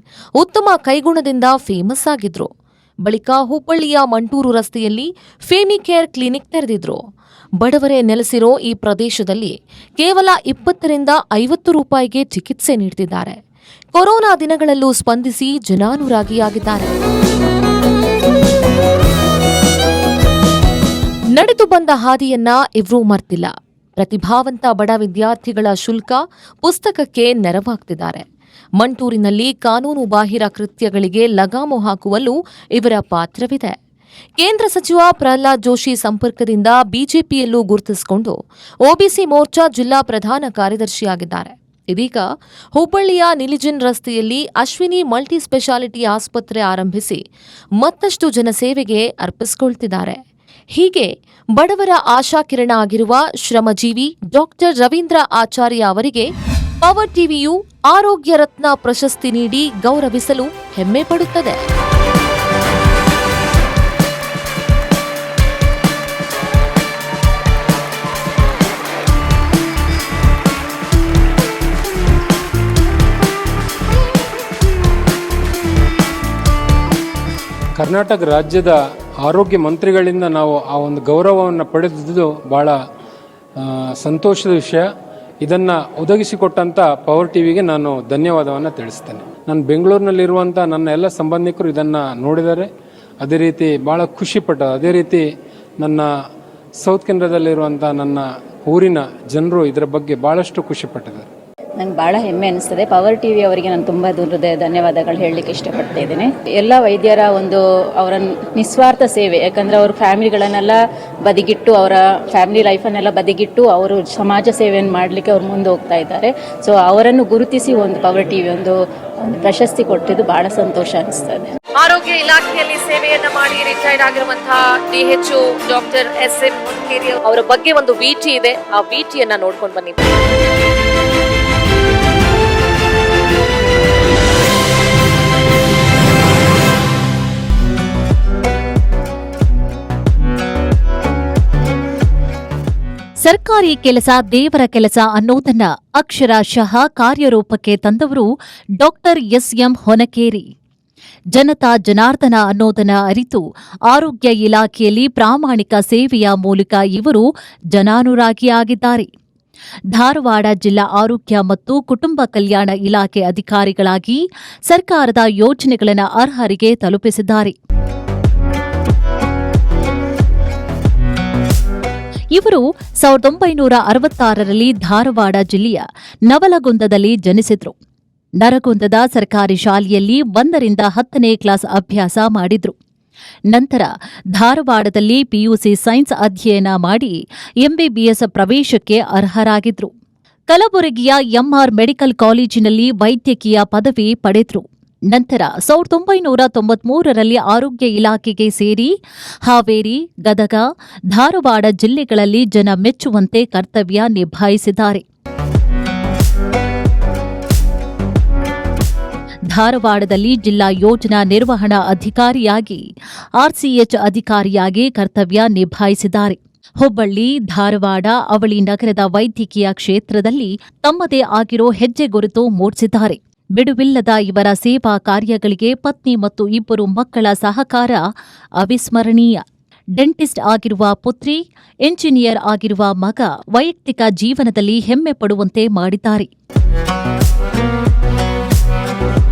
ಉತ್ತಮ ಕೈಗುಣದಿಂದ ಫೇಮಸ್ ಆಗಿದ್ರು. ಬಳಿಕ ಹುಬ್ಬಳ್ಳಿಯ ಮಂಟೂರು ರಸ್ತೆಯಲ್ಲಿ ಫೇಮಿಕೇರ್ ಕ್ಲಿನಿಕ್ ತೆರೆದಿದ್ರು. ಬಡವರೇ ನೆಲೆಸಿರೋ ಈ ಪ್ರದೇಶದಲ್ಲಿ ಕೇವಲ 20-50 ರೂಪಾಯಿಗೆ ಚಿಕಿತ್ಸೆ ನೀಡುತ್ತಿದ್ದಾರೆ. ಕೊರೋನಾ ದಿನಗಳಲ್ಲೂ ಸ್ಪಂದಿಸಿ ಜನಾನುರಾಗಿಯಾಗಿದ್ದಾರೆ. ನಡೆದು ಬಂದ ಹಾದಿಯನ್ನ ಇವ್ರೂ ಮರ್ತಿಲ್ಲ. ಪ್ರತಿಭಾವಂತ ಬಡ ವಿದ್ಯಾರ್ಥಿಗಳ ಶುಲ್ಕ, ಪುಸ್ತಕಕ್ಕೆ ನೆರವಾಗ್ತಿದ್ದಾರೆ. ಮಂಟೂರಿನಲ್ಲಿ ಕಾನೂನು ಬಾಹಿರ ಕೃತ್ಯಗಳಿಗೆ ಲಗಾಮು ಹಾಕುವಲ್ಲೂ ಇವರ ಪಾತ್ರವಿದೆ. ಕೇಂದ್ರ ಸಚಿವ ಪ್ರಹ್ಲಾದ್ ಜೋಶಿ ಸಂಪರ್ಕದಿಂದ ಬಿಜೆಪಿಯಲ್ಲೂ ಗುರುತಿಸಿಕೊಂಡು OBC ಮೋರ್ಚಾ ಜಿಲ್ಲಾ ಪ್ರಧಾನ ಕಾರ್ಯದರ್ಶಿಯಾಗಿದ್ದಾರೆ. ಇದೀಗ ಹುಬ್ಬಳ್ಳಿಯ ನಿಲಿಜನ್ ರಸ್ತೆಯಲ್ಲಿ ಅಶ್ವಿನಿ ಮಲ್ಟಿ ಸ್ಪೆಷಾಲಿಟಿ ಆಸ್ಪತ್ರೆ ಆರಂಭಿಸಿ ಮತ್ತಷ್ಟು ಜನಸೇವೆಗೆ ಅರ್ಪಿಸಿಕೊಳ್ತಿದ್ದಾರೆ. ಹೀಗೆ ಬಡವರ ಆಶಾಕಿರಣ ಆಗಿರುವ ಶ್ರಮಜೀವಿ ಡಾಕ್ಟರ್ ರವೀಂದ್ರ ಆಚಾರ್ಯ ಅವರಿಗೆ ಪವರ್ ಟಿವಿಯು ಆರೋಗ್ಯ ರತ್ನ ಪ್ರಶಸ್ತಿ ನೀಡಿ ಗೌರವಿಸಲು ಹೆಮ್ಮೆ ಪಡುತ್ತದೆ. ಕರ್ನಾಟಕ ರಾಜ್ಯದ ಆರೋಗ್ಯ ಮಂತ್ರಿಗಳಿಂದ ನಾವು ಆ ಒಂದು ಗೌರವವನ್ನು ಪಡೆದಿದ್ದು ಭಾಳ ಸಂತೋಷದ ವಿಷಯ. ಇದನ್ನು ಒದಗಿಸಿಕೊಟ್ಟಂಥ ಪವರ್ ಟಿವಿಗೆ ನಾನು ಧನ್ಯವಾದವನ್ನು ತಿಳಿಸ್ತೇನೆ. ನಾನು ಬೆಂಗಳೂರಿನಲ್ಲಿರುವಂಥ ನನ್ನ ಎಲ್ಲ ಸಂಬಂಧಿಕರು ಇದನ್ನು ನೋಡಿದ್ದಾರೆ, ಅದೇ ರೀತಿ ಭಾಳ ಖುಷಿಪಟ್ಟ. ಅದೇ ರೀತಿ ನನ್ನ ಸೌತ್ ಕೆನರಾದಲ್ಲಿರುವಂಥ ನನ್ನ ಊರಿನ ಜನರು ಇದರ ಬಗ್ಗೆ ಭಾಳಷ್ಟು ಖುಷಿಪಟ್ಟಿದ್ದಾರೆ. ನಂಗೆ ಭಾಳ ಹೆಮ್ಮೆ ಅನಿಸ್ತದೆ. ಪವರ್ ಟಿವಿ ಅವರಿಗೆ ನಾನು ತುಂಬ ಹೃದಯ ಧನ್ಯವಾದಗಳು ಹೇಳಲಿಕ್ಕೆ ಇಷ್ಟಪಡ್ತಾ ಇದ್ದೀನಿ. ಎಲ್ಲ ವೈದ್ಯರ ಒಂದು ಅವರ ನಿಸ್ವಾರ್ಥ ಸೇವೆ, ಯಾಕಂದರೆ ಅವ್ರ ಫ್ಯಾಮಿಲಿಗಳನ್ನೆಲ್ಲ ಬದಿಗಿಟ್ಟು, ಅವರ ಫ್ಯಾಮಿಲಿ ಲೈಫನ್ನೆಲ್ಲ ಬದಿಗಿಟ್ಟು ಅವರು ಸಮಾಜ ಸೇವೆಯನ್ನು ಮಾಡಲಿಕ್ಕೆ ಅವ್ರು ಮುಂದೆ ಹೋಗ್ತಾ ಇದ್ದಾರೆ. ಸೊ ಅವರನ್ನು ಗುರುತಿಸಿ ಒಂದು ಪವರ್ ಟಿವಿ ಒಂದು ಪ್ರಶಸ್ತಿ ಕೊಟ್ಟಿದ್ದು ಭಾಳ ಸಂತೋಷ ಅನಿಸ್ತದೆ. ಆರೋಗ್ಯ ಇಲಾಖೆಯಲ್ಲಿ ಸೇವೆಯನ್ನ ಮಾಡಿ ರಿಟೈರ್ಡ್ ಆಗಿರುವಂತಹ DHO ಡಾಕ್ಟರ್ SM ಮುನ್ಕೇರಿ ಅವರ ಬಗ್ಗೆ ಒಂದು VT ಇದೆ, ಆ VTಯನ್ನ ನೋಡ್ಕೊಂಡು ಬನ್ನಿ. ಸರ್ಕಾರಿ ಕೆಲಸ ದೇವರ ಕೆಲಸ ಅನ್ನೋದನ್ನ ಅಕ್ಷರಶಃ ಕಾರ್ಯರೂಪಕ್ಕೆ ತಂದವರು ಡಾಕ್ಟರ್ ಎಸ್.ಎಂ. ಹೊನಕೇರಿ. ಜನತಾ ಜನಾರ್ದನ ಅನ್ನೋದನ್ನ ಅರಿತು ಆರೋಗ್ಯ ಇಲಾಖೆಯಲ್ಲಿ ಪ್ರಾಮಾಣಿಕ ಸೇವೆಯ ಮೂಲಕ ಇವರು ಜನಾನುರಾಗಿಯಾಗಿದ್ದಾರೆ. ಧಾರವಾಡ ಜಿಲ್ಲಾ ಆರೋಗ್ಯ ಮತ್ತು ಕುಟುಂಬ ಕಲ್ಯಾಣ ಇಲಾಖೆ ಅಧಿಕಾರಿಗಳಾಗಿ ಸರ್ಕಾರದ ಯೋಜನೆಗಳನ್ನು ಅರ್ಹರಿಗೆ ತಲುಪಿಸಿದ್ದಾರೆ. ಇವರು 1966ರಲ್ಲಿ ಧಾರವಾಡ ಜಿಲ್ಲೆಯ ನವಲಗುಂದದಲ್ಲಿ ಜನಿಸಿದ್ರು. ನರಗುಂದದ ಸರ್ಕಾರಿ ಶಾಲೆಯಲ್ಲಿ 1ರಿಂದ 10ನೇ ಕ್ಲಾಸ್ ಅಭ್ಯಾಸ ಮಾಡಿದ್ರು. ನಂತರ ಧಾರವಾಡದಲ್ಲಿ ಪಿಯುಸಿ ಸೈನ್ಸ್ ಅಧ್ಯಯನ ಮಾಡಿ ಎಂಬಿಬಿಎಸ್ ಪ್ರವೇಶಕ್ಕೆ ಅರ್ಹರಾಗಿದ್ರು. ಕಲಬುರಗಿಯ ಎಂಆರ್ ಮೆಡಿಕಲ್ ಕಾಲೇಜಿನಲ್ಲಿ ವೈದ್ಯಕೀಯ ಪದವಿ ಪಡೆದ್ರು. ನಂತರ 1993ರಲ್ಲಿ ಆರೋಗ್ಯ ಇಲಾಖೆಗೆ ಸೇರಿ ಹಾವೇರಿ, ಗದಗ, ಧಾರವಾಡ ಜಿಲ್ಲೆಗಳಲ್ಲಿ ಜನ ಮೆಚ್ಚುವಂತೆ ಕರ್ತವ್ಯ ನಿಭಾಯಿಸಿದ್ದಾರೆ. ಧಾರವಾಡದಲ್ಲಿ ಜಿಲ್ಲಾ ಯೋಜನಾ ನಿರ್ವಹಣಾ ಅಧಿಕಾರಿಯಾಗಿ, ಆರ್ಸಿಎಚ್ ಅಧಿಕಾರಿಯಾಗಿ ಕರ್ತವ್ಯ ನಿಭಾಯಿಸಿದ್ದಾರೆ. ಹುಬ್ಬಳ್ಳಿ, ಧಾರವಾಡ, ಅವಳಿ ನಗರದ ವೈದ್ಯಕೀಯ ಕ್ಷೇತ್ರದಲ್ಲಿ ತಮ್ಮದೇ ಆಗಿರೋ ಹೆಜ್ಜೆ ಗುರುತು ಮೂಡಿಸಿದ್ದಾರೆ. ಬಿಡುವಿಲ್ಲದ ಇವರ ಸೇವಾ ಕಾರ್ಯಗಳಿಗೆ ಪತ್ನಿ ಮತ್ತು 2 ಮಕ್ಕಳ ಸಹಕಾರ ಅವಿಸ್ಮರಣೀಯ. ಡೆಂಟಿಸ್ಟ್ ಆಗಿರುವ ಪುತ್ರಿ, ಎಂಜಿನಿಯರ್ ಆಗಿರುವ ಮಗ ವೈಯಕ್ತಿಕ ಜೀವನದಲ್ಲಿ ಹೆಮ್ಮೆ ಪಡುವಂತೆ ಮಾಡಿದ್ದಾರೆ.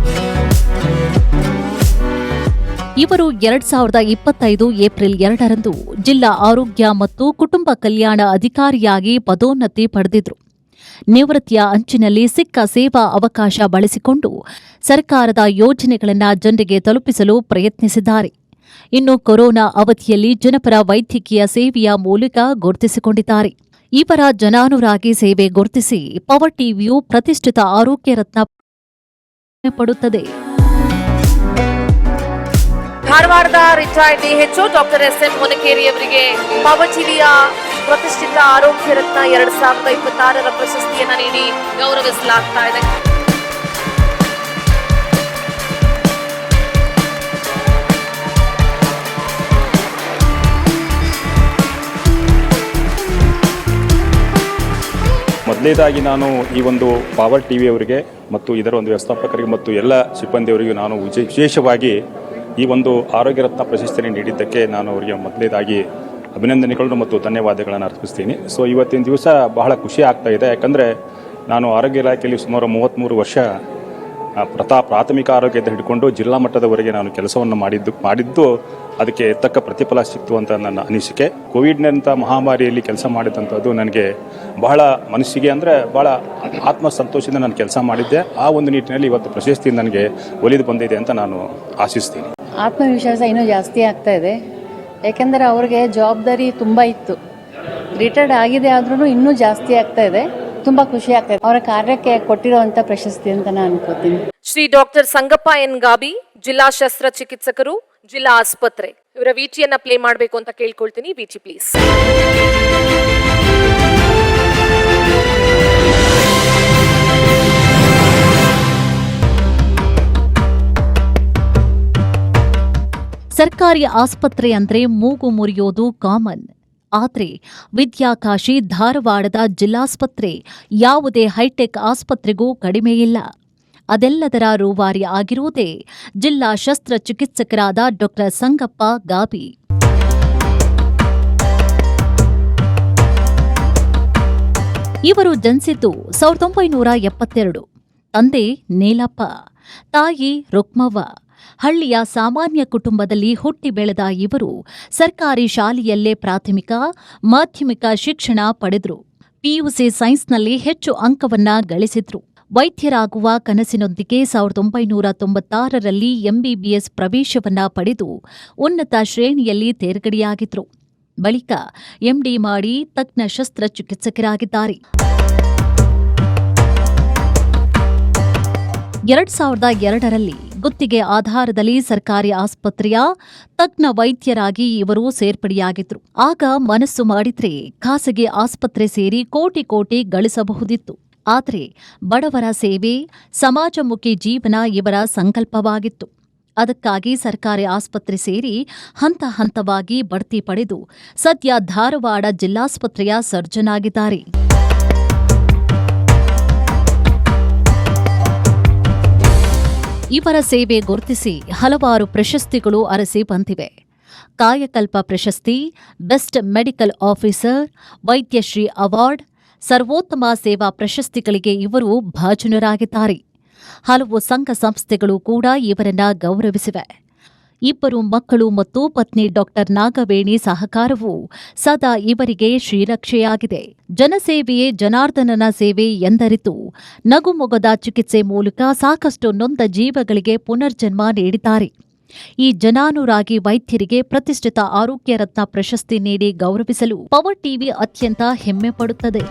ಇವರು 2025 ಏಪ್ರಿಲ್ 2ರಂದು ಜಿಲ್ಲಾ ಆರೋಗ್ಯ ಮತ್ತು ಕುಟುಂಬ ಕಲ್ಯಾಣ ಅಧಿಕಾರಿಯಾಗಿ ಪದೋನ್ನತಿ ಪಡೆದಿದ್ರು. ನಿವೃತ್ತಿಯ ಅಂಚಿನಲ್ಲಿ ಸಿಕ್ಕ ಸೇವಾ ಅವಕಾಶ ಬಳಸಿಕೊಂಡು ಸರ್ಕಾರದ ಯೋಜನೆಗಳನ್ನು ಜನರಿಗೆ ತಲುಪಿಸಲು ಪ್ರಯತ್ನಿಸಿದ್ದಾರೆ. ಇನ್ನು ಕೊರೋನಾ ಅವಧಿಯಲ್ಲಿ ಜನಪರ ವೈದ್ಯಕೀಯ ಸೇವೆಯ ಮೂಲಕ ಗುರುತಿಸಿಕೊಂಡಿದ್ದಾರೆ. ಇವರ ಜನಾನುರಾಗಿ ಸೇವೆ ಗುರುತಿಸಿ ಪವರ್ ಟಿವಿಯು ಪ್ರತಿಷ್ಠಿತ ಆರೋಗ್ಯ ರತ್ನ ಪಡುತ್ತದೆ. ಧಾರವಾಡದ retired DHO doctor SM. Honakeri ಅವರಿಗೆ ಪವರ್ ಟಿವಿಯ ಪ್ರತಿಷ್ಠಿತ ಆರೋಗ್ಯ ರತ್ನ 2026ರ ಪ್ರಶಸ್ತಿಯನ್ನು ನೀಡಿ ಗೌರವಿಸಲಾಗ್ತಾ ಇದೆ. ಮೊದಲನೇದಾಗಿ ನಾನು ಈ ಒಂದು ಪವರ್ ಟಿವಿ ಅವರಿಗೆ ಮತ್ತು ಇದರ ಒಂದು ವ್ಯವಸ್ಥಾಪಕರಿಗೆ ಮತ್ತು ಎಲ್ಲ ಸಿಬ್ಬಂದಿಯವರಿಗೂ ನಾನು ವಿಶೇಷವಾಗಿ ಈ ಒಂದು ಆರೋಗ್ಯ ರತ್ನ ಪ್ರಶಸ್ತಿಯನ್ನು ನೀಡಿದ್ದಕ್ಕೆ ನಾನು ಅವರಿಗೆ ಮೊದಲನೇದಾಗಿ ಅಭಿನಂದನೆಗಳನ್ನು ಮತ್ತು ಧನ್ಯವಾದಗಳನ್ನು ಅರ್ಪಿಸ್ತೀನಿ. ಸೊ ಇವತ್ತಿನ ದಿವಸ ಬಹಳ ಖುಷಿ ಆಗ್ತಾ ಇದೆ. ಯಾಕಂದರೆ ನಾನು ಆರೋಗ್ಯ ಇಲಾಖೆಯಲ್ಲಿ ಸುಮಾರು 33 ವರ್ಷ ಪ್ರಾಥಮಿಕ ಆರೋಗ್ಯದ ಹಿಡ್ಕೊಂಡು ಜಿಲ್ಲಾ ಮಟ್ಟದವರೆಗೆ ನಾನು ಕೆಲಸವನ್ನು ಮಾಡಿದ್ದು ಅದಕ್ಕೆ ತಕ್ಕ ಪ್ರತಿಫಲ ಸಿಕ್ತು ಅಂತ ನನ್ನ ಅನಿಸಿಕೆ. ಕೋವಿಡ್ನಂಥ ಮಹಾಮಾರಿಯಲ್ಲಿ ಕೆಲಸ ಮಾಡಿದಂಥದ್ದು ನನಗೆ ಬಹಳ ಮನಸ್ಸಿಗೆ ಅಂದರೆ ಭಾಳ ಆತ್ಮಸಂತೋಷದಿಂದ ನಾನು ಕೆಲಸ ಮಾಡಿದ್ದೆ. ಆ ಒಂದು ನಿಟ್ಟಿನಲ್ಲಿ ಇವತ್ತು ಪ್ರಶಸ್ತಿ ನನಗೆ ಒಲಿದು ಬಂದಿದೆ ಅಂತ ನಾನು ಆಶಿಸ್ತೀನಿ. ಆತ್ಮವಿಶ್ವಾಸ ಇನ್ನೂ ಜಾಸ್ತಿ ಆಗ್ತಾ ಇದೆ. ಯಾಕೆಂದರೆ ಅವ್ರಿಗೆ ಜವಾಬ್ದಾರಿ ತುಂಬ ಇತ್ತು. ರಿಟೈರ್ಡ್ ಆಗಿದೆ ಆದ್ರೂ ಇನ್ನೂ ಜಾಸ್ತಿ ಆಗ್ತಾ ಇದೆ. ತುಂಬಾ ಖುಷಿ ಆಗ್ತಾ ಇದೆ ಅವರ ಕಾರ್ಯಕ್ಕೆ ಕೊಟ್ಟಿರುವಂತ ಪ್ರಶಸ್ತಿ ಅಂತ ನಾನು ಅನ್ಕೋತೀನಿ. ಶ್ರೀ ಡಾಕ್ಟರ್ ಸಂಗಪ್ಪ ಎನ್ ಗಾಬಿ, ಜಿಲ್ಲಾ ಶಸ್ತ್ರಚಿಕಿತ್ಸಕರು, ಜಿಲ್ಲಾ ಆಸ್ಪತ್ರೆ, ಇವರ ವಿಟಿಯನ್ನ ಪ್ಲೇ ಮಾಡಬೇಕು ಅಂತ ಕೇಳ್ಕೊಳ್ತೀನಿ. ವಿಟಿ ಪ್ಲೀಸ್. ಸರ್ಕಾರಿ ಆಸ್ಪತ್ರೆ ಅಂದ್ರೆ ಮೂಗು ಮುರಿಯೋದು ಕಾಮನ್. ಆದರೆ ವಿದ್ಯಾಕಾಶಿ ಧಾರವಾಡದ ಜಿಲ್ಲಾಸ್ಪತ್ರೆ ಯಾವುದೇ ಹೈಟೆಕ್ ಆಸ್ಪತ್ರೆಗೂ ಕಡಿಮೆಯಿಲ್ಲ. ಅದೆಲ್ಲದರ ರೂವಾರಿ ಆಗಿರುವುದೇ ಜಿಲ್ಲಾ ಶಸ್ತ್ರಚಿಕಿತ್ಸಕರಾದ ಡಾಕ್ಟರ್ ಸಂಗಪ್ಪ ಗಾಬಿ. ಇವರು ಜನಿಸಿದ್ದು 1972. ತಂದೆ ನೇಲಪ್ಪ, ತಾಯಿ ರುಕ್ಮವ್ವ. ಹಳ್ಳಿಯ ಸಾಮಾನ್ಯ ಕುಟುಂಬದಲ್ಲಿ ಹುಟ್ಟಿ ಬೆಳೆದ ಇವರು ಸರ್ಕಾರಿ ಶಾಲೆಯಲ್ಲೇ ಪ್ರಾಥಮಿಕ, ಮಾಧ್ಯಮಿಕ ಶಿಕ್ಷಣ ಪಡೆದರು. ಪಿಯುಸಿ ಸೈನ್ಸ್ನಲ್ಲಿ ಹೆಚ್ಚು ಅಂಕವನ್ನ ಗಳಿಸಿದ್ರು. ವೈದ್ಯರಾಗುವ ಕನಸಿನೊಂದಿಗೆ 1996ರಲ್ಲಿ ಎಂಬಿಬಿಎಸ್ ಪ್ರವೇಶವನ್ನ ಪಡೆದು ಉನ್ನತ ಶ್ರೇಣಿಯಲ್ಲಿ ತೇರ್ಗಡೆಯಾಗಿದ್ರು. ಬಳಿಕ ಎಂಡಿ ಮಾಡಿ ತಜ್ಞ ಶಸ್ತ್ರಚಿಕಿತ್ಸಕರಾಗಿದ್ದಾರೆ. 2002ರಲ್ಲಿ ಗುತ್ತಿಗೆ ಆಧಾರದಲ್ಲಿ ಸರ್ಕಾರಿ ಆಸ್ಪತ್ರೆಯ ತಜ್ಞ ವೈದ್ಯರಾಗಿ ಇವರು ಸೇರ್ಪಡೆಯಾಗಿದ್ರು. ಆಗ ಮನಸ್ಸು ಮಾಡಿದ್ರೆ ಖಾಸಗಿ ಆಸ್ಪತ್ರೆ ಸೇರಿ ಕೋಟಿ ಕೋಟಿ ಗಳಿಸಬಹುದಿತ್ತು. ಆದರೆ ಬಡವರ ಸೇವೆ, ಸಮಾಜಮುಖಿ ಜೀವನ ಇವರ ಸಂಕಲ್ಪವಾಗಿತ್ತು. ಅದಕ್ಕಾಗಿ ಸರ್ಕಾರಿ ಆಸ್ಪತ್ರೆ ಸೇರಿ ಹಂತ ಹಂತವಾಗಿ ಬಡ್ತಿ ಪಡೆದು ಸದ್ಯ ಧಾರವಾಡ ಜಿಲ್ಲಾಸ್ಪತ್ರೆಯ ಸರ್ಜನ್ ಆಗಿದ್ದಾರೆ. ಇವರ ಸೇವೆ ಗುರುತಿಸಿ ಹಲವಾರು ಪ್ರಶಸ್ತಿಗಳು ಅರಸಿ ಬಂದಿವೆ. ಕಾಯಕಲ್ಪ ಪ್ರಶಸ್ತಿ, best medical officer, Vaidyashree award, ಸರ್ವೋತ್ತಮ ಸೇವಾ ಪ್ರಶಸ್ತಿಗಳಿಗೆ ಇವರು ಭಾಜನರಾಗಿದ್ದಾರೆ. ಹಲವು ಸಂಘ ಸಂಸ್ಥೆಗಳು ಕೂಡ ಇವರನ್ನ ಗೌರವಿಸಿವೆ. ಇಬ್ಬರು ಮಕ್ಕಳು ಮತ್ತು ಪತ್ನಿ ಡಾಕ್ಟರ್ ನಾಗವೇಣಿ ಸಹಕಾರವು ಸದಾ ಇವರಿಗೆ ಶ್ರೀರಕ್ಷೆಯಾಗಿದೆ. ಜನಸೇವೆಯೇ ಜನಾರ್ದನನ ಸೇವೆ ಎಂದರಿತು ನಗುಮೊಗದ ಚಿಕಿತ್ಸೆ ಮೂಲಕ ಸಾಕಷ್ಟು ನೊಂದ ಜೀವಗಳಿಗೆ ಪುನರ್ಜನ್ಮ ನೀಡಿದ್ದಾರೆ. ಈ ಜನಾನುರಾಗಿ ವೈದ್ಯರಿಗೆ ಪ್ರತಿಷ್ಠಿತ ಆರೋಗ್ಯ ರತ್ನ ಪ್ರಶಸ್ತಿ ನೀಡಿ ಗೌರವಿಸಲು ಪವರ್ ಟಿವಿ ಅತ್ಯಂತ ಹೆಮ್ಮೆ ಪಡುತ್ತದೆ.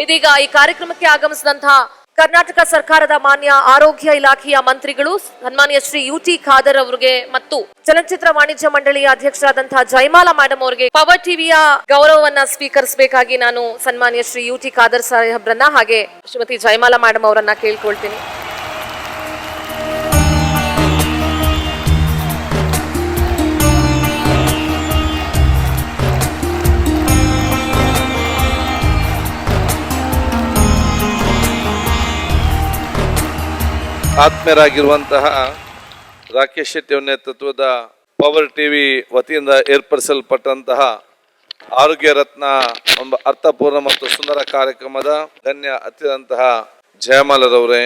ಇದೀಗ ಈ ಕಾರ್ಯಕ್ರಮಕ್ಕೆ ಆಗಮಿಸಿದಂತಹ ಕರ್ನಾಟಕ ಸರ್ಕಾರದ ಮಾನ್ಯ ಆರೋಗ್ಯ ಇಲಾಖೆಯ ಮಂತ್ರಿಗಳು ಸನ್ಮಾನ್ಯ ಶ್ರೀ ಯುಟಿ ಖಾದರ್ ಅವರಿಗೆ ಮತ್ತು ಚಲನಚಿತ್ರ ವಾಣಿಜ್ಯ ಮಂಡಳಿಯ ಅಧ್ಯಕ್ಷರಾದಂತಹ ಜಯಮಾಲಾ ಮೇಡಮ್ ಅವರಿಗೆ ಪವರ್ ಟಿವಿಯ ಗೌರವವನ್ನ ಸ್ವೀಕರಿಸಬೇಕಾಗಿ ನಾನು ಸನ್ಮಾನ್ಯ ಶ್ರೀ ಯುಟಿ ಖಾದರ್ ಸಾಹೇಬ್ರನ್ನ ಹಾಗೆ ಶ್ರೀಮತಿ ಜಯಮಾಲಾ ಮೇಡಮ್ ಅವರನ್ನ ಕೇಳ್ಕೊಳ್ತೀನಿ. ಆತ್ಮೀಯರಾಗಿರುವಂತಹ ರಾಕೇಶ್ ಶೆಟ್ಟಿ ಅವರ ನೇತೃತ್ವದ ಪವರ್ ಟಿವಿ ವತಿಯಿಂದ ಏರ್ಪಡಿಸಲ್ಪಟ್ಟಂತಹ ಆರೋಗ್ಯ ರತ್ನ ಎಂಬ ಅರ್ಥಪೂರ್ಣ ಮತ್ತು ಸುಂದರ ಕಾರ್ಯಕ್ರಮದ ಗಣ್ಯ ಅತಿಥಿಯಾದಂತಹ ಜಯಮಾಲರವರೇ,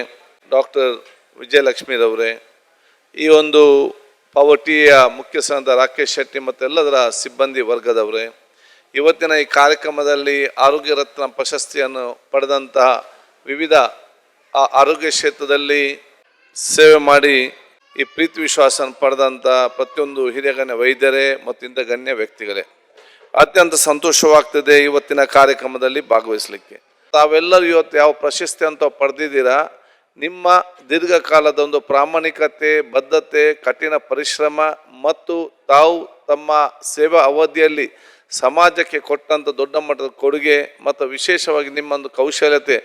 ಡಾಕ್ಟರ್ ವಿಜಯಲಕ್ಷ್ಮೀರವರೇ, ಈ ಒಂದು ಪವರ್ ಟಿವಿಯ ಮುಖ್ಯಸ್ಥರಾದ ರಾಕೇಶ್ ಶೆಟ್ಟಿ ಮತ್ತು ಎಲ್ಲದರ ಸಿಬ್ಬಂದಿ ವರ್ಗದವರೇ, ಇವತ್ತಿನ ಈ ಕಾರ್ಯಕ್ರಮದಲ್ಲಿ ಆರೋಗ್ಯ ರತ್ನ ಪ್ರಶಸ್ತಿಯನ್ನು ಪಡೆದಂತಹ ವಿವಿಧ ಆರೋಗ್ಯ ಕ್ಷೇತ್ರದಲ್ಲಿ ಸೇವೆ ಮಾಡಿ ಈ ಪ್ರೀತಿ ವಿಶ್ವಾಸವನ್ನು ಪಡೆದಂಥ ಪ್ರತಿಯೊಂದು ಹಿರಿಯ ವೈದ್ಯರೇ ಮತ್ತು ಇಂಥ ಗಣ್ಯ ವ್ಯಕ್ತಿಗಳೇ, ಅತ್ಯಂತ ಸಂತೋಷವಾಗ್ತದೆ ಇವತ್ತಿನ ಕಾರ್ಯಕ್ರಮದಲ್ಲಿ ಭಾಗವಹಿಸಲಿಕ್ಕೆ. ತಾವೆಲ್ಲರೂ ಇವತ್ತು ಯಾವ ಪ್ರಶಸ್ತಿ ಅಂತ ಪಡೆದಿದ್ದೀರಾ, ನಿಮ್ಮ ದೀರ್ಘಕಾಲದ ಒಂದು ಪ್ರಾಮಾಣಿಕತೆ, ಬದ್ಧತೆ, ಕಠಿಣ ಪರಿಶ್ರಮ ಮತ್ತು ತಾವು ತಮ್ಮ ಸೇವಾ ಅವಧಿಯಲ್ಲಿ ಸಮಾಜಕ್ಕೆ ಕೊಟ್ಟಂಥ ದೊಡ್ಡ ಮಟ್ಟದ ಕೊಡುಗೆ ಮತ್ತು ವಿಶೇಷವಾಗಿ ನಿಮ್ಮೊಂದು ಕೌಶಲ್ಯತೆ,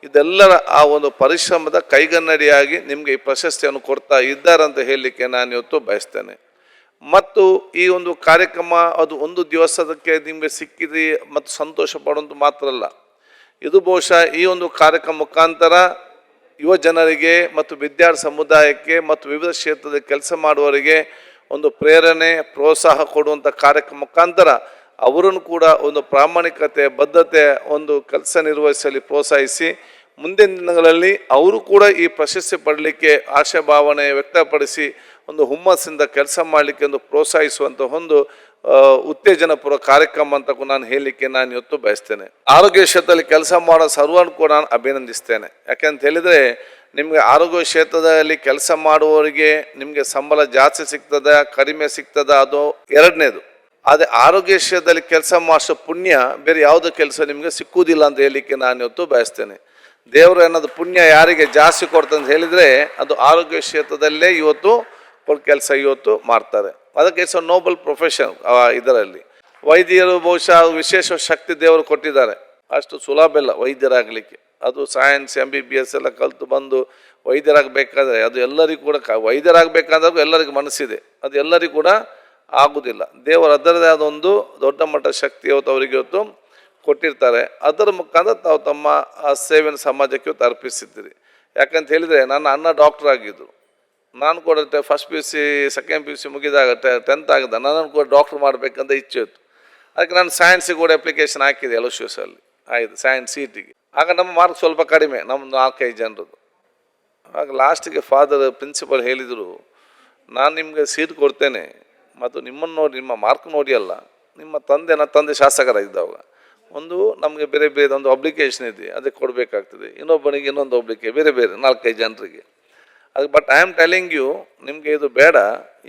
ಇದೆಲ್ಲರ ಆ ಒಂದು ಪರಿಶ್ರಮದ ಕೈಗನ್ನಡಿಯಾಗಿ ನಿಮಗೆ ಈ ಪ್ರಶಸ್ತಿಯನ್ನು ಕೊಡ್ತಾ ಇದ್ದಾರೆ ಅಂತ ಹೇಳಲಿಕ್ಕೆ ನಾನು ಇವತ್ತು ಬಯಸ್ತೇನೆ. ಮತ್ತು ಈ ಒಂದು ಕಾರ್ಯಕ್ರಮ ಅದು ಒಂದು ದಿವಸಕ್ಕೆ ನಿಮಗೆ ಸಿಕ್ಕಿದೆ ಮತ್ತು ಸಂತೋಷ ಪಡುವಂಥ ಮಾತ್ರ ಅಲ್ಲ, ಇದು ಬಹುಶಃ ಈ ಒಂದು ಕಾರ್ಯಕ್ರಮ ಮುಖಾಂತರ ಯುವ ಜನರಿಗೆ ಮತ್ತು ವಿದ್ಯಾರ್ಥಿ ಸಮುದಾಯಕ್ಕೆ ಮತ್ತು ವಿವಿಧ ಕ್ಷೇತ್ರದ ಕೆಲಸ ಮಾಡುವವರಿಗೆ ಒಂದು ಪ್ರೇರಣೆ, ಪ್ರೋತ್ಸಾಹ ಕೊಡುವಂಥ ಕಾರ್ಯಕ್ರಮ ಮುಖಾಂತರ ಅವರನ್ನು ಕೂಡ ಒಂದು ಪ್ರಾಮಾಣಿಕತೆ, ಬದ್ಧತೆ, ಒಂದು ಕೆಲಸ ನಿರ್ವಹಿಸಲಿ ಪ್ರೋತ್ಸಾಹಿಸಿ ಮುಂದಿನ ದಿನಗಳಲ್ಲಿ ಅವರು ಕೂಡ ಈ ಪ್ರಶಸ್ತಿ ಪಡಲಿಕ್ಕೆ ಆಶಾಭಾವನೆ ವ್ಯಕ್ತಪಡಿಸಿ ಒಂದು ಹುಮ್ಮಸ್ಸಿಂದ ಕೆಲಸ ಮಾಡಲಿಕ್ಕೆ ಒಂದು ಪ್ರೋತ್ಸಾಹಿಸುವಂಥ ಒಂದು ಉತ್ತೇಜನಪೂರ್ವ ಕಾರ್ಯಕ್ರಮ ಅಂತ ನಾನು ಹೇಳಲಿಕ್ಕೆ ನಾನು ಇವತ್ತು ಬಯಸ್ತೇನೆ. ಆರೋಗ್ಯ ಕ್ಷೇತ್ರದಲ್ಲಿ ಕೆಲಸ ಮಾಡೋ ಸರ್ವರನ್ನು ಕೂಡ ನಾನು ಅಭಿನಂದಿಸ್ತೇನೆ. ಯಾಕೆಂತ ಹೇಳಿದರೆ, ನಿಮಗೆ ಆರೋಗ್ಯ ಕ್ಷೇತ್ರದಲ್ಲಿ ಕೆಲಸ ಮಾಡುವವರಿಗೆ ನಿಮಗೆ ಸಂಬಳ ಜಾಸ್ತಿ ಸಿಗ್ತದ, ಕಡಿಮೆ ಸಿಗ್ತದ, ಅದು ಎರಡನೇದು. ಆದರೆ ಆರೋಗ್ಯ ಕ್ಷೇತ್ರದಲ್ಲಿ ಕೆಲಸ ಮಾಡೋ ಪುಣ್ಯ ಬೇರೆ ಯಾವುದೋ ಕೆಲಸ ನಿಮಗೆ ಸಿಕ್ಕುವುದಿಲ್ಲ ಅಂತ ಹೇಳಲಿಕ್ಕೆ ನಾನು ಇವತ್ತು ಬಯಸ್ತೇನೆ. ದೇವರು ಅನ್ನೋದು ಪುಣ್ಯ ಯಾರಿಗೆ ಜಾಸ್ತಿ ಕೊಡ್ತಂತ ಹೇಳಿದರೆ ಅದು ಆರೋಗ್ಯ ಕ್ಷೇತ್ರದಲ್ಲೇ ಇವತ್ತು ಕೆಲಸ ಇವತ್ತು ಮಾಡ್ತಾರೆ. ಅದಕ್ಕೆ ಇಟ್ಸ್ ನೋಬಲ್ ಪ್ರೊಫೆಷನ್. ಇದರಲ್ಲಿ ವೈದ್ಯರು ಬಹುಶಃ ವಿಶೇಷ ಶಕ್ತಿ ದೇವರು ಕೊಟ್ಟಿದ್ದಾರೆ. ಅಷ್ಟು ಸುಲಭ ಇಲ್ಲ ವೈದ್ಯರಾಗಲಿಕ್ಕೆ. ಅದು ಸೈನ್ಸ್ MBBS ಎಲ್ಲ ಕಲಿತು ಬಂದು ವೈದ್ಯರಾಗಬೇಕಾದ್ರೆ ಅದು ಎಲ್ಲರಿಗೂ ಕೂಡ ವೈದ್ಯರಾಗಬೇಕಾದ್ರೂ ಎಲ್ಲರಿಗೂ ಮನಸ್ಸಿದೆ, ಅದು ಎಲ್ಲರಿಗೂ ಕೂಡ ಆಗುವುದಿಲ್ಲ. ದೇವರು ಅದರದೇ ಆದ ಒಂದು ದೊಡ್ಡ ಮಟ್ಟದ ಶಕ್ತಿ ಇವತ್ತು ಅವರಿಗೆ ಇವತ್ತು ಕೊಟ್ಟಿರ್ತಾರೆ. ಅದರ ಮುಖಾಂತರ ತಾವು ತಮ್ಮ ಸೇವೆಯನ್ನು ಸಮಾಜಕ್ಕೆ ಇವತ್ತು ಅರ್ಪಿಸಿದ್ದೀರಿ. ಯಾಕಂತ ಹೇಳಿದರೆ, ನನ್ನ ಅಣ್ಣ ಡಾಕ್ಟರ್ ಆಗಿದ್ದರು. ನಾನು ಕೂಡ first PUC second PUC ಮುಗಿದಾಗ 10th ಆಗಿದ್ದ ನನ್ನನ್ನು ಕೂಡ ಡಾಕ್ಟರ್ ಮಾಡಬೇಕಂತ ಇಚ್ಛೆ ಇತ್ತು. ಅದಕ್ಕೆ ನಾನು ಸೈನ್ಸಿಗೆ ಕೂಡ ಅಪ್ಲಿಕೇಶನ್ ಹಾಕಿದೆ LOSUSಲ್ಲಿ. ಆಯಿತು, ಸೈನ್ಸ್ ಸೀಟಿಗೆ. ಆಗ ನಮ್ಮ ಮಾರ್ಕ್ ಸ್ವಲ್ಪ ಕಡಿಮೆ, ನಮ್ಮ 4-5 ಜನರದ್ದು. ಆಗ ಲಾಸ್ಟಿಗೆ ಫಾದರ್ ಪ್ರಿನ್ಸಿಪಲ್ ಹೇಳಿದರು, ನಾನು ನಿಮಗೆ ಸೀಟ್ ಕೊಡ್ತೇನೆ ಮತ್ತು ನಿಮ್ಮನ್ನು ನೋಡಿ, ನಿಮ್ಮ ಮಾರ್ಕ್ ನೋಡಿ ಅಲ್ಲ, ನಿಮ್ಮ ತಂದೆ ಶಾಸಕರಾಗಿದ್ದಾಗ ಒಂದು ನಮಗೆ ಬೇರೆ ಬೇರೆ ಒಂದು ಅಪ್ಲಿಕೇಶನ್ ಇದೆ, ಅದಕ್ಕೆ ಕೊಡಬೇಕಾಗ್ತದೆ. ಇನ್ನೊಬ್ಬನಿಗೆ ಇನ್ನೊಂದು ಅಪ್ಲಿಕೇಶನ್, ಬೇರೆ ಬೇರೆ 4-5 ಜನರಿಗೆ. ಅದು but I am telling you, ನಿಮಗೆ ಇದು ಬೇಡ,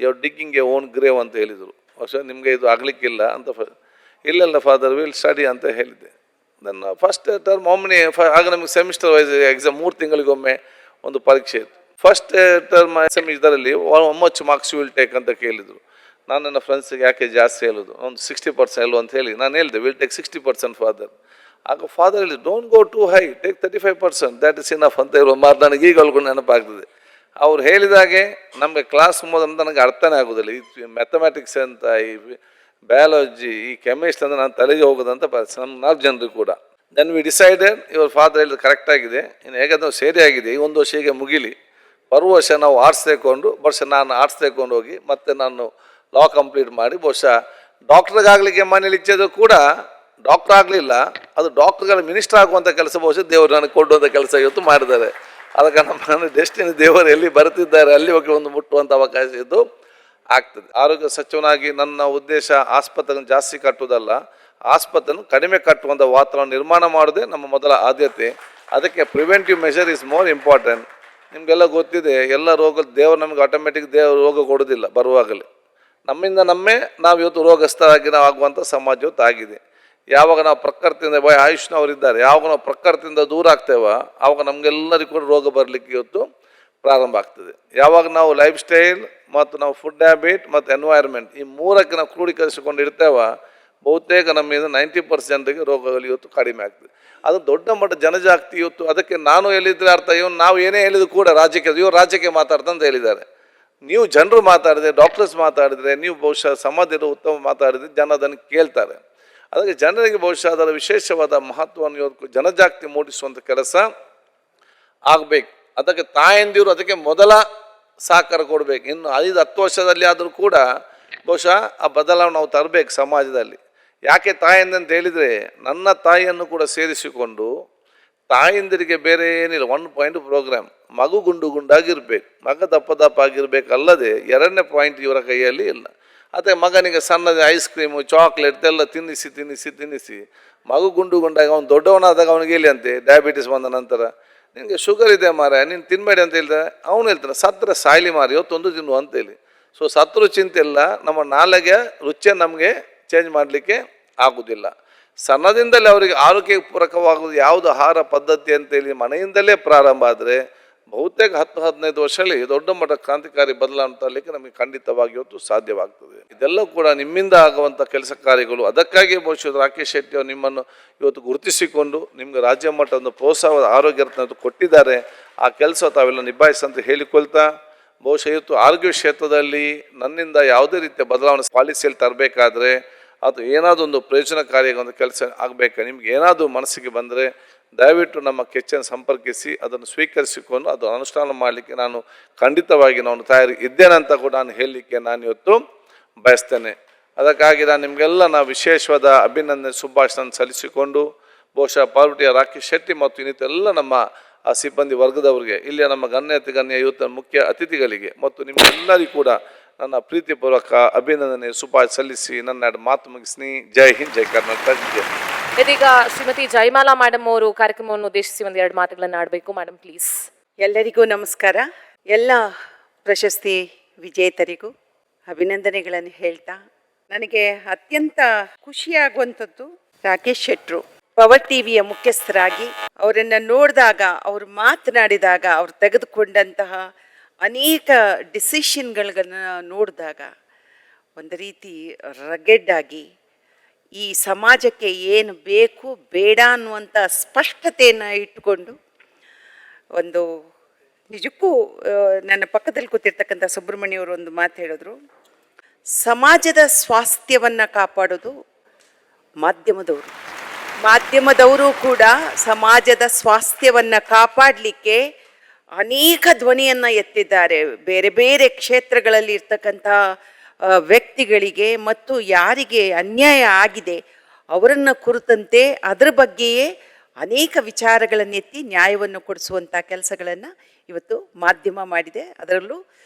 you digging a own grave ಅಂತ ಹೇಳಿದರು. ವರ್ಷ ನಿಮಗೆ ಇದು ಆಗಲಿಕ್ಕಿಲ್ಲ ಅಂತ. ಇಲ್ಲ ಫಾದರ್ ವಿಲ್ ಸ್ಟಡಿ ಅಂತ ಹೇಳಿದ್ದೆ. ನನ್ನ ಫಸ್ಟ್ ಟರ್ಮ್ ಒಮ್ಮೆ ಆಗ ನಮಗೆ ಸೆಮಿಸ್ಟರ್ ವೈಸ್ ಎಕ್ಸಾಮ್ 3 ತಿಂಗಳಿಗೊಮ್ಮೆ ಒಂದು ಪರೀಕ್ಷೆ ಇತ್ತು. ಫಸ್ಟ್ ಟರ್ಮ್ ಇದರಲ್ಲಿ how much marks will take ಅಂತ ಕೇಳಿದರು. ನಾನು ನನ್ನ ಫ್ರೆಂಡ್ಸಿಗೆ ಯಾಕೆ ಜಾಸ್ತಿ ಹೇಳೋದು, ಒಂದು 60% ಹೇಳು ಅಂತ ಹೇಳಿ ನಾನು ಹೇಳಿದೆ, ವಿಲ್ ಟೇಕ್ 60% ಫಾದರ್. ಆಗ ಫಾದರ್ ಹೇಳಿದ್ರು, don't go to high, take 35%, that is enough ಅಂತ ಹೇಳುವ ಮಾತು ನನಗೆ ಈಗ ಅಲ್ಕೊಂಡು ನೆನಪಾಗ್ತದೆ. ಅವ್ರು ಹೇಳಿದಾಗೆ ನಮಗೆ ಕ್ಲಾಸ್ ಅಂತ ನನಗೆ ಅರ್ಥನೇ ಆಗೋದಿಲ್ಲ. ಈ ಮ್ಯಾಥಮೆಟಿಕ್ಸ್ ಅಂತ, ಈ ಬಯಾಲಜಿ, ಈ ಕೆಮಿಸ್ಟ್ರಿ ಅಂದರೆ ನಾನು ತಲೆಗೆ ಹೋಗೋದಂತ ನಮ್ಮ 4 ಜನರು ಕೂಡ. ದೆನ್ ವಿ ಡಿಸೈಡೆಡ್, ಇವ್ರ ಫಾದರ್ ಹೇಳಿದ್ರು ಕರೆಕ್ಟ್ ಆಗಿದೆ, ಇನ್ನು ಹೇಗಾದ್ರೂ ಸೇರಿ ಆಗಿದೆ, ಈ 1 ವರ್ಷ ಹೀಗೆ ಮುಗಿಲಿ, ಬರುವ ವರ್ಷ ನಾವು ಆರ್ಟ್ಸ್ ತೆಗೊಂಡು, ವರ್ಷ ನಾನು ಆರ್ಟ್ಸ್ ತೆಗೊಂಡು ಹೋಗಿ ಮತ್ತೆ ನಾನು ಲಾ ಕಂಪ್ಲೀಟ್ ಮಾಡಿ ಬಹುಶಃ ಡಾಕ್ಟ್ರಿಗಾಗಲಿಕ್ಕೆ ಮನೇಲಿ ಇಚ್ಛೆದು ಕೂಡ ಡಾಕ್ಟರ್ ಆಗಲಿಲ್ಲ, ಅದು ಡಾಕ್ಟರ್ಗಳ ಮಿನಿಸ್ಟರ್ ಆಗುವಂಥ ಕೆಲಸ ಬಹುಶಃ ದೇವರು ನನಗೆ ಕೊಡುವಂಥ ಕೆಲಸ ಇವತ್ತು ಮಾಡಿದ್ದಾರೆ. ಅದಕ್ಕೆ ನಮ್ಮ ಡೆಸ್ಟಿನಿ ದೇವರು ಎಲ್ಲಿ ಬರ್ತಿದ್ದಾರೆ ಅಲ್ಲಿ ಹೋಗಿ ಒಂದು ಮುಟ್ಟುವಂಥ ಅವಕಾಶ ಇದು ಆಗ್ತದೆ. ಆರೋಗ್ಯ ಸಚಿವನಾಗಿ ನನ್ನ ಉದ್ದೇಶ ಆಸ್ಪತ್ರೆಯನ್ನು ಜಾಸ್ತಿ ಕಟ್ಟುವುದಲ್ಲ, ಆಸ್ಪತ್ರೆಯನ್ನು ಕಡಿಮೆ ಕಟ್ಟುವಂಥ ವಾತಾವರಣ ನಿರ್ಮಾಣ ಮಾಡೋದೇ ನಮ್ಮ ಮೊದಲ ಆದ್ಯತೆ. ಅದಕ್ಕೆ preventive measure is more important. ನಿಮಗೆಲ್ಲ ಗೊತ್ತಿದೆ, ಎಲ್ಲ ರೋಗ ದೇವರು ನಮಗೆ ಆಟೋಮೆಟಿಕ್ ದೇವರು ರೋಗ ಕೊಡೋದಿಲ್ಲ, ಬರುವಾಗಲೇ ನಮ್ಮಿಂದ ನಾವು ಇವತ್ತು ರೋಗಸ್ಥರಾಗಿ ನಾವು ಆಗುವಂಥ ಸಮಾಜ ಇವತ್ತು ಆಗಿದೆ. ಯಾವಾಗ ನಾವು ಪ್ರಕೃತಿಯಿಂದ ಆಯುಷ್ನವರಿದ್ದಾರೆ, ಯಾವಾಗ ನಾವು ಪ್ರಕೃತಿಯಿಂದ ದೂರ ಆಗ್ತೇವೋ ಆವಾಗ ನಮಗೆಲ್ಲರಿಗೂ ಕೂಡ ರೋಗ ಬರಲಿಕ್ಕೆ ಇವತ್ತು ಪ್ರಾರಂಭ ಆಗ್ತದೆ. ಯಾವಾಗ ನಾವು ಲೈಫ್ ಸ್ಟೈಲ್ ಮತ್ತು ನಾವು ಫುಡ್ ಹ್ಯಾಬಿಟ್ ಮತ್ತು ಎನ್ವೈರ್ಮೆಂಟ್ ಈ 3ಕ್ಕೆ ನಾವು ಕ್ರೋಢೀಕರಿಸಿಕೊಂಡು ಇರ್ತೇವೆ, ಬಹುತೇಕ ನಮ್ಮಿಂದ 90% ಜನರಿಗೆ ರೋಗಗಳು ಇವತ್ತು ಕಡಿಮೆ ಆಗ್ತದೆ. ಅದು ದೊಡ್ಡ ಮಟ್ಟ ಜನಜಾಗೃತಿ ಇವತ್ತು. ಅದಕ್ಕೆ ನಾನು ಹೇಳಿದ್ರೆ ಅರ್ಥ, ನಾವು ಏನೇ ಹೇಳಿದ್ರು ಕೂಡ ರಾಜ್ಯಕ್ಕೆ ಮಾತಾಡ್ತಾ ಅಂತ ಹೇಳಿದ್ದಾರೆ. ನೀವು ಜನರು ಮಾತಾಡಿದ್ರೆ, ಡಾಕ್ಟರ್ಸ್ ಮಾತಾಡಿದರೆ, ನೀವು ಬಹುಶಃ ಸಮಾಜದ ಉತ್ತಮ ಮಾತಾಡಿದರೆ ಜನ ಅದನ್ನು ಕೇಳ್ತಾರೆ. ಅದಕ್ಕೆ ಜನರಿಗೆ ಬಹುಶಃ ಅದರ ವಿಶೇಷವಾದ ಮಹತ್ವವನ್ನು ಇವತ್ತು ಜನಜಾಗೃತಿ ಮೂಡಿಸುವಂಥ ಕೆಲಸ ಆಗಬೇಕು. ಅದಕ್ಕೆ ತಾಯಂದಿರು ಅದಕ್ಕೆ ಮೊದಲ ಸಹಕಾರ ಕೊಡಬೇಕು. ಇನ್ನು 5-10 ವರ್ಷದಲ್ಲಿ ಆದರೂ ಕೂಡ ಬಹುಶಃ ಆ ಬದಲಾವಣೆ ನಾವು ತರಬೇಕು ಸಮಾಜದಲ್ಲಿ. ಯಾಕೆ ತಾಯಂದಿ ಅಂತ ಹೇಳಿದರೆ, ನನ್ನ ತಾಯಿಯನ್ನು ಕೂಡ ಸೇರಿಸಿಕೊಂಡು ತಾಯಂದಿರಿಗೆ ಬೇರೆ ಏನಿಲ್ಲ, 1 ಪಾಯಿಂಟ್ ಪ್ರೋಗ್ರಾಮ್, ಮಗು ಗುಂಡಾಗಿರ್ಬೇಕು, ಮಗ ದಪ್ಪ ಆಗಿರ್ಬೇಕು, ಅಲ್ಲದೆ 2ನೇ ಪಾಯಿಂಟ್ ಇವರ ಕೈಯಲ್ಲಿ ಇಲ್ಲ. ಅದೇ ಮಗನಿಗೆ ಸಣ್ಣದ ಐಸ್ ಕ್ರೀಮು, ಚಾಕ್ಲೇಟ್ ಎಲ್ಲ ತಿನ್ನಿಸಿ ಮಗು ಗುಂಡಾಗಿ ಅವನು ದೊಡ್ಡವನಾದಾಗ ಅವನಿಗೆ ಎಲ್ಲಿ ಅಂತೆ ಡಯಾಬಿಟಿಸ್ ಬಂದ ನಂತರ, ನಿನಗೆ ಶುಗರ್ ಇದೆ ಮಾರ, ನೀನು ತಿನ್ನಬೇಡಿ ಅಂತ ಹೇಳ್ತಾರೆ. ಅವನು ಹೇಳ್ತಾನೆ, ಸತ್ರ ಸಾಯ್ಲಿ ಮಾರಿ, ಇವತ್ತೊಂದು ತಿನ್ನು ಅಂತೇಳಿ. ಸೊ ಸತ್ರು ಚಿಂತೆ ಇಲ್ಲ, ನಮ್ಮ ನಾಲೆಗೆ ರುಚಿಯನ್ನು ನಮಗೆ ಚೇಂಜ್ ಮಾಡಲಿಕ್ಕೆ ಆಗೋದಿಲ್ಲ. ಸಣ್ಣದಿಂದಲೇ ಅವರಿಗೆ ಆರೋಗ್ಯ ಪೂರಕವಾಗುವುದು ಯಾವುದು ಆಹಾರ ಪದ್ಧತಿ ಅಂತೇಳಿ ಮನೆಯಿಂದಲೇ ಪ್ರಾರಂಭ ಆದರೆ ಬಹುತೇಕ 10-15 ವರ್ಷದಲ್ಲಿ ದೊಡ್ಡ ಮಟ್ಟ ಕ್ರಾಂತಿಕಾರಿ ಬದಲಾವಣೆ ತರಲಿಕ್ಕೆ ನಮಗೆ ಖಂಡಿತವಾಗಿ ಇವತ್ತು ಸಾಧ್ಯವಾಗ್ತದೆ. ಇದೆಲ್ಲ ಕೂಡ ನಿಮ್ಮಿಂದ ಆಗುವಂಥ ಕೆಲಸ ಕಾರ್ಯಗಳು. ಅದಕ್ಕಾಗಿ ಬಹುಶಃ ರಾಕೇಶ್ ಶೆಟ್ಟಿ ಅವರು ನಿಮ್ಮನ್ನು ಇವತ್ತು ಗುರುತಿಸಿಕೊಂಡು ನಿಮಗೆ ರಾಜ್ಯ ಮಟ್ಟದ ಪ್ರೋತ್ಸಾಹದ ಆರೋಗ್ಯ ರತ್ನ ಕೊಟ್ಟಿದ್ದಾರೆ. ಆ ಕೆಲಸ ತಾವೆಲ್ಲ ನಿಭಾಯಿಸಂತ ಹೇಳಿಕೊಳ್ತಾ, ಬಹುಶಃ ಇವತ್ತು ಆರೋಗ್ಯ ಕ್ಷೇತ್ರದಲ್ಲಿ ನನ್ನಿಂದ ಯಾವುದೇ ರೀತಿಯ ಬದಲಾವಣೆ ಪಾಲಿಸಿಯಲ್ಲಿ ತರಬೇಕಾದ್ರೆ ಅದು ಏನಾದರೂ ಒಂದು ಪ್ರಯೋಜನಕಾರಿ ಒಂದು ಕೆಲಸ ಆಗಬೇಕು. ನಿಮ್ಗೆ ಏನಾದರೂ ಮನಸ್ಸಿಗೆ ಬಂದರೆ ದಯವಿಟ್ಟು ನಮ್ಮ ಕೆಚ್ಚನ್ನು ಸಂಪರ್ಕಿಸಿ ಅದನ್ನು ಸ್ವೀಕರಿಸಿಕೊಂಡು ಅದು ಅನುಷ್ಠಾನ ಮಾಡಲಿಕ್ಕೆ ನಾನು ಖಂಡಿತವಾಗಿ ನಾನು ತಯಾರಿ ಇದ್ದೇನೆ ಅಂತ ಕೂಡ ನಾನು ಹೇಳಲಿಕ್ಕೆ ನಾನು ಇವತ್ತು ಬಯಸ್ತೇನೆ. ಅದಕ್ಕಾಗಿ ನಾನು ನಿಮಗೆಲ್ಲ ವಿಶೇಷವಾದ ಅಭಿನಂದನೆ ಶುಭಾಶಯ ಸಲ್ಲಿಸಿಕೊಂಡು ಬಹುಶಃ ಪಾರ್ವತಿಯ ರಾಕೇಶ್ ಶೆಟ್ಟಿ ಮತ್ತು ಇನ್ನಿತೆಲ್ಲ ನಮ್ಮ ಆ ಸಿಬ್ಬಂದಿ ವರ್ಗದವರಿಗೆ, ಇಲ್ಲಿಯ ನಮ್ಮ ಗಣ್ಯ ಇವತ್ತಿನ ಮುಖ್ಯ ಅತಿಥಿಗಳಿಗೆ ಮತ್ತು ನಿಮ್ಮೆಲ್ಲರಿಗೂ ಕೂಡ ನನ್ನ ಪ್ರೀತಿಪೂರ್ವಕ ಅಭಿನಂದನೆ ಶುಭಾಶಯ ಸಲ್ಲಿಸಿ ನನ್ನ ಮಾತು ಮುಗಿಸ್ನಿ. ಜೈ ಹಿಂದ್, ಜೈ ಕರ್ನಾಟಕ, ಜೈ. ಇದೀಗ ಶ್ರೀಮತಿ ಜಯಮಾಲಾ ಮೇಡಮ್ ಅವರು ಕಾರ್ಯಕ್ರಮವನ್ನು ಉದ್ದೇಶಿಸಿ 1-2 ಮಾತುಗಳನ್ನು ಆಡಬೇಕು. Madam please. ಎಲ್ಲರಿಗೂ ನಮಸ್ಕಾರ. ಎಲ್ಲ ಪ್ರಶಸ್ತಿ ವಿಜೇತರಿಗೂ ಅಭಿನಂದನೆಗಳನ್ನು ಹೇಳ್ತಾ, ನನಗೆ ಅತ್ಯಂತ ಖುಷಿಯಾಗುವಂಥದ್ದು ರಾಕೇಶ್ ಶೆಟ್ರು ಪವರ್ ಟಿವಿಯ ಮುಖ್ಯಸ್ಥರಾಗಿ ಅವರನ್ನು ನೋಡಿದಾಗ, ಅವರು ಮಾತನಾಡಿದಾಗ, ಅವರು ತೆಗೆದುಕೊಂಡಂತಹ ಅನೇಕ ಡಿಸಿಷನ್ಗಳನ್ನ ನೋಡಿದಾಗ ಒಂದು ರೀತಿ ರಗೆಡ್ ಆಗಿ ಈ ಸಮಾಜಕ್ಕೆ ಏನು ಬೇಕು ಬೇಡ ಅನ್ನುವಂಥ ಸ್ಪಷ್ಟತೆಯನ್ನು ಇಟ್ಟುಕೊಂಡು ಒಂದು ನಿಜಕ್ಕೂ ನನ್ನ ಪಕ್ಕದಲ್ಲಿ ಕೂತಿರ್ತಕ್ಕಂಥ ಸುಬ್ರಹ್ಮಣ್ಯವರು ಒಂದು ಮಾತು ಹೇಳಿದ್ರು, ಸಮಾಜದ ಸ್ವಾಸ್ಥ್ಯವನ್ನು ಕಾಪಾಡೋದು ಮಾಧ್ಯಮದವರು ಕೂಡ ಸಮಾಜದ ಸ್ವಾಸ್ಥ್ಯವನ್ನು ಕಾಪಾಡಲಿಕ್ಕೆ ಅನೇಕ ಧ್ವನಿಯನ್ನು ಎತ್ತಿದ್ದಾರೆ. ಬೇರೆ ಬೇರೆ ಕ್ಷೇತ್ರಗಳಲ್ಲಿ ಇರ್ತಕ್ಕಂಥ ವ್ಯಕ್ತಿಗಳಿಗೆ ಮತ್ತು ಯಾರಿಗೆ ಅನ್ಯಾಯ ಆಗಿದೆ ಅವರನ್ನು ಕುರಿತಂತೆ ಅದರ ಬಗ್ಗೆಯೇ ಅನೇಕ ವಿಚಾರಗಳನ್ನು ಎತ್ತಿ ನ್ಯಾಯವನ್ನು ಕೊಡಿಸುವಂಥ ಕೆಲಸಗಳನ್ನು ಇವತ್ತು ಮಾಧ್ಯಮ ಮಾಡಿದೆ. ಅದರಲ್ಲೂ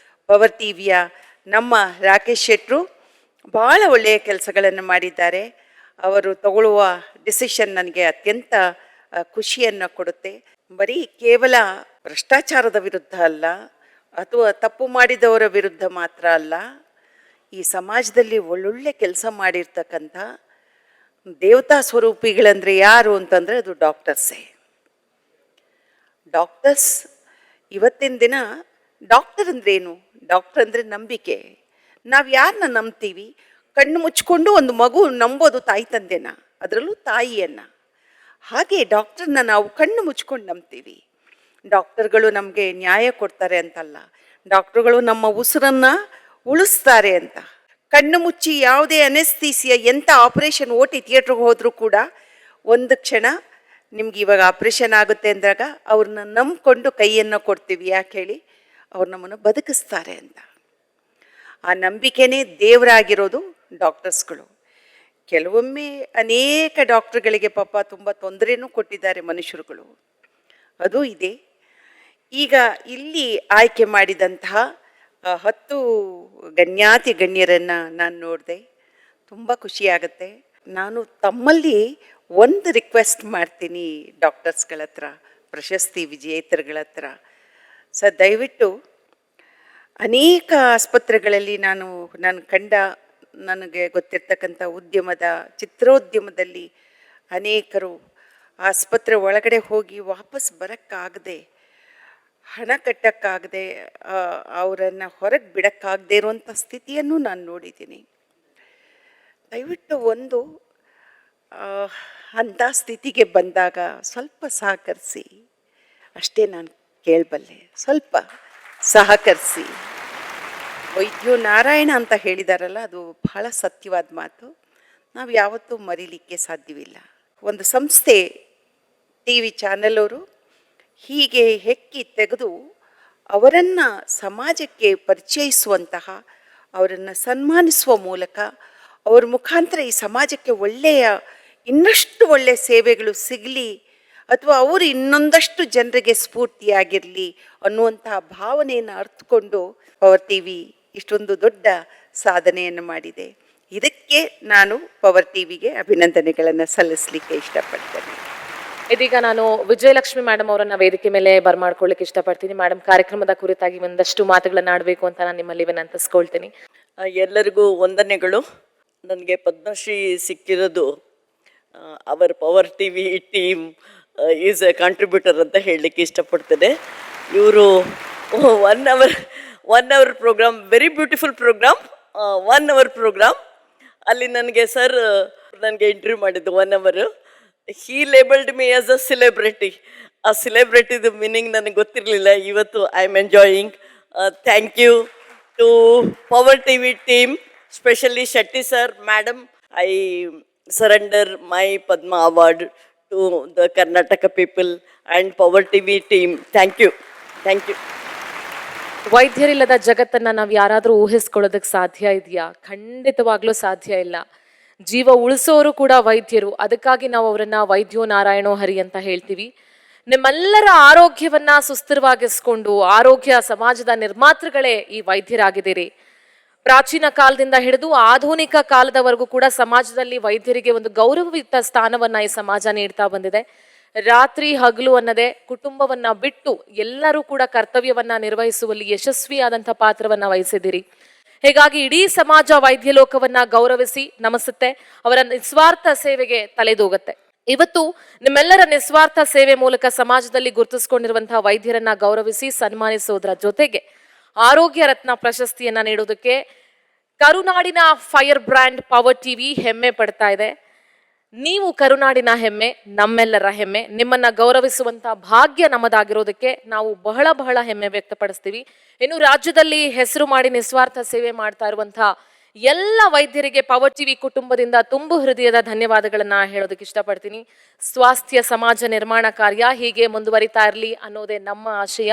ಪವರ್ ಟಿವಿಯ ನಮ್ಮ ರಾಕೇಶ್ ಶೆಟ್ರು ಭಾಳ ಒಳ್ಳೆಯ ಕೆಲಸಗಳನ್ನು ಮಾಡಿದ್ದಾರೆ. ಅವರು ತಗೊಳ್ಳುವ ಡಿಸಿಷನ್ ನನಗೆ ಅತ್ಯಂತ ಖುಷಿಯನ್ನು ಕೊಡುತ್ತೆ. ಬರೀ ಕೇವಲ ಭ್ರಷ್ಟಾಚಾರದ ವಿರುದ್ಧ ಅಲ್ಲ, ಅಥವಾ ತಪ್ಪು ಮಾಡಿದವರ ವಿರುದ್ಧ ಮಾತ್ರ ಅಲ್ಲ, ಈ ಸಮಾಜದಲ್ಲಿ ಒಳ್ಳೊಳ್ಳೆ ಕೆಲಸ ಮಾಡಿರ್ತಕ್ಕಂಥ ದೇವತಾ ಸ್ವರೂಪಿಗಳಂದರೆ ಯಾರು ಅಂತಂದರೆ ಅದು ಡಾಕ್ಟರ್ಸೇ. ಇವತ್ತಿನ ದಿನ ಡಾಕ್ಟರ್ ಅಂದ್ರೇನು? ಡಾಕ್ಟರ್ ಅಂದರೆ ನಾವು ಯಾರನ್ನ ನಂಬ್ತೀವಿ? ಕಣ್ಣು ಮುಚ್ಕೊಂಡು ಒಂದು ಮಗು ನಂಬೋದು ತಾಯಿ ತಂದೆನ, ಅದರಲ್ಲೂ ತಾಯಿಯನ್ನ. ಹಾಗೆ ಡಾಕ್ಟರ್ನ ನಾವು ಕಣ್ಣು ಮುಚ್ಕೊಂಡು ನಂಬ್ತೀವಿ. ಡಾಕ್ಟರ್ಗಳು ನಮಗೆ ನ್ಯಾಯ ಕೊಡ್ತಾರೆ ಅಂತಲ್ಲ, ಡಾಕ್ಟರ್ಗಳು ನಮ್ಮ ಉಸಿರನ್ನ ಉಳಿಸ್ತಾರೆ ಅಂತ. ಕಣ್ಣು ಮುಚ್ಚಿ ಯಾವುದೇ ಅನೆಸ್ಥೀಸಿಯ ಎಂಥ ಆಪರೇಷನ್ ಓಟಿ ಥಿಯೇಟ್ರಿಗೆ ಹೋದರೂ ಕೂಡ ಒಂದು ಕ್ಷಣ ನಿಮ್ಗೆ ಇವಾಗ ಆಪ್ರೇಷನ್ ಆಗುತ್ತೆ ಅಂದಾಗ ಅವ್ರನ್ನ ನಂಬಿಕೊಂಡು ಕೈಯನ್ನು ಕೊಡ್ತೀವಿ. ಯಾಕೆ ಹೇಳಿ? ಅವ್ರು ನಮ್ಮನ್ನು ಬದುಕಿಸ್ತಾರೆ ಅಂತ. ಆ ನಂಬಿಕೆನೇ ದೇವರಾಗಿರೋದು ಡಾಕ್ಟರ್ಸ್ಗಳು. ಕೆಲವೊಮ್ಮೆ ಅನೇಕ ಡಾಕ್ಟರ್ಗಳಿಗೆ ಪಾಪ ತುಂಬ ತೊಂದರೆನೂ ಕೊಟ್ಟಿದ್ದಾರೆ ಮನುಷ್ಯರುಗಳು, ಅದು ಇದೆ. ಈಗ ಇಲ್ಲಿ ಆಯ್ಕೆ ಮಾಡಿದಂತಹ 10 ಗಣ್ಯಾತಿ ಗಣ್ಯರನ್ನು ನಾನು ನೋಡಿದೆ, ತುಂಬ ಖುಷಿಯಾಗುತ್ತೆ. ನಾನು ತಮ್ಮಲ್ಲಿ ಒಂದು ರಿಕ್ವೆಸ್ಟ್ ಮಾಡ್ತೀನಿ ಡಾಕ್ಟರ್ಸ್ಗಳ ಹತ್ರ, ಪ್ರಶಸ್ತಿ ವಿಜೇತರುಗಳ ಹತ್ರ. ದಯವಿಟ್ಟು ಅನೇಕ ಆಸ್ಪತ್ರೆಗಳಲ್ಲಿ ನಾನು ಕಂಡ, ನನಗೆ ಗೊತ್ತಿರ್ತಕ್ಕಂಥ ಚಿತ್ರೋದ್ಯಮದಲ್ಲಿ ಅನೇಕರು ಆಸ್ಪತ್ರೆ ಒಳಗಡೆ ಹೋಗಿ ವಾಪಸ್ ಬರೋಕ್ಕಾಗದೆ, ಹಣ ಕಟ್ಟೋಕ್ಕಾಗದೆ, ಅವರನ್ನು ಹೊರಗೆ ಬಿಡೋಕ್ಕಾಗದೇ ಇರುವಂಥ ಸ್ಥಿತಿಯನ್ನು ನಾನು ನೋಡಿದ್ದೀನಿ. ದಯವಿಟ್ಟು ಅಂಥ ಸ್ಥಿತಿಗೆ ಬಂದಾಗ ಸ್ವಲ್ಪ ಸಹಕರಿಸಿ, ಅಷ್ಟೇ ನಾನು ಕೇಳಬಲ್ಲೆ. ಸ್ವಲ್ಪ ಸಹಕರಿಸಿ. ವೈದ್ಯೋ ನಾರಾಯಣ ಅಂತ ಹೇಳಿದಾರಲ್ಲ, ಅದು ಬಹಳ ಸತ್ಯವಾದ ಮಾತು. ನಾವು ಯಾವತ್ತೂ ಮರೀಲಿಕ್ಕೆ ಸಾಧ್ಯವಿಲ್ಲ. ಒಂದು ಸಂಸ್ಥೆ, ಟಿ ವಿ ಚಾನೆಲ್ ಅವರು ಹೀಗೆ ಹೆಕ್ಕಿ ತೆಗೆದು ಅವರನ್ನು ಸಮಾಜಕ್ಕೆ ಪರಿಚಯಿಸುವಂತಹ, ಅವರನ್ನು ಸನ್ಮಾನಿಸುವ ಮೂಲಕ ಅವ್ರ ಮುಖಾಂತರ ಈ ಸಮಾಜಕ್ಕೆ ಇನ್ನಷ್ಟು ಒಳ್ಳೆಯ ಸೇವೆಗಳು ಸಿಗಲಿ, ಅಥವಾ ಅವರು ಇನ್ನೊಂದಷ್ಟು ಜನರಿಗೆ ಸ್ಫೂರ್ತಿಯಾಗಿರಲಿ ಅನ್ನುವಂತಹ ಭಾವನೆಯನ್ನು ಅರ್ಥಕೊಂಡು ಪವರ್ ಟಿ ವಿ ಇಷ್ಟೊಂದು ದೊಡ್ಡ ಸಾಧನೆಯನ್ನು ಮಾಡಿದೆ. ಇದಕ್ಕೆ ನಾನು ಪವರ್ ಟಿ ವಿಗೆ ಅಭಿನಂದನೆಗಳನ್ನು ಸಲ್ಲಿಸಲಿಕ್ಕೆ ಇಷ್ಟಪಡ್ತೇನೆ. ಇದೀಗ ನಾನು ವಿಜಯಲಕ್ಷ್ಮಿ ಮೇಡಮ್ ಅವರನ್ನ ವೇದಿಕೆ ಮೇಲೆ ಬರ್ಮಾಡ್ಕೊಳ್ಳಿಕ್ಕೆ ಇಷ್ಟಪಡ್ತೀನಿ. ಮೇಡಮ್, ಕಾರ್ಯಕ್ರಮದ ಕುರಿತಾಗಿ ಒಂದಷ್ಟು ಮಾತುಗಳನ್ನ ಆಡಬೇಕು ಅಂತ ನಾನು ನಿಮ್ಮಲ್ಲಿ ವಿನಂತಿಸ್ಕೊಳ್ತೀನಿ. ಎಲ್ಲರಿಗೂ ವಂದನೆಗಳು. ನನಗೆ ಪದ್ಮಶ್ರೀ ಸಿಕ್ಕಿರೋದು our Power T V team is a contributor ಅಂತ ಹೇಳಲಿಕ್ಕೆ ಇಷ್ಟಪಡ್ತೇನೆ. ಇವರು 1 hour programme, very beautiful programme, 1 hour programme. ಅಲ್ಲಿ ನನಗೆ ಸರ್ ನನಗೆ ಇಂಟರ್ವ್ಯೂ ಮಾಡಿದ್ದು 1 hour. He labelled me as a celebrity. ಆ ಸೆಲೆಬ್ರಿಟಿದು ಮೀನಿಂಗ್ ನನಗೆ ಗೊತ್ತಿರಲಿಲ್ಲ. ಇವತ್ತು I am enjoying. Thank you to Power T V team, especially Shetty sir, madam. I surrender my Padma award to the Karnataka people and Power TV team. Thank you. Thank you. ವೈದ್ಯರಿಲ್ಲದ ಜಗತ್ತನ್ನ ನಾವು ಯಾರಾದರೂ ಊಹಿಸ್ಕೊಳ್ಳೋದಕ್ಕೆ ಸಾಧ್ಯ ಇದೆಯಾ? ಖಂಡಿತವಾಗ್ಲೂ ಸಾಧ್ಯ ಇಲ್ಲ. ಜೀವ ಉಳಿಸೋರು ಕೂಡ ವೈದ್ಯರು. ಅದಕ್ಕಾಗಿ ನಾವು ಅವರನ್ನ ವೈದ್ಯೋ ನಾರಾಯಣೋ ಹರಿ ಅಂತ ಹೇಳ್ತೀವಿ. ನಿಮ್ಮೆಲ್ಲರ ಆರೋಗ್ಯವನ್ನ ಸುಸ್ಥಿರವಾಗಿಸ್ಕೊಂಡು ಆರೋಗ್ಯ ಸಮಾಜದ ನಿರ್ಮಾತೃಗಳೇ ಈ ವೈದ್ಯರಾಗಿದ್ದೀರಿ. ಪ್ರಾಚೀನ ಕಾಲದಿಂದ ಹಿಡಿದು ಆಧುನಿಕ ಕಾಲದವರೆಗೂ ಕೂಡ ಸಮಾಜದಲ್ಲಿ ವೈದ್ಯರಿಗೆ ಒಂದು ಗೌರವಯುತ ಸ್ಥಾನವನ್ನ ಈ ಸಮಾಜ ನೀಡ್ತಾ ಬಂದಿದೆ. ರಾತ್ರಿ ಹಗಲು ಅನ್ನದೆ ಕುಟುಂಬವನ್ನ ಬಿಟ್ಟು ಎಲ್ಲರೂ ಕೂಡ ಕರ್ತವ್ಯವನ್ನ ನಿರ್ವಹಿಸುವಲ್ಲಿ ಯಶಸ್ವಿಯಾದಂಥ ಪಾತ್ರವನ್ನ ವಹಿಸಿದಿರಿ. ಹೀಗಾಗಿ ಇಡೀ ಸಮಾಜ ವೈದ್ಯ ಲೋಕವನ್ನ ಗೌರವಿಸಿ ನಮಿಸುತ್ತೆ, ಅವರ ನಿಸ್ವಾರ್ಥ ಸೇವೆಗೆ ತಲೆದೂಗುತ್ತೆ. ಇವತ್ತು ನಿಮ್ಮೆಲ್ಲರ ನಿಸ್ವಾರ್ಥ ಸೇವೆ ಮೂಲಕ ಸಮಾಜದಲ್ಲಿ ಗುರುತಿಸಿಕೊಂಡಿರುವಂತಹ ವೈದ್ಯರನ್ನ ಗೌರವಿಸಿ ಸನ್ಮಾನಿಸುವುದರ ಜೊತೆಗೆ ಆರೋಗ್ಯ ರತ್ನ ಪ್ರಶಸ್ತಿಯನ್ನ ನೀಡೋದಕ್ಕೆ ಕರುನಾಡಿನ ಫೈರ್ ಬ್ರ್ಯಾಂಡ್ ಪವರ್ ಟಿವಿ ಹೆಮ್ಮೆ ಪಡ್ತಾ ಇದೆ. ನೀವು ಕರುನಾಡಿನ ಹೆಮ್ಮೆ, ನಮ್ಮೆಲ್ಲರ ಹೆಮ್ಮೆ. ನಿಮ್ಮನ್ನ ಗೌರವಿಸುವಂತ ಭಾಗ್ಯ ನಮ್ಮದಾಗಿರೋದಕ್ಕೆ ನಾವು ಬಹಳ ಬಹಳ ಹೆಮ್ಮೆ ವ್ಯಕ್ತಪಡಿಸ್ತೀವಿ. ಇನ್ನು ರಾಜ್ಯದಲ್ಲಿ ಹೆಸರು ಮಾಡಿ ನಿಸ್ವಾರ್ಥ ಸೇವೆ ಮಾಡ್ತಾ ಇರುವಂತಹ ಎಲ್ಲ ವೈದ್ಯರಿಗೆ ಪವರ್ ಟಿವಿ ಕುಟುಂಬದಿಂದ ತುಂಬು ಹೃದಯದ ಧನ್ಯವಾದಗಳನ್ನ ಹೇಳೋದಕ್ಕೆ ಇಷ್ಟಪಡ್ತೀನಿ. ಸ್ವಾಸ್ಥ್ಯ ಸಮಾಜ ನಿರ್ಮಾಣ ಕಾರ್ಯ ಹೀಗೆ ಮುಂದುವರಿತಾ ಇರಲಿ ಅನ್ನೋದೇ ನಮ್ಮ ಆಶಯ.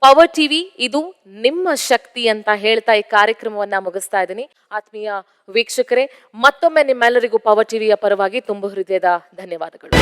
ಪವರ್ ಟಿವಿ ಇದು ನಿಮ್ಮ ಶಕ್ತಿ ಅಂತ ಹೇಳ್ತಾ ಈ ಕಾರ್ಯಕ್ರಮವನ್ನ ಮುಗಿಸ್ತಾ ಇದ್ದೀನಿ. ಆತ್ಮೀಯ ವೀಕ್ಷಕರೇ, ಮತ್ತೊಮ್ಮೆ ನಿಮ್ಮೆಲ್ಲರಿಗೂ ಪವರ್ ಟಿವಿಯ ಪರವಾಗಿ ತುಂಬು ಹೃದಯದ ಧನ್ಯವಾದಗಳು.